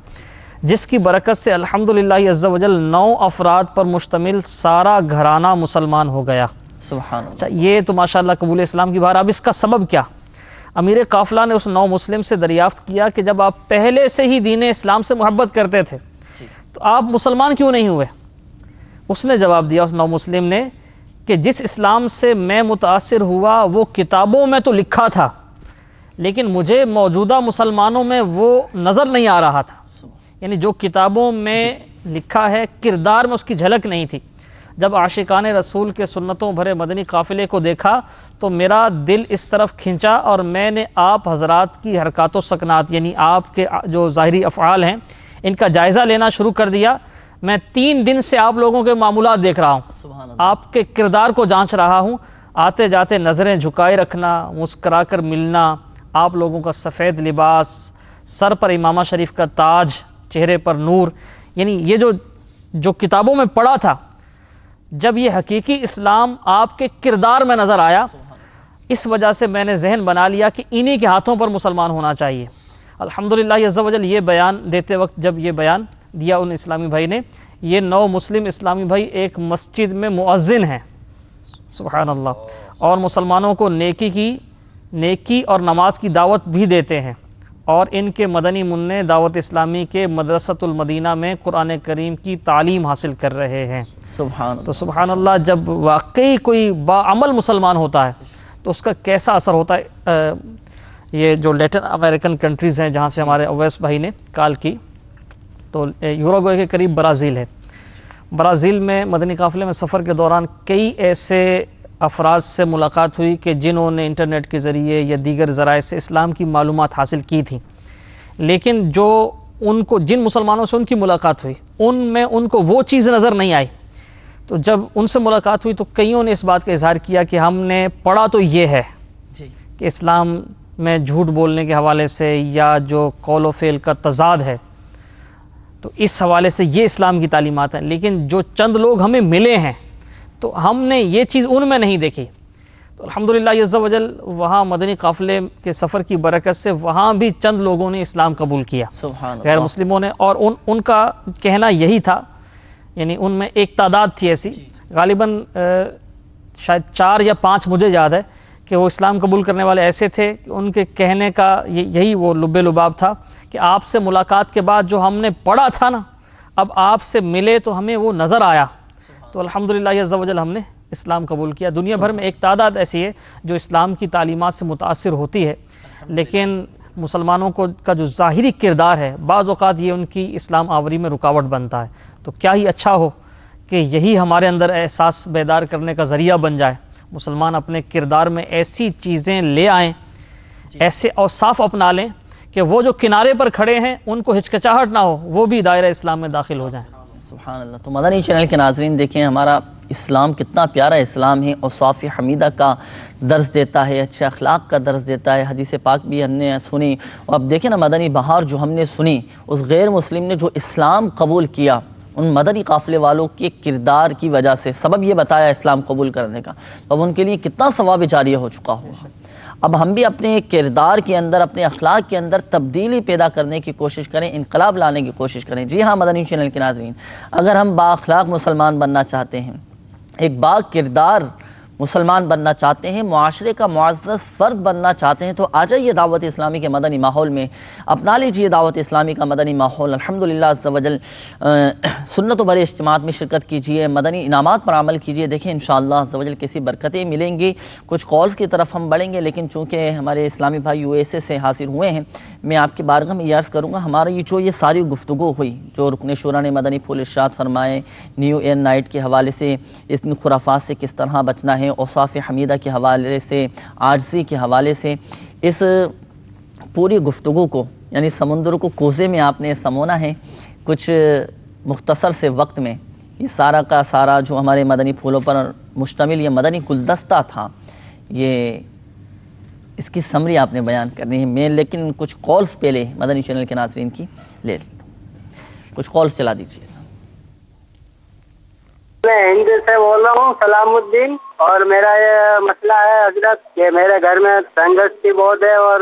جس کی برکت سے الحمدللہ عز و جل 9 افراد پر مشتمل سارا گھرانہ مسلمان ہو گیا۔
سبحان اللہ۔
اچھا یہ تو ماشاءاللہ قبول اسلام کی بہار۔ اب اس کا سبب کیا؟ امیر قافلہ نے اس 9 مسلم سے دریافت کیا کہ جب آپ پہلے سے ہی دین اسلام سے محبت کرتے تھے تو آپ مسلمان کیوں نہیں ہوئے؟ اس نے جواب دیا، اس 9 مسلم نے، کہ جس اسلام سے میں متاثر ہوا وہ کتابوں میں تو لکھا تھا لیکن مجھے موجودہ مسلمانوں میں وہ نظر نہیں آ رہا تھا، یعنی جو کتابوں میں لکھا ہے کردار میں اس کی جھلک نہیں تھی۔ جب عاشقان رسول کے سنتوں بھرے مدنی قافلے کو دیکھا تو میرا دل اس طرف کھنچا اور میں نے آپ حضرات کی حرکات و سکنات یعنی آپ کے جو ظاہری افعال ہیں ان کا جائزہ لینا شروع کر دیا۔ میں 3 دن سے آپ لوگوں کے معمولات دیکھ رہا ہوں، آپ کے کردار کو جانچ رہا ہوں، آتے جاتے نظریں جھکائے رکھنا، مسکرا کر ملنا، آپ لوگوں کا سفید لباس، سر پر امامہ شریف کا تاج، چہرے پر نور، یعنی یہ جو کتابوں میں پڑھا تھا، جب یہ حقیقی اسلام آپ کے کردار میں نظر آیا، اس وجہ سے میں نے ذہن بنا لیا کہ انہی کے ہاتھوں پر مسلمان ہونا چاہیے۔ الحمدللہ عز و جل یہ بیان دیتے وقت جب یہ بیان دیا ان اسلامی بھائی نے، یہ 9 مسلم اسلامی بھائی ایک مسجد میں مؤذن ہیں، سبحان اللہ، اور مسلمانوں کو نیکی اور نماز کی دعوت بھی دیتے ہیں، اور ان کے مدنی منع دعوت اسلامی کے مدرسۃ المدینہ میں قرآن کریم کی تعلیم حاصل کر رہے ہیں۔ تو سبحان اللہ، جب واقعی کوئی باعمل مسلمان ہوتا ہے تو اس کا کیسا اثر ہوتا ہے۔ یہ جو لیٹن امریکن کنٹریز ہیں جہاں سے ہمارے اویس بھائی نے کال کی، تو یوروگوئے کے قریب برازیل ہے۔ برازیل میں مدنی قافلے میں سفر کے دوران کئی ایسے افراد سے ملاقات ہوئی کہ جنہوں نے انٹرنیٹ کے ذریعے یا دیگر ذرائع سے اسلام کی معلومات حاصل کی تھیں، لیکن جن مسلمانوں سے ان کی ملاقات ہوئی ان میں ان کو وہ چیز نظر نہیں آئی۔ تو جب ان سے ملاقات ہوئی تو کئیوں نے اس بات کا اظہار کیا کہ ہم نے پڑھا تو یہ ہے کہ اسلام میں جھوٹ بولنے کے حوالے سے یا جو قول و فعل کا تضاد ہے تو اس حوالے سے یہ اسلام کی تعلیمات ہیں، لیکن جو چند لوگ ہمیں ملے ہیں تو ہم نے یہ چیز ان میں نہیں دیکھی۔ تو الحمدللہ عز و جل وہاں مدنی قافلے کے سفر کی برکت سے وہاں بھی چند لوگوں نے اسلام قبول کیا، غیر مسلموں نے، اور ان کا کہنا یہی تھا، یعنی ان میں ایک تعداد تھی ایسی، غالباً شاید 4 یا 5 مجھے یاد ہے کہ وہ اسلام قبول کرنے والے ایسے تھے کہ ان کے کہنے کا یہی وہ لب لباب تھا کہ آپ سے ملاقات کے بعد جو ہم نے پڑھا تھا نا، اب آپ سے ملے تو ہمیں وہ نظر آیا، تو الحمدللہ عز و جل ہم نے اسلام قبول کیا۔ دنیا بھر میں ایک تعداد ایسی ہے جو اسلام کی تعلیمات سے متاثر ہوتی ہے، لیکن مسلمانوں کا جو ظاہری کردار ہے بعض اوقات یہ ان کی اسلام آوری میں رکاوٹ بنتا ہے۔ تو کیا ہی اچھا ہو کہ یہی ہمارے اندر احساس بیدار کرنے کا ذریعہ بن جائے، مسلمان اپنے کردار میں ایسی چیزیں لے آئیں، ایسے اوصاف اپنا لیں کہ وہ جو کنارے پر کھڑے ہیں ان کو ہچکچاہٹ نہ ہو، وہ بھی دائرہ اسلام میں داخل ہو جائیں۔
سبحان اللہ۔ تو مدنی چینل کے ناظرین دیکھیں ہمارا اسلام کتنا پیارا اسلام ہے، اوصاف حمیدہ کا درس دیتا ہے، اچھے اخلاق کا درس دیتا ہے، حدیث پاک بھی ہم نے سنی، اور اب دیکھیں نا مدنی بہار جو ہم نے سنی، اس غیر مسلم نے جو اسلام قبول کیا ان مدنی قافلے والوں کے کردار کی وجہ سے سبب یہ بتایا اسلام قبول کرنے کا، تو اب ان کے لیے کتنا ثواب جاریہ ہو چکا ہوگا۔ اب ہم بھی اپنے کردار کے اندر، اپنے اخلاق کے اندر تبدیلی پیدا کرنے کی کوشش کریں، انقلاب لانے کی کوشش کریں۔ جی ہاں مدنی چینل کے ناظرین، اگر ہم با اخلاق مسلمان بننا چاہتے ہیں، ایک با کردار مسلمان بننا چاہتے ہیں، معاشرے کا معزز فرد بننا چاہتے ہیں، تو آ جائیے دعوت اسلامی کے مدنی ماحول میں، اپنا لیجیے دعوت اسلامی کا مدنی ماحول۔ الحمدللہ عز و جل سنت و بڑے اجتماعات میں شرکت کیجیے، مدنی انعامات پر عمل کیجیے، دیکھیں انشاءاللہ عز و جل کیسی برکتیں ملیں گی۔ کچھ کالز کی طرف ہم بڑھیں گے، لیکن چونکہ ہمارے اسلامی بھائی USA سے حاضر ہوئے ہیں، میں آپ کی بارگاہ میں یہ عرض کروں گا، ہمارا یہ ساری گفتگو ہوئی، جو رکن شورا نے مدنی پھول ارشاد فرمائے، نیو ایئر نائٹ کے حوالے سے، اس خرافات سے کس طرح بچنا ہے، اوصاف حمیدہ کے حوالے سے، عاجزی کے حوالے سے، اس پوری گفتگو کو یعنی سمندر کو کوزے میں آپ نے سمونا ہے کچھ مختصر سے وقت میں۔ یہ سارا کا سارا جو ہمارے مدنی پھولوں پر مشتمل یہ مدنی گلدستہ تھا، یہ اس کی سمری آپ نے بیان کرنی ہے۔ میں لیکن کچھ کالز پہلے مدنی چینل کے ناظرین کی لے لوں، کچھ کالز چلا دیجیے۔
میں ہند سے بول رہا ہوں، سلام الدین، اور میرا یہ مسئلہ ہے حضرت کہ میرے گھر میں سنگت کی بہت ہے اور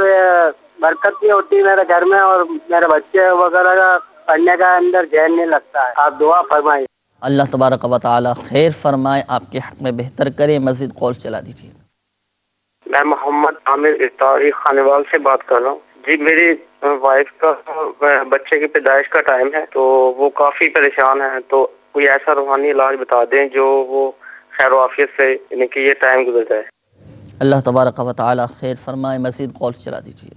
برکت بھی ہوتی ہے میرے گھر میں، اور میرے بچے وغیرہ کا پڑھنے کا اندر ذہن نہیں لگتا ہے، آپ دعا فرمائیے۔
اللہ تبارک و تعالی خیر فرمائے، آپ کے حق میں بہتر کرے۔ مزید کال چلا دیجیے۔
میں محمد عامر اتاری خانوال سے بات کر رہا ہوں۔ جی میری وائف کا بچے کی پیدائش کا ٹائم ہے، تو وہ کافی پریشان ہے، تو کوئی ایسا روحانی علاج بتا دیں جو وہ خیر و عافیت سے یعنی کہ یہ ٹائم گزر جائے۔
اللہ تبارک و تعالی خیر فرمائے۔ مزید کال چلا دیجیے۔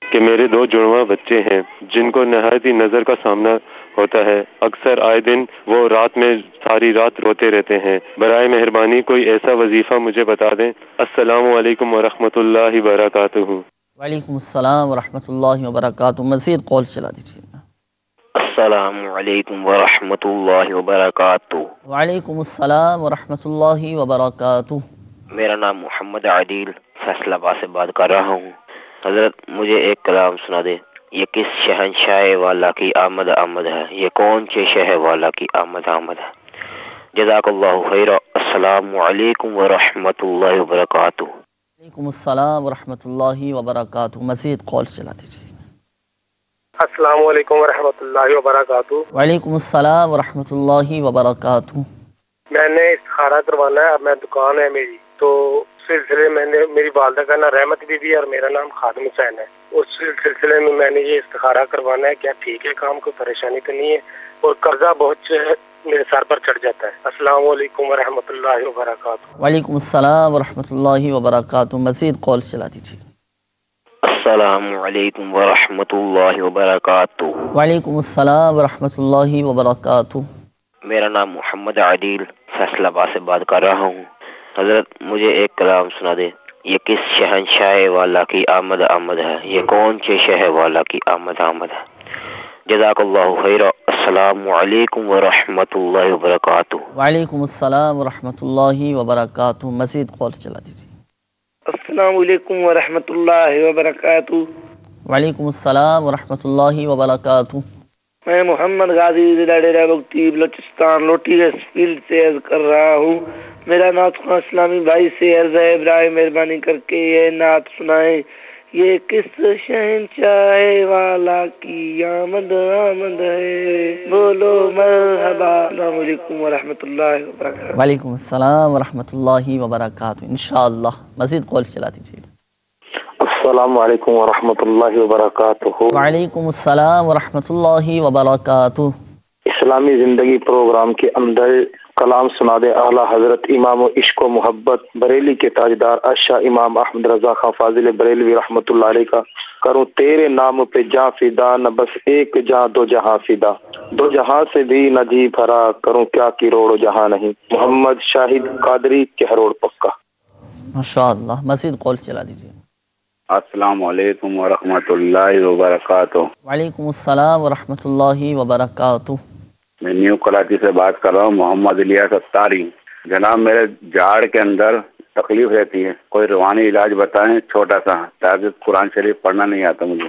کہ میرے 2 جڑواں بچے ہیں جن کو نہایت ہی نظر کا سامنا ہوتا ہے، اکثر آئے دن وہ رات میں ساری رات روتے رہتے ہیں، برائے مہربانی کوئی ایسا وظیفہ مجھے بتا دیں۔ السلام علیکم ورحمۃ اللہ وبرکاتہ۔
وعلیکم السلام ورحمۃ اللہ وبرکاتہ۔ مزید کال چلا دیجیے۔
السلام علیکم ورحمۃ اللہ وبرکاتہ۔
وعلیکم السلام ورحمۃ اللہ وبرکاتہ۔
میرا نام محمد عادل فیصلہ آباد سے بات کر رہا ہوں۔ حضرت مجھے ایک کلام سنا دے، یہ کس شہنشاہ والا کی آمد آمد ہے، یہ کون سے شہر والا کی آمد آمد ہے۔ جزاک اللہ خیر۔ السلام علیکم ورحمۃ اللہ وبرکاتہ۔
وعلیکم السلام ورحمۃ اللہ وبرکاتہ۔ مزید کال چلا دیجیے۔
السلام علیکم ورحمۃ اللہ وبرکاتہ۔
وعلیکم السلام ورحمۃ اللہ وبرکاتہ۔
میں نے استخارہ کروانا ہے، اب میں دکان ہے میری، تو سلسلے میں نے میری والدہ کا نام رحمت بی بی اور میرا نام خادم حسین ہے، اس سلسلے میں نے یہ استخارہ کروانا ہے، کیا ٹھیک ہے کام، کوئی پریشانی تو نہیں ہے، اور قرضہ بہت میرے سر پر چڑھ جاتا ہے۔ السلام علیکم ورحمۃ اللہ وبرکاتہ۔
وعلیکم السلام ورحمۃ اللہ وبرکاتہ۔ مزید کال چلا دیجیے۔
السلام علیکم ورحمۃ اللہ وبرکاتہ۔
وعلیکم السلام ورحمۃ اللہ وبرکاتہ۔
میرا نام محمد عادل فیصلہ آباد سے بات کر رہا ہوں۔ حضرت مجھے ایک کلام سنا دے، یہ کس شہنشاہ والا کی آمد آمد ہے، یہ کون سے شہر والا کی آمد آمد ہے۔ جزاک اللہ خیر۔ السلام علیکم ورحمۃ اللہ وبرکاتہ۔
وعلیکم السلام ورحمۃ اللہ وبرکاتہ۔ مزید کال چلا دیجیے۔
السلام علیکم ورحمۃ اللہ وبرکاتہ۔
وعلیکم السلام ورحمۃ اللہ وبرکاتہ۔
میں محمد غازی ضلع ڈیرہ بگٹی بلوچستان لوٹی گیس فیلڈ سے عرض کر رہا ہوں۔ میرا نعت خواں اسلامی بھائی سے عرض ہے، برائے مہربانی کر کے یہ نعت سنائیں، یہ کس شہنشاہ والا کی آمد آمد ہے، بولو مرحبا۔ السلام علیکم ورحمۃ اللہ وبرکاتہ۔
وعلیکم السلام ورحمۃ اللہ وبرکاتہ۔ انشاءاللہ مزید کال چلا دیجیے۔
السلام علیکم ورحمۃ اللہ وبرکاتہ۔
وعلیکم السلام ورحمۃ اللہ وبرکاتہ۔
اسلامی زندگی پروگرام کے اندر کلام سنا دے اعلیٰ حضرت امام و عشق و محبت بریلی کے تاجدار اشا امام احمد رضا خان فاضل بریلوی رحمۃ اللہ علیہ کا، کروں تیرے نام پہ جاں فدا، نہ بس ایک جہاں دو جہاں فدا، دو جہاں سے بھی نہ جی بھرا، کروں کیا کروڑ جہاں نہیں، محمد شاہد قادری کہروڑ پکا۔
ماشاءاللہ مزید کال چلا دیجیے۔
السلام علیکم ورحمۃ اللہ وبرکاتہ۔
وعلیکم السلام ورحمۃ اللہ وبرکاتہ۔
میں نیو کراچی سے بات کر رہا ہوں، محمد الیاس اتاری۔ جناب میرے جاڑ کے اندر تکلیف رہتی ہے، کوئی روحانی علاج بتائیں چھوٹا سا، تاکہ قرآن شریف پڑھنا نہیں آتا مجھے۔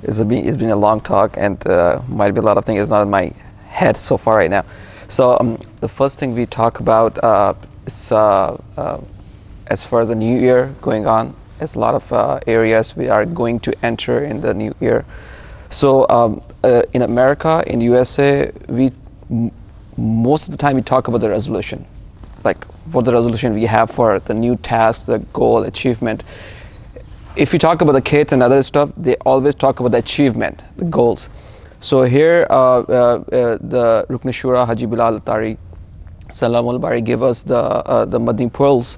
It's been a long talk and might be a lot of things is not in my head so far right now. So the first thing we talk about is as far as the new year going on, there's a lot of areas we are going to enter in the new year. So in America, in USA, most of the time we talk about the resolution, like what the resolution we have for the new task, the goal, achievement. If you talk about the kids and other stuff, they always talk about the achievement, the goals. So here, the Rukn Shura Haji Bilal Attari Salamul Bari gave us the Madni pearls,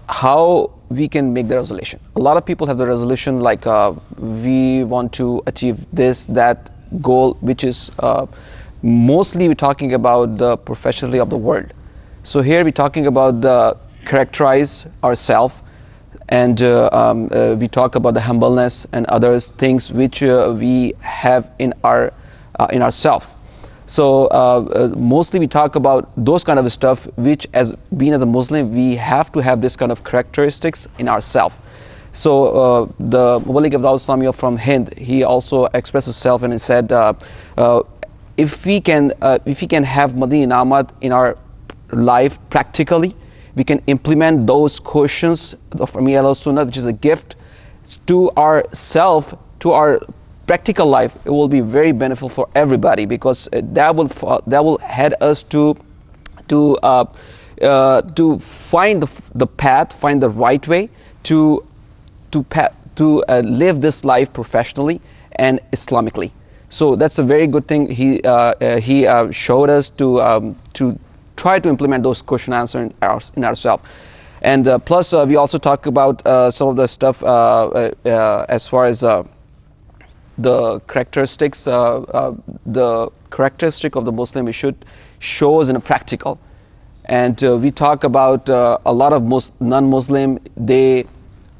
how we can make the resolution. A lot of people have the resolution like we want to achieve this, that goal, which is mostly we're talking about the professionally of the world. So here we're talking about the characterize ourselves, and we talk about the humbleness and other things which we have in ourselves. So mostly we talk about those kind of stuff which, as being as a Muslim, we have to have this kind of characteristics in ourselves. So the Mubalik of Dawud Islamiyah from Hind, he also expressed himself and he said, if we can have Madani Inamat in our life practically, we can implement those questions from Yellow Sunnah, which is a gift to ourself, to our practical life. It will be very beneficial for everybody, because that will head us to find the path, find the right way to live this life professionally and Islamically. So that's a very good thing. He showed us to try to implement those question answer in ourselves. And plus we also talk about some of the stuff as far as the characteristics, the characteristic of the Muslim we should show us in a practical. And we talk about a lot of non-Muslim, they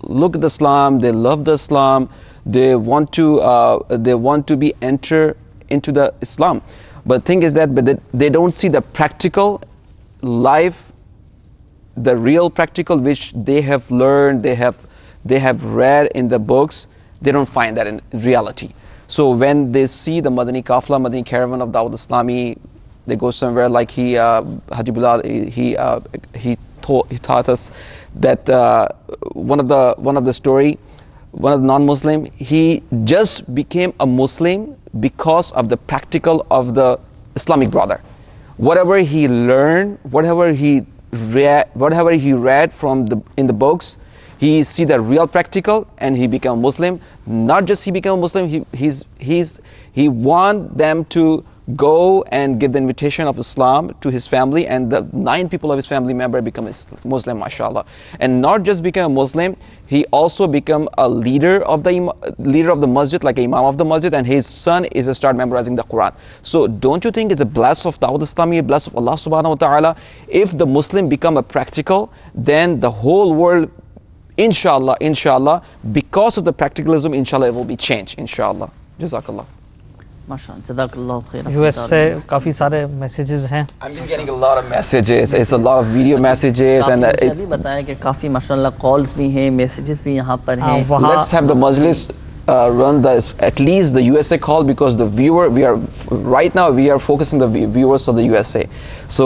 look at Islam, they love the Islam, they want to be enter into the Islam. But the thing is that they don't see the practical life, the real practical which they have learned, they have read in the books. They don't find that in reality. So when they see the Madani Kafla, Madani Caravan of Dawud Islami, they go somewhere like Haji Bilal, he taught us that one of the story, one of the non-Muslim, he just became a Muslim because of the practical of the Islamic brother. Whatever he learned, whatever he read from in the books, he see the real practical, and he became a Muslim. Not just he became a Muslim, he want them to go and give the invitation of Islam to his family, and the 9 people of his family member become Muslim, mashallah. And not just become a Muslim, he also become a leader of the masjid, like an imam of the masjid, and his son is a start memorizing the Quran. So don't you think it's a blessing of Dawud Islami, a blessing of Allah subhanahu wa ta'ala? If the Muslim become a practical, then the whole world, inshallah, because of the practicalism, inshallah, it will be changed, inshallah. Jazakallah.
MashaAllah, Jazakallah khair.
US سے کافی سارے messages ہیں.
I've been getting a lot of messages. It's a lot of video messages and
مجھے بھی بتایا کہ کافی ماشاءاللہ calls بھی ہیں, میسیجز بھی یہاں پر ہیں.
let's have the majlis run at least the USA call, because the viewer, right now we are focusing the viewers of the USA. So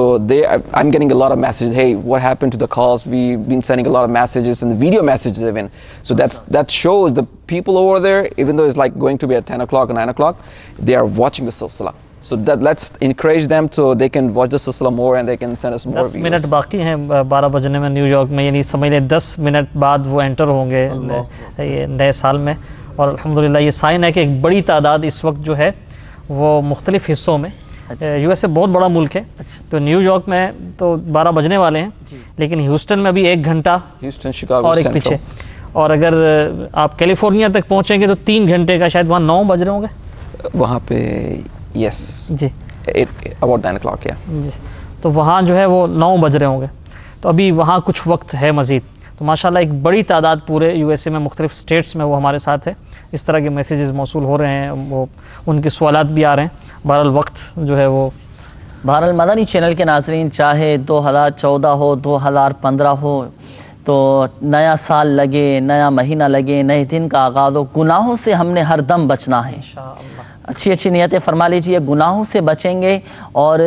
I'm getting a lot of messages. Hey, what happened to the calls? We've been sending a lot of messages and the video messages even. So that shows the people over there, even though it's like going to be at 10 o'clock or 9 o'clock, they are watching the silsila. So let's encourage them so they can watch the silsila more and they can send us more
10 minute باقی ہیں 12 بجنے میں new York میں, یعنی سمجھ لیں 10 minute بعد وہ inter ہوں گے نئے سال میں. اور الحمدللہ یہ سائن ہے کہ ایک بڑی تعداد اس وقت جو ہے وہ مختلف حصوں میں, USA بہت بڑا ملک ہے, تو نیو یارک میں تو 12 بجنے والے ہیں, لیکن ہیوسٹن میں بھی 1 گھنٹا اور ایک پیچھے, اور اگر آپ کیلیفورنیا تک پہنچیں گے تو 3 گھنٹے کا شاید وہاں 9 بج رہے ہوں گے
وہاں پہ. یس
جی,
about 9 o'clock.
جی, تو وہاں جو ہے وہ 9 بج رہے ہوں گے, تو ابھی وہاں کچھ وقت ہے مزید. تو ماشاءاللہ ایک بڑی تعداد پورے USA میں مختلف اسٹیٹس میں وہ ہمارے ساتھ ہے. اس طرح کے میسیجز موصول ہو رہے ہیں, وہ ان کے سوالات بھی آ رہے ہیں. بہرحال وقت جو ہے وہ
بہرحال مدنی چینل کے ناظرین, چاہے 2014 ہو 2015 ہو, تو نیا سال لگے, نیا مہینہ لگے, نئے دن کا آغاز ہو, گناہوں سے ہم نے ہر دم بچنا ہے. اچھی نیتیں فرما لیجیے, گناہوں سے بچیں گے اور